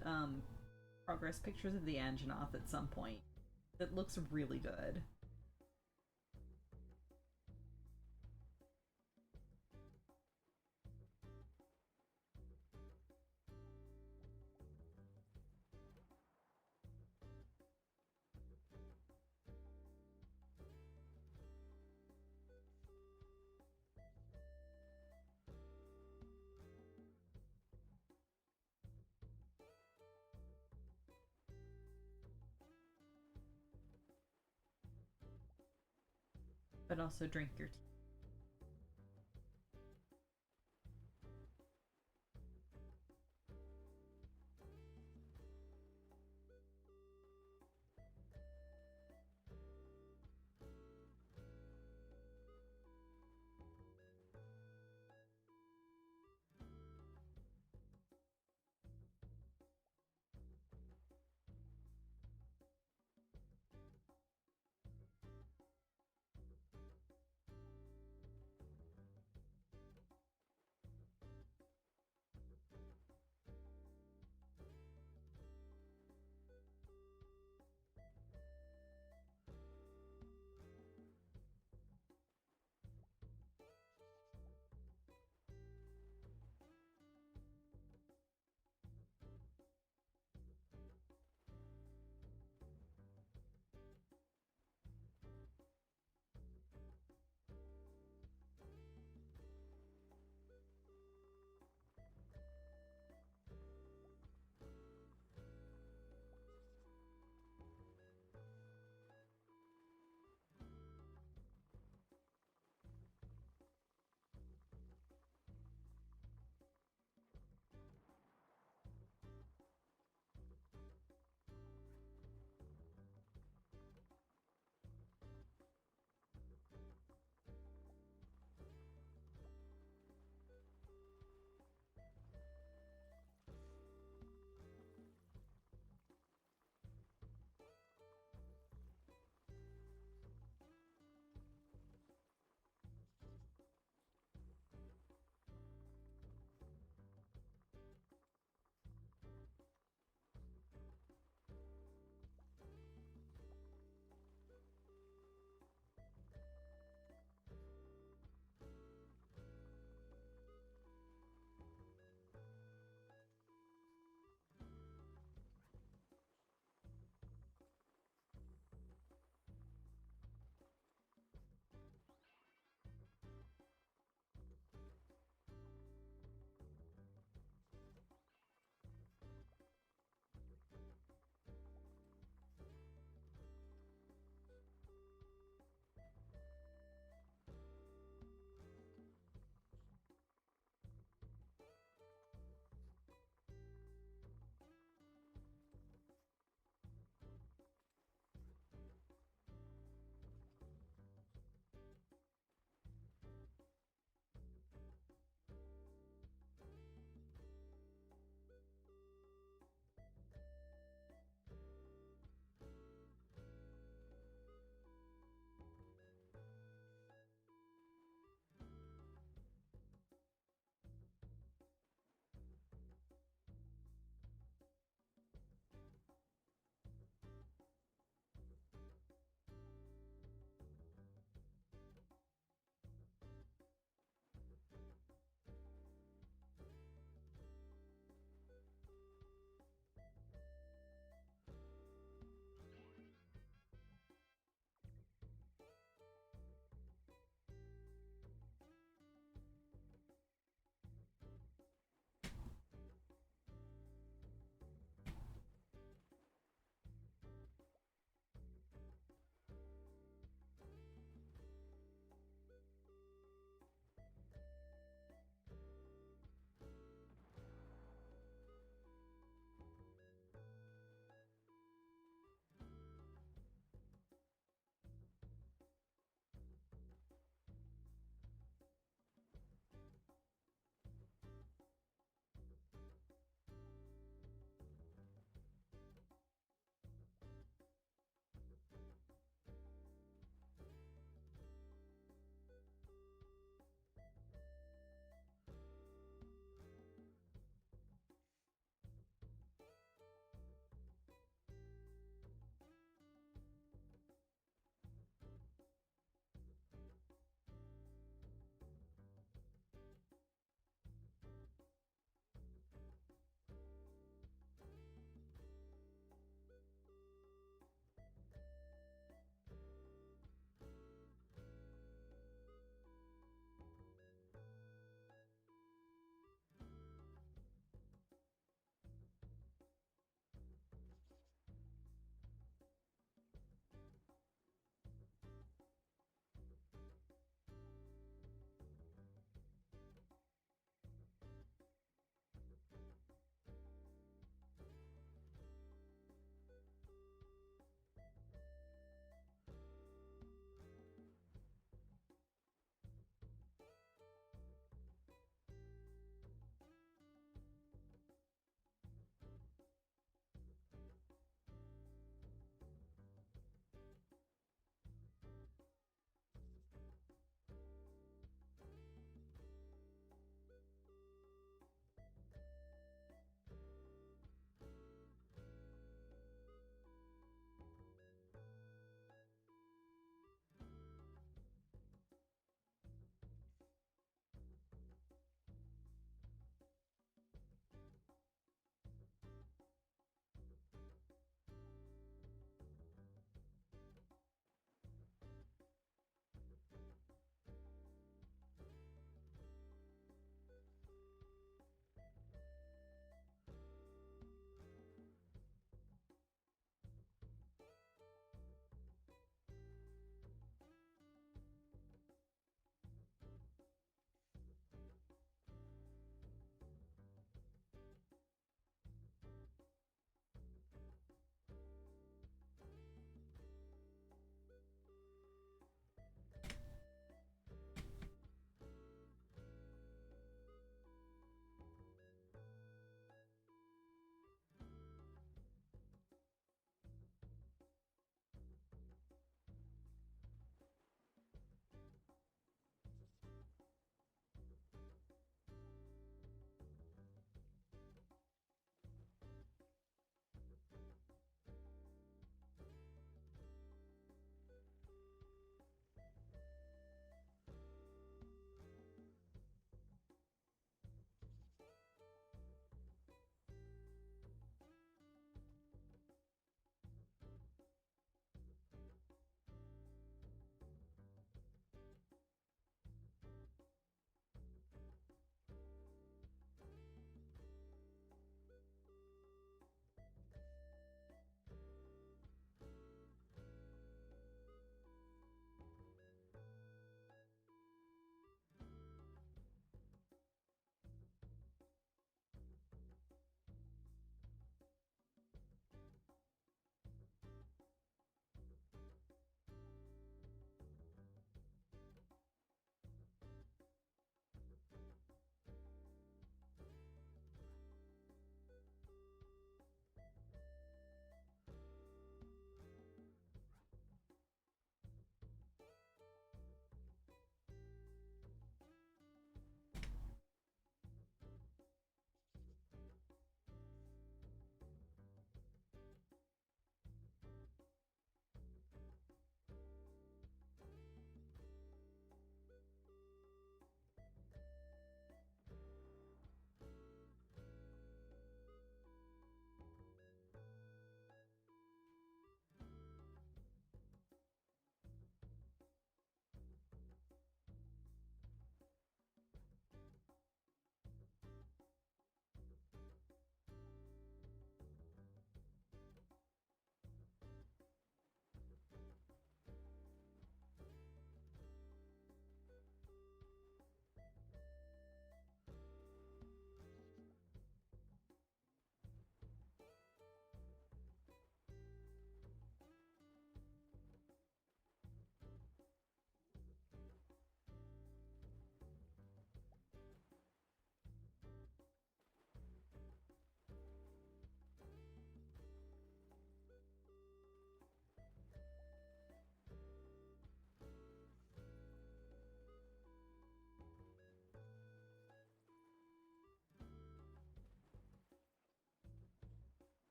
progress pictures of the Anjanath at some point. It looks really good. But also drink your tea.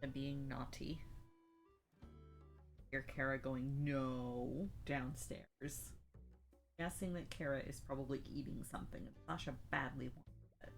and being naughty. Hear Kara going, no, downstairs. Guessing that Kara is probably eating something and Sasha badly wants it.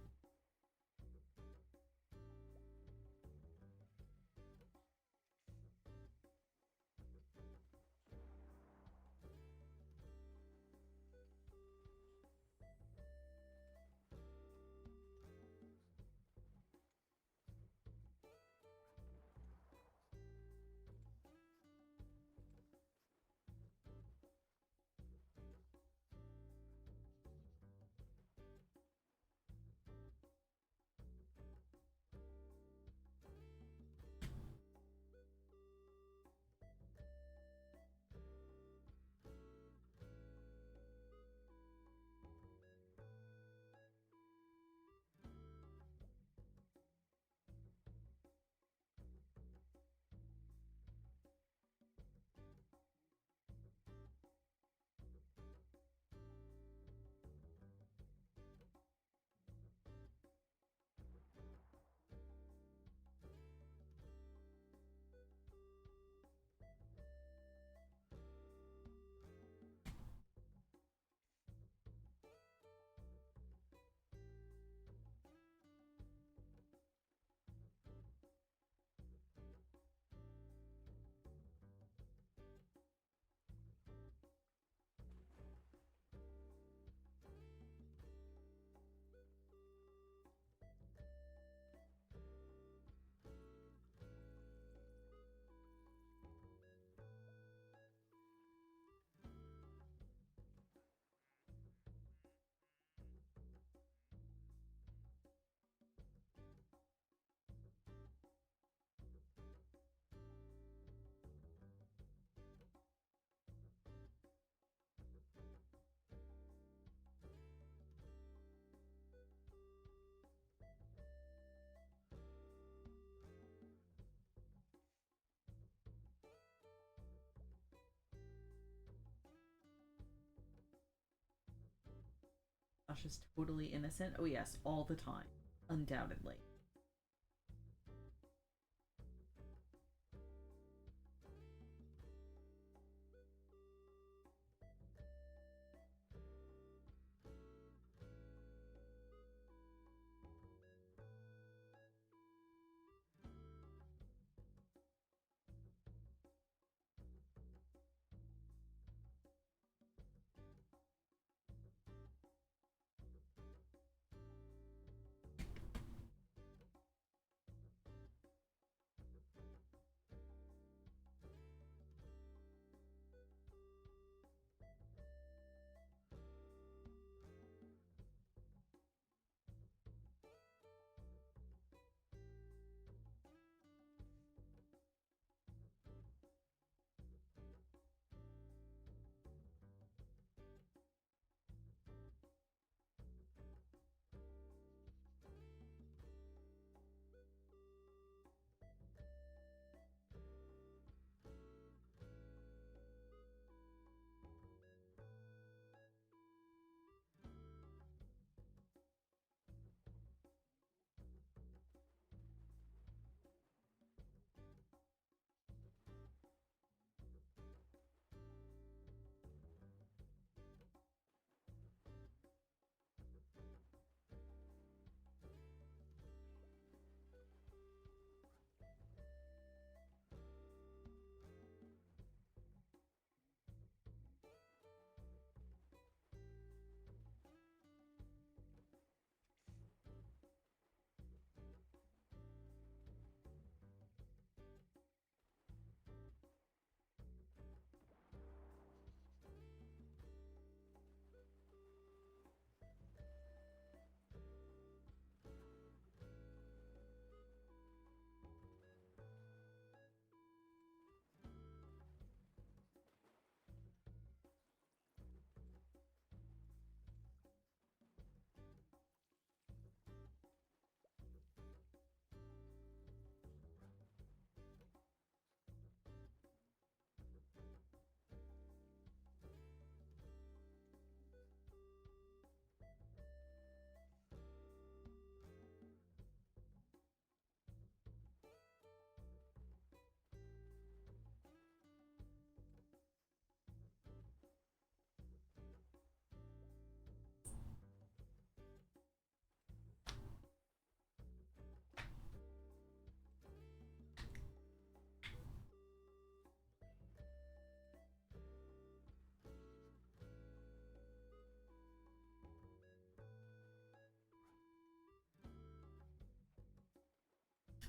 Sasha's totally innocent. Oh yes, all the time. Undoubtedly.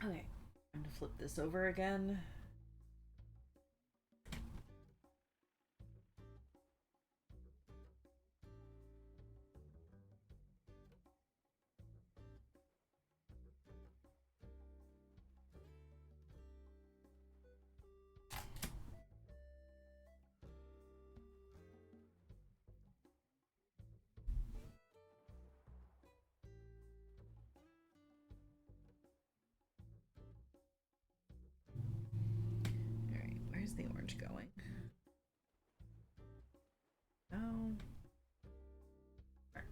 Okay, I'm gonna flip this over again. Alright, where's the orange going? Oh. Alright.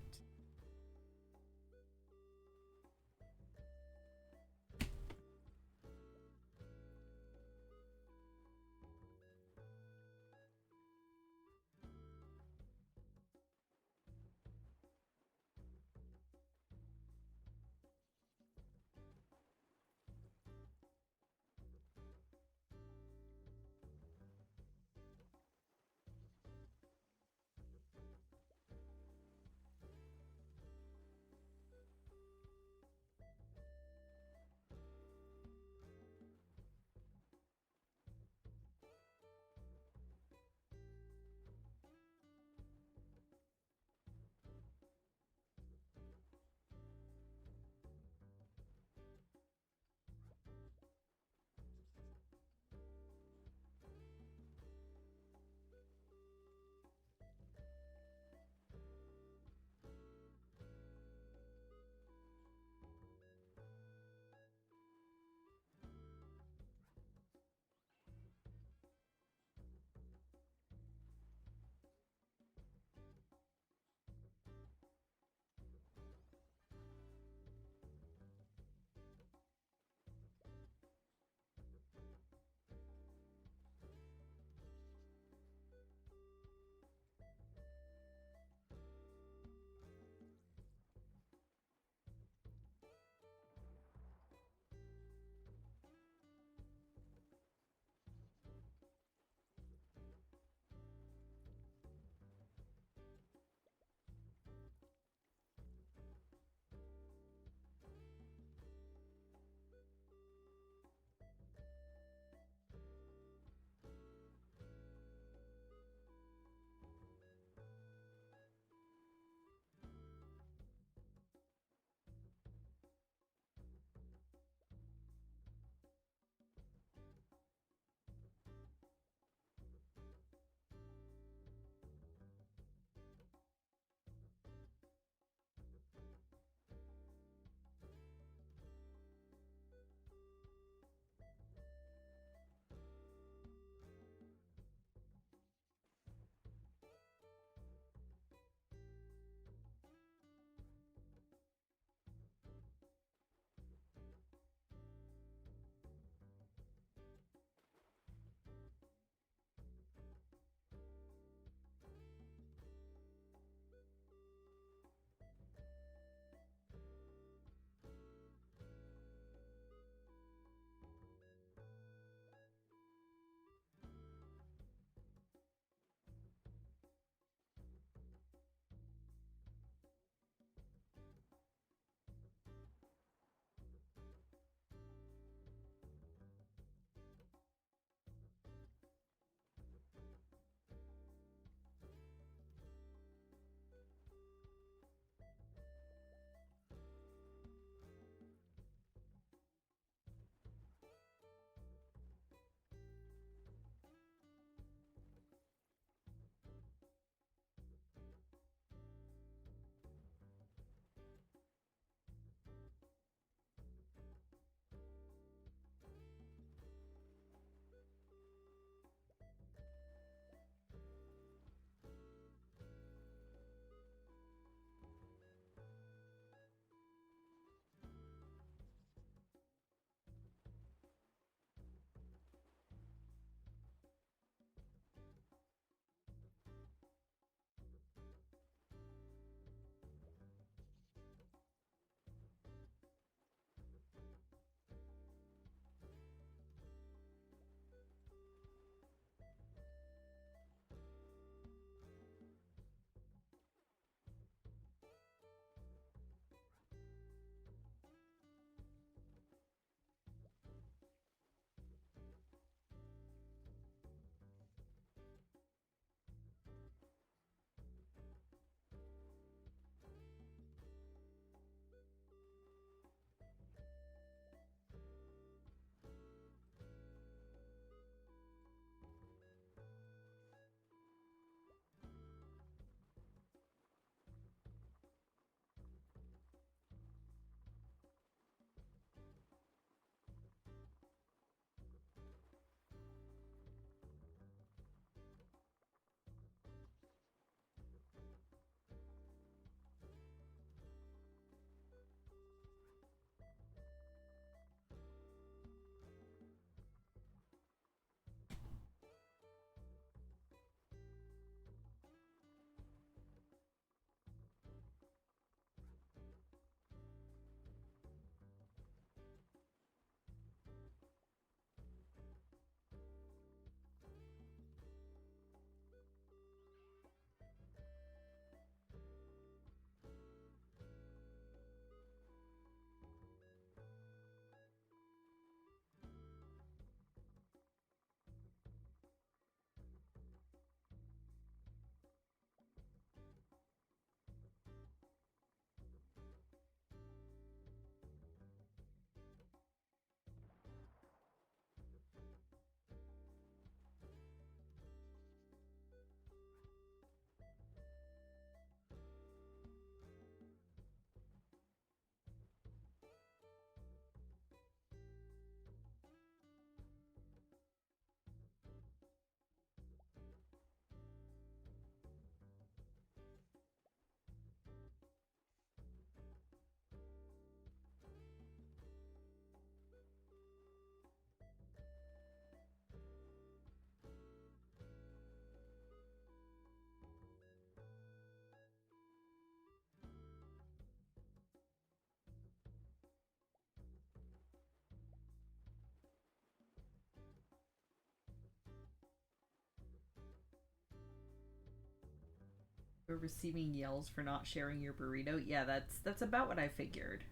We're receiving yells for not sharing your burrito. Yeah, that's about what I figured.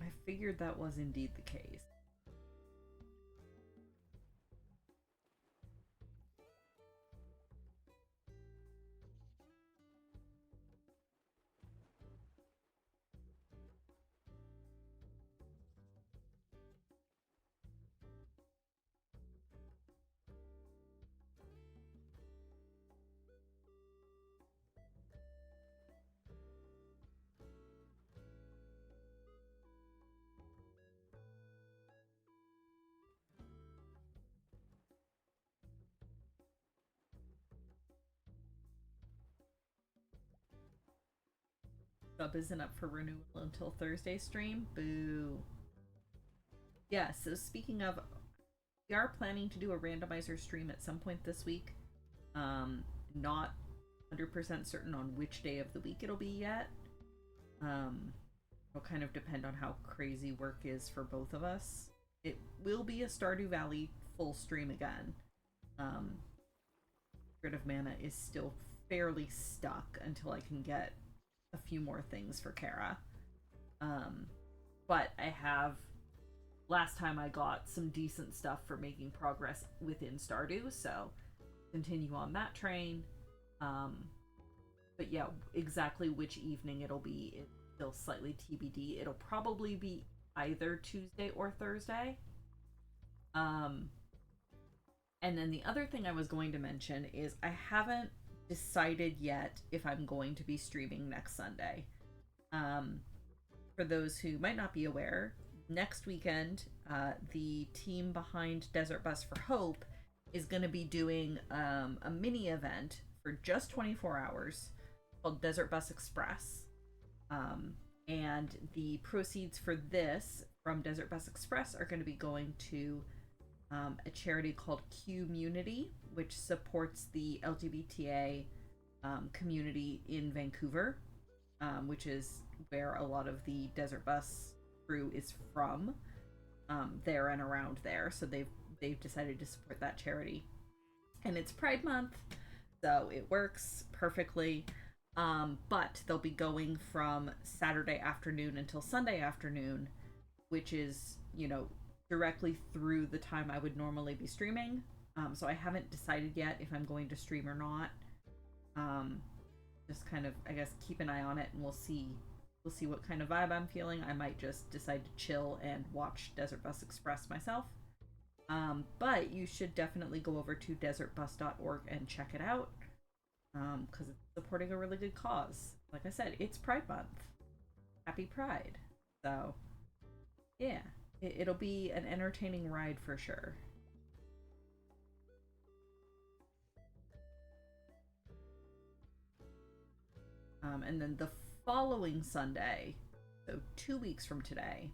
I figured that was indeed the case. Sub isn't up for renewal until Thursday stream. Boo. Yeah, so speaking of, we are planning to do a randomizer stream at some point this week. Not 100% certain on which day of the week it'll be yet. It'll kind of depend on how crazy work is for both of us. It will be a Stardew Valley full stream again. Grid of Mana is still fairly stuck until I can get a few more things for Kara. But I have, last time I got some decent stuff for making progress within Stardew, so continue on that train. But yeah, exactly which evening it'll be is still slightly TBD. It'll probably be either Tuesday or Thursday. And then the other thing I was going to mention is I haven't decided yet if I'm going to be streaming next Sunday. For those who might not be aware, next weekend, the team behind Desert Bus for Hope is going to be doing a mini event for just 24 hours called Desert Bus Express. And the proceeds for this from Desert Bus Express are going to be going to a charity called Community, which supports the LGBTA community in Vancouver, which is where a lot of the Desert Bus crew is from, there and around there. So they've decided to support that charity, and it's Pride Month, so it works perfectly. But they'll be going from Saturday afternoon until Sunday afternoon, which is, directly through the time I would normally be streaming. So I haven't decided yet if I'm going to stream or not. Just kind of, I guess, keep an eye on it, and we'll see what kind of vibe I'm feeling. I might just decide to chill and watch Desert Bus Express myself. But you should definitely go over to desertbus.org and check it out, because it's supporting a really good cause. Like I said, it's Pride Month. Happy Pride. So, yeah. It'll be an entertaining ride for sure. And then the following Sunday, so 2 weeks from today,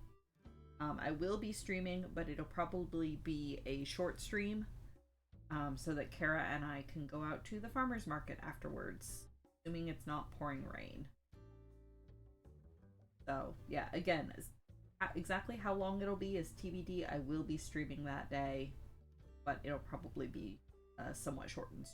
I will be streaming, but it'll probably be a short stream, so that Kara and I can go out to the farmer's market afterwards, assuming it's not pouring rain. So, yeah, again, exactly how long it'll be is TBD. I will be streaming that day, but it'll probably be somewhat shortened.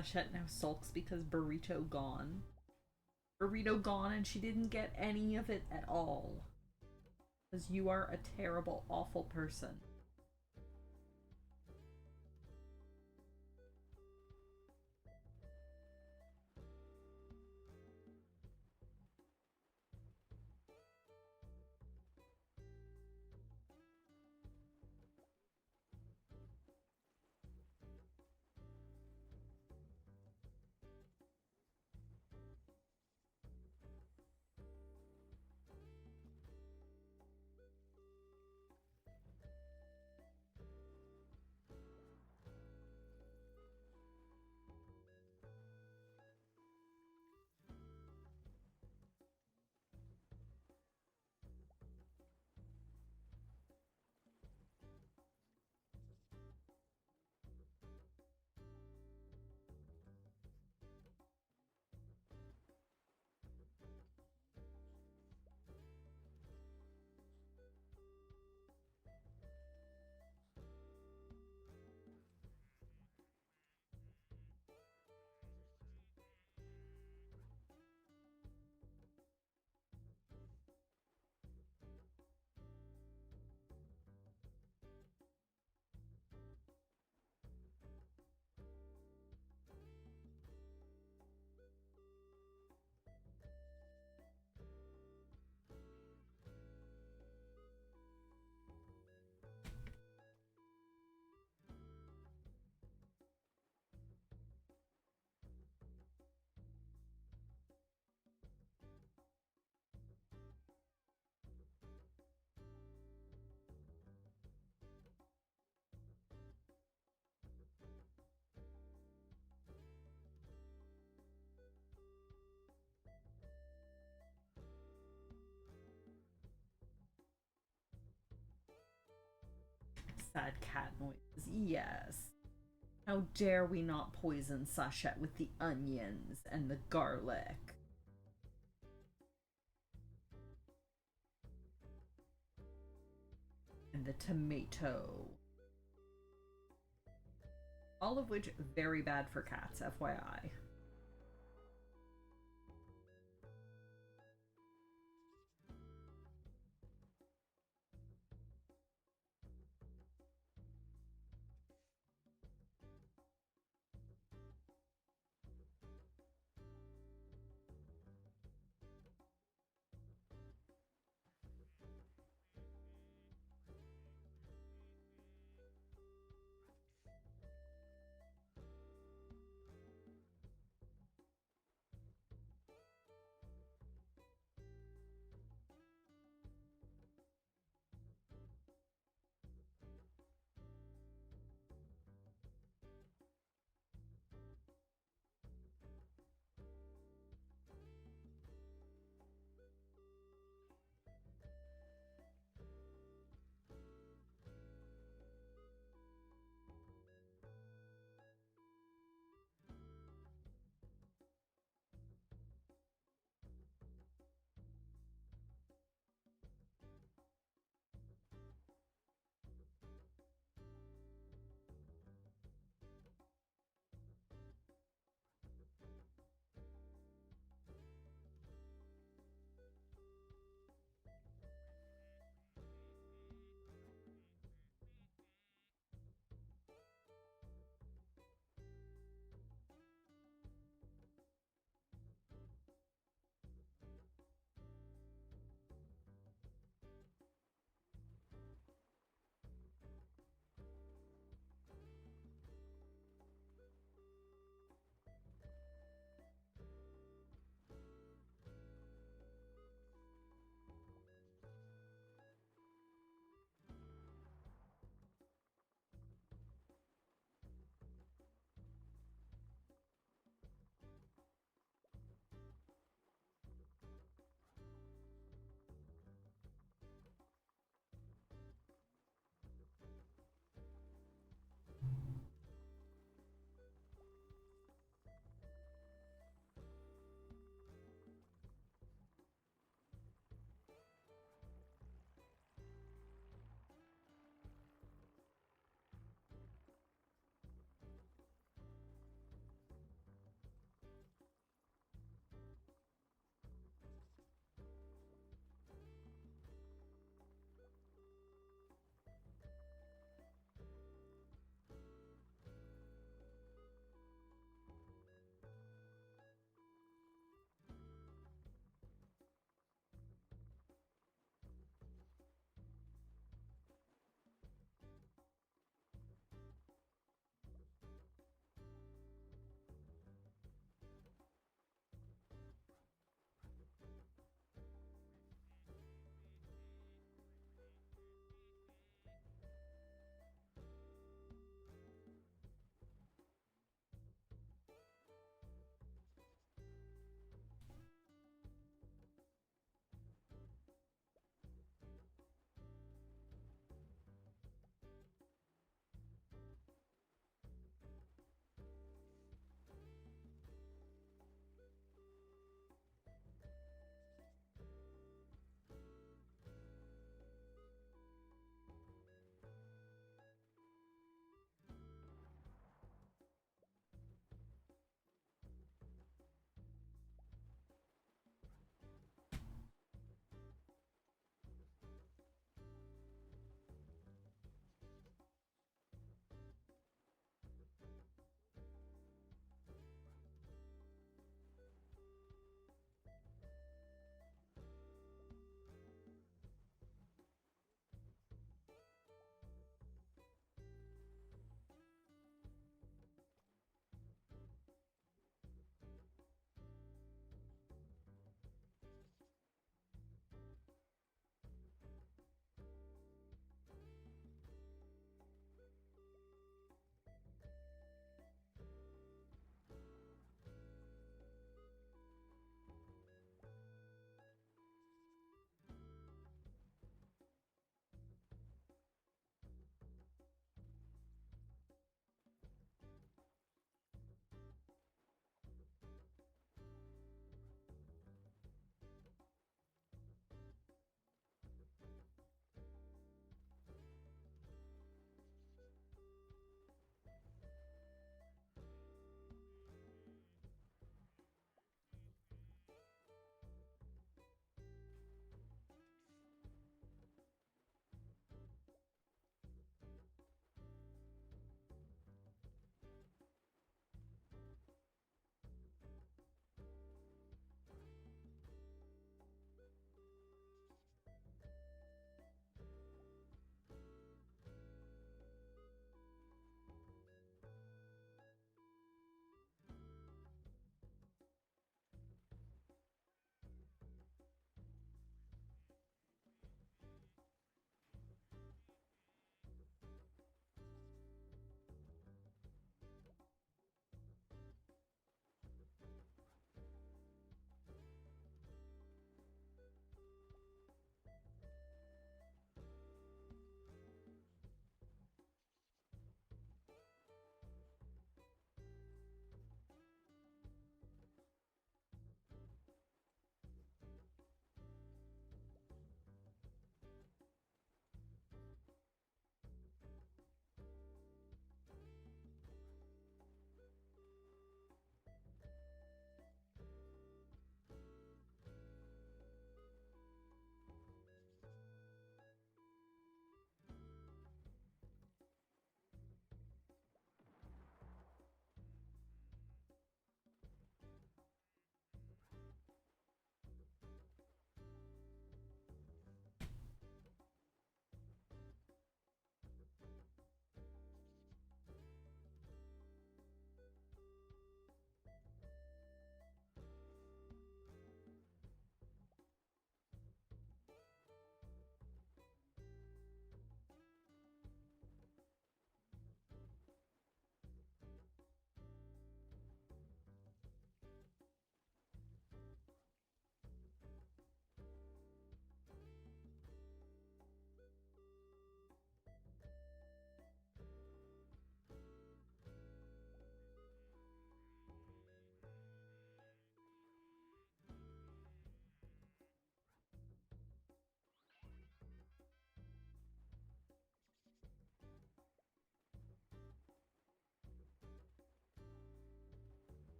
Sachette now sulks because Burrito gone. Burrito gone and she didn't get any of it at all. Because you are a terrible, awful person. Sad cat noises, yes. How dare we not poison Sachette with the onions and the garlic? And the tomato. All of which very bad for cats, FYI.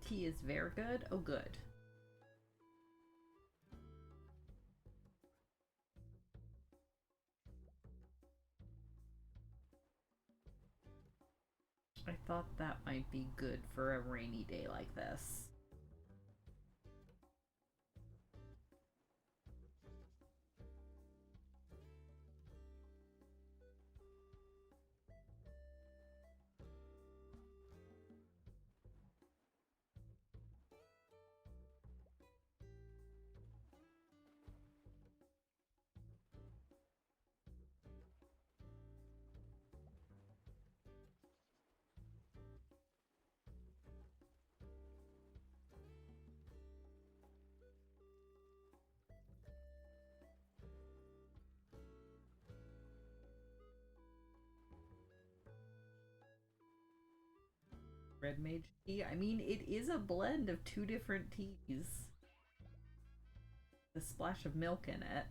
tea is very good. Oh, good. I thought that might be good for a rainy day like this. Red mage tea. I mean, it is a blend of two different teas. The splash of milk in it.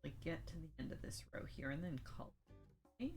Like, get to the end of this row here and then call. Okay?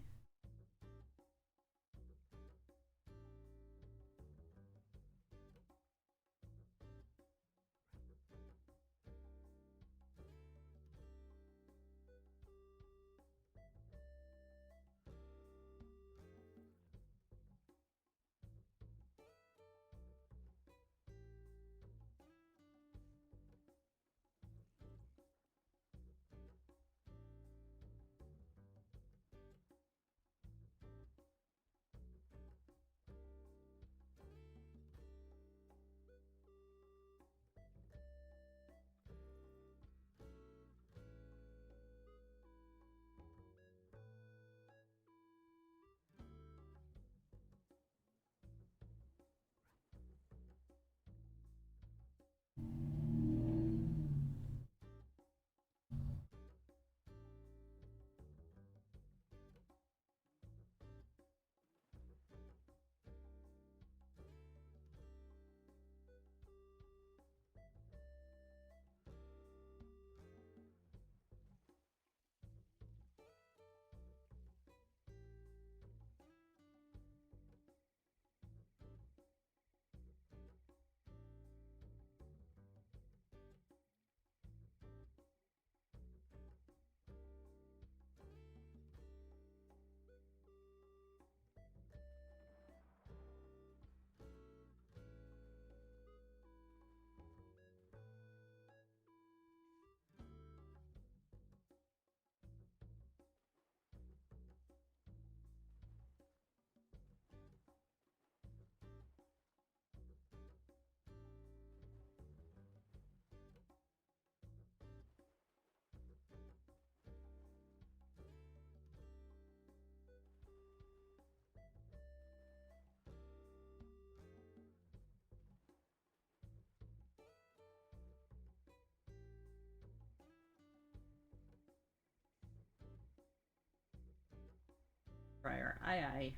Friar, aye aye.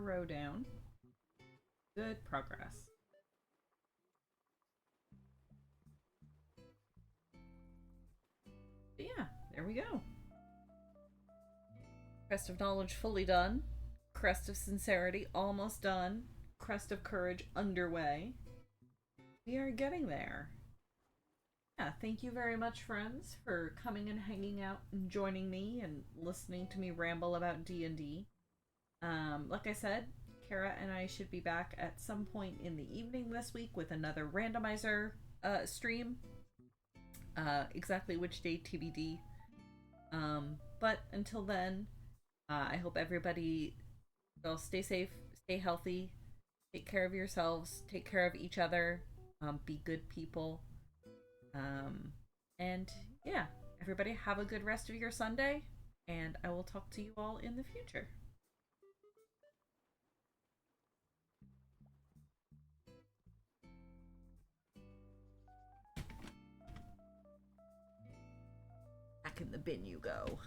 row down. Good progress. But yeah, there we go. Crest of Knowledge fully done. Crest of Sincerity almost done. Crest of Courage underway. We are getting there. Yeah, thank you very much, friends, for coming and hanging out and joining me and listening to me ramble about D&D. Like I said, Kara and I should be back at some point in the evening this week with another randomizer stream. Exactly which day TBD. But until then, I hope everybody will stay safe, stay healthy, take care of yourselves, take care of each other, be good people. And yeah, everybody have a good rest of your Sunday, and I will talk to you all in the future. Back in the bin you go.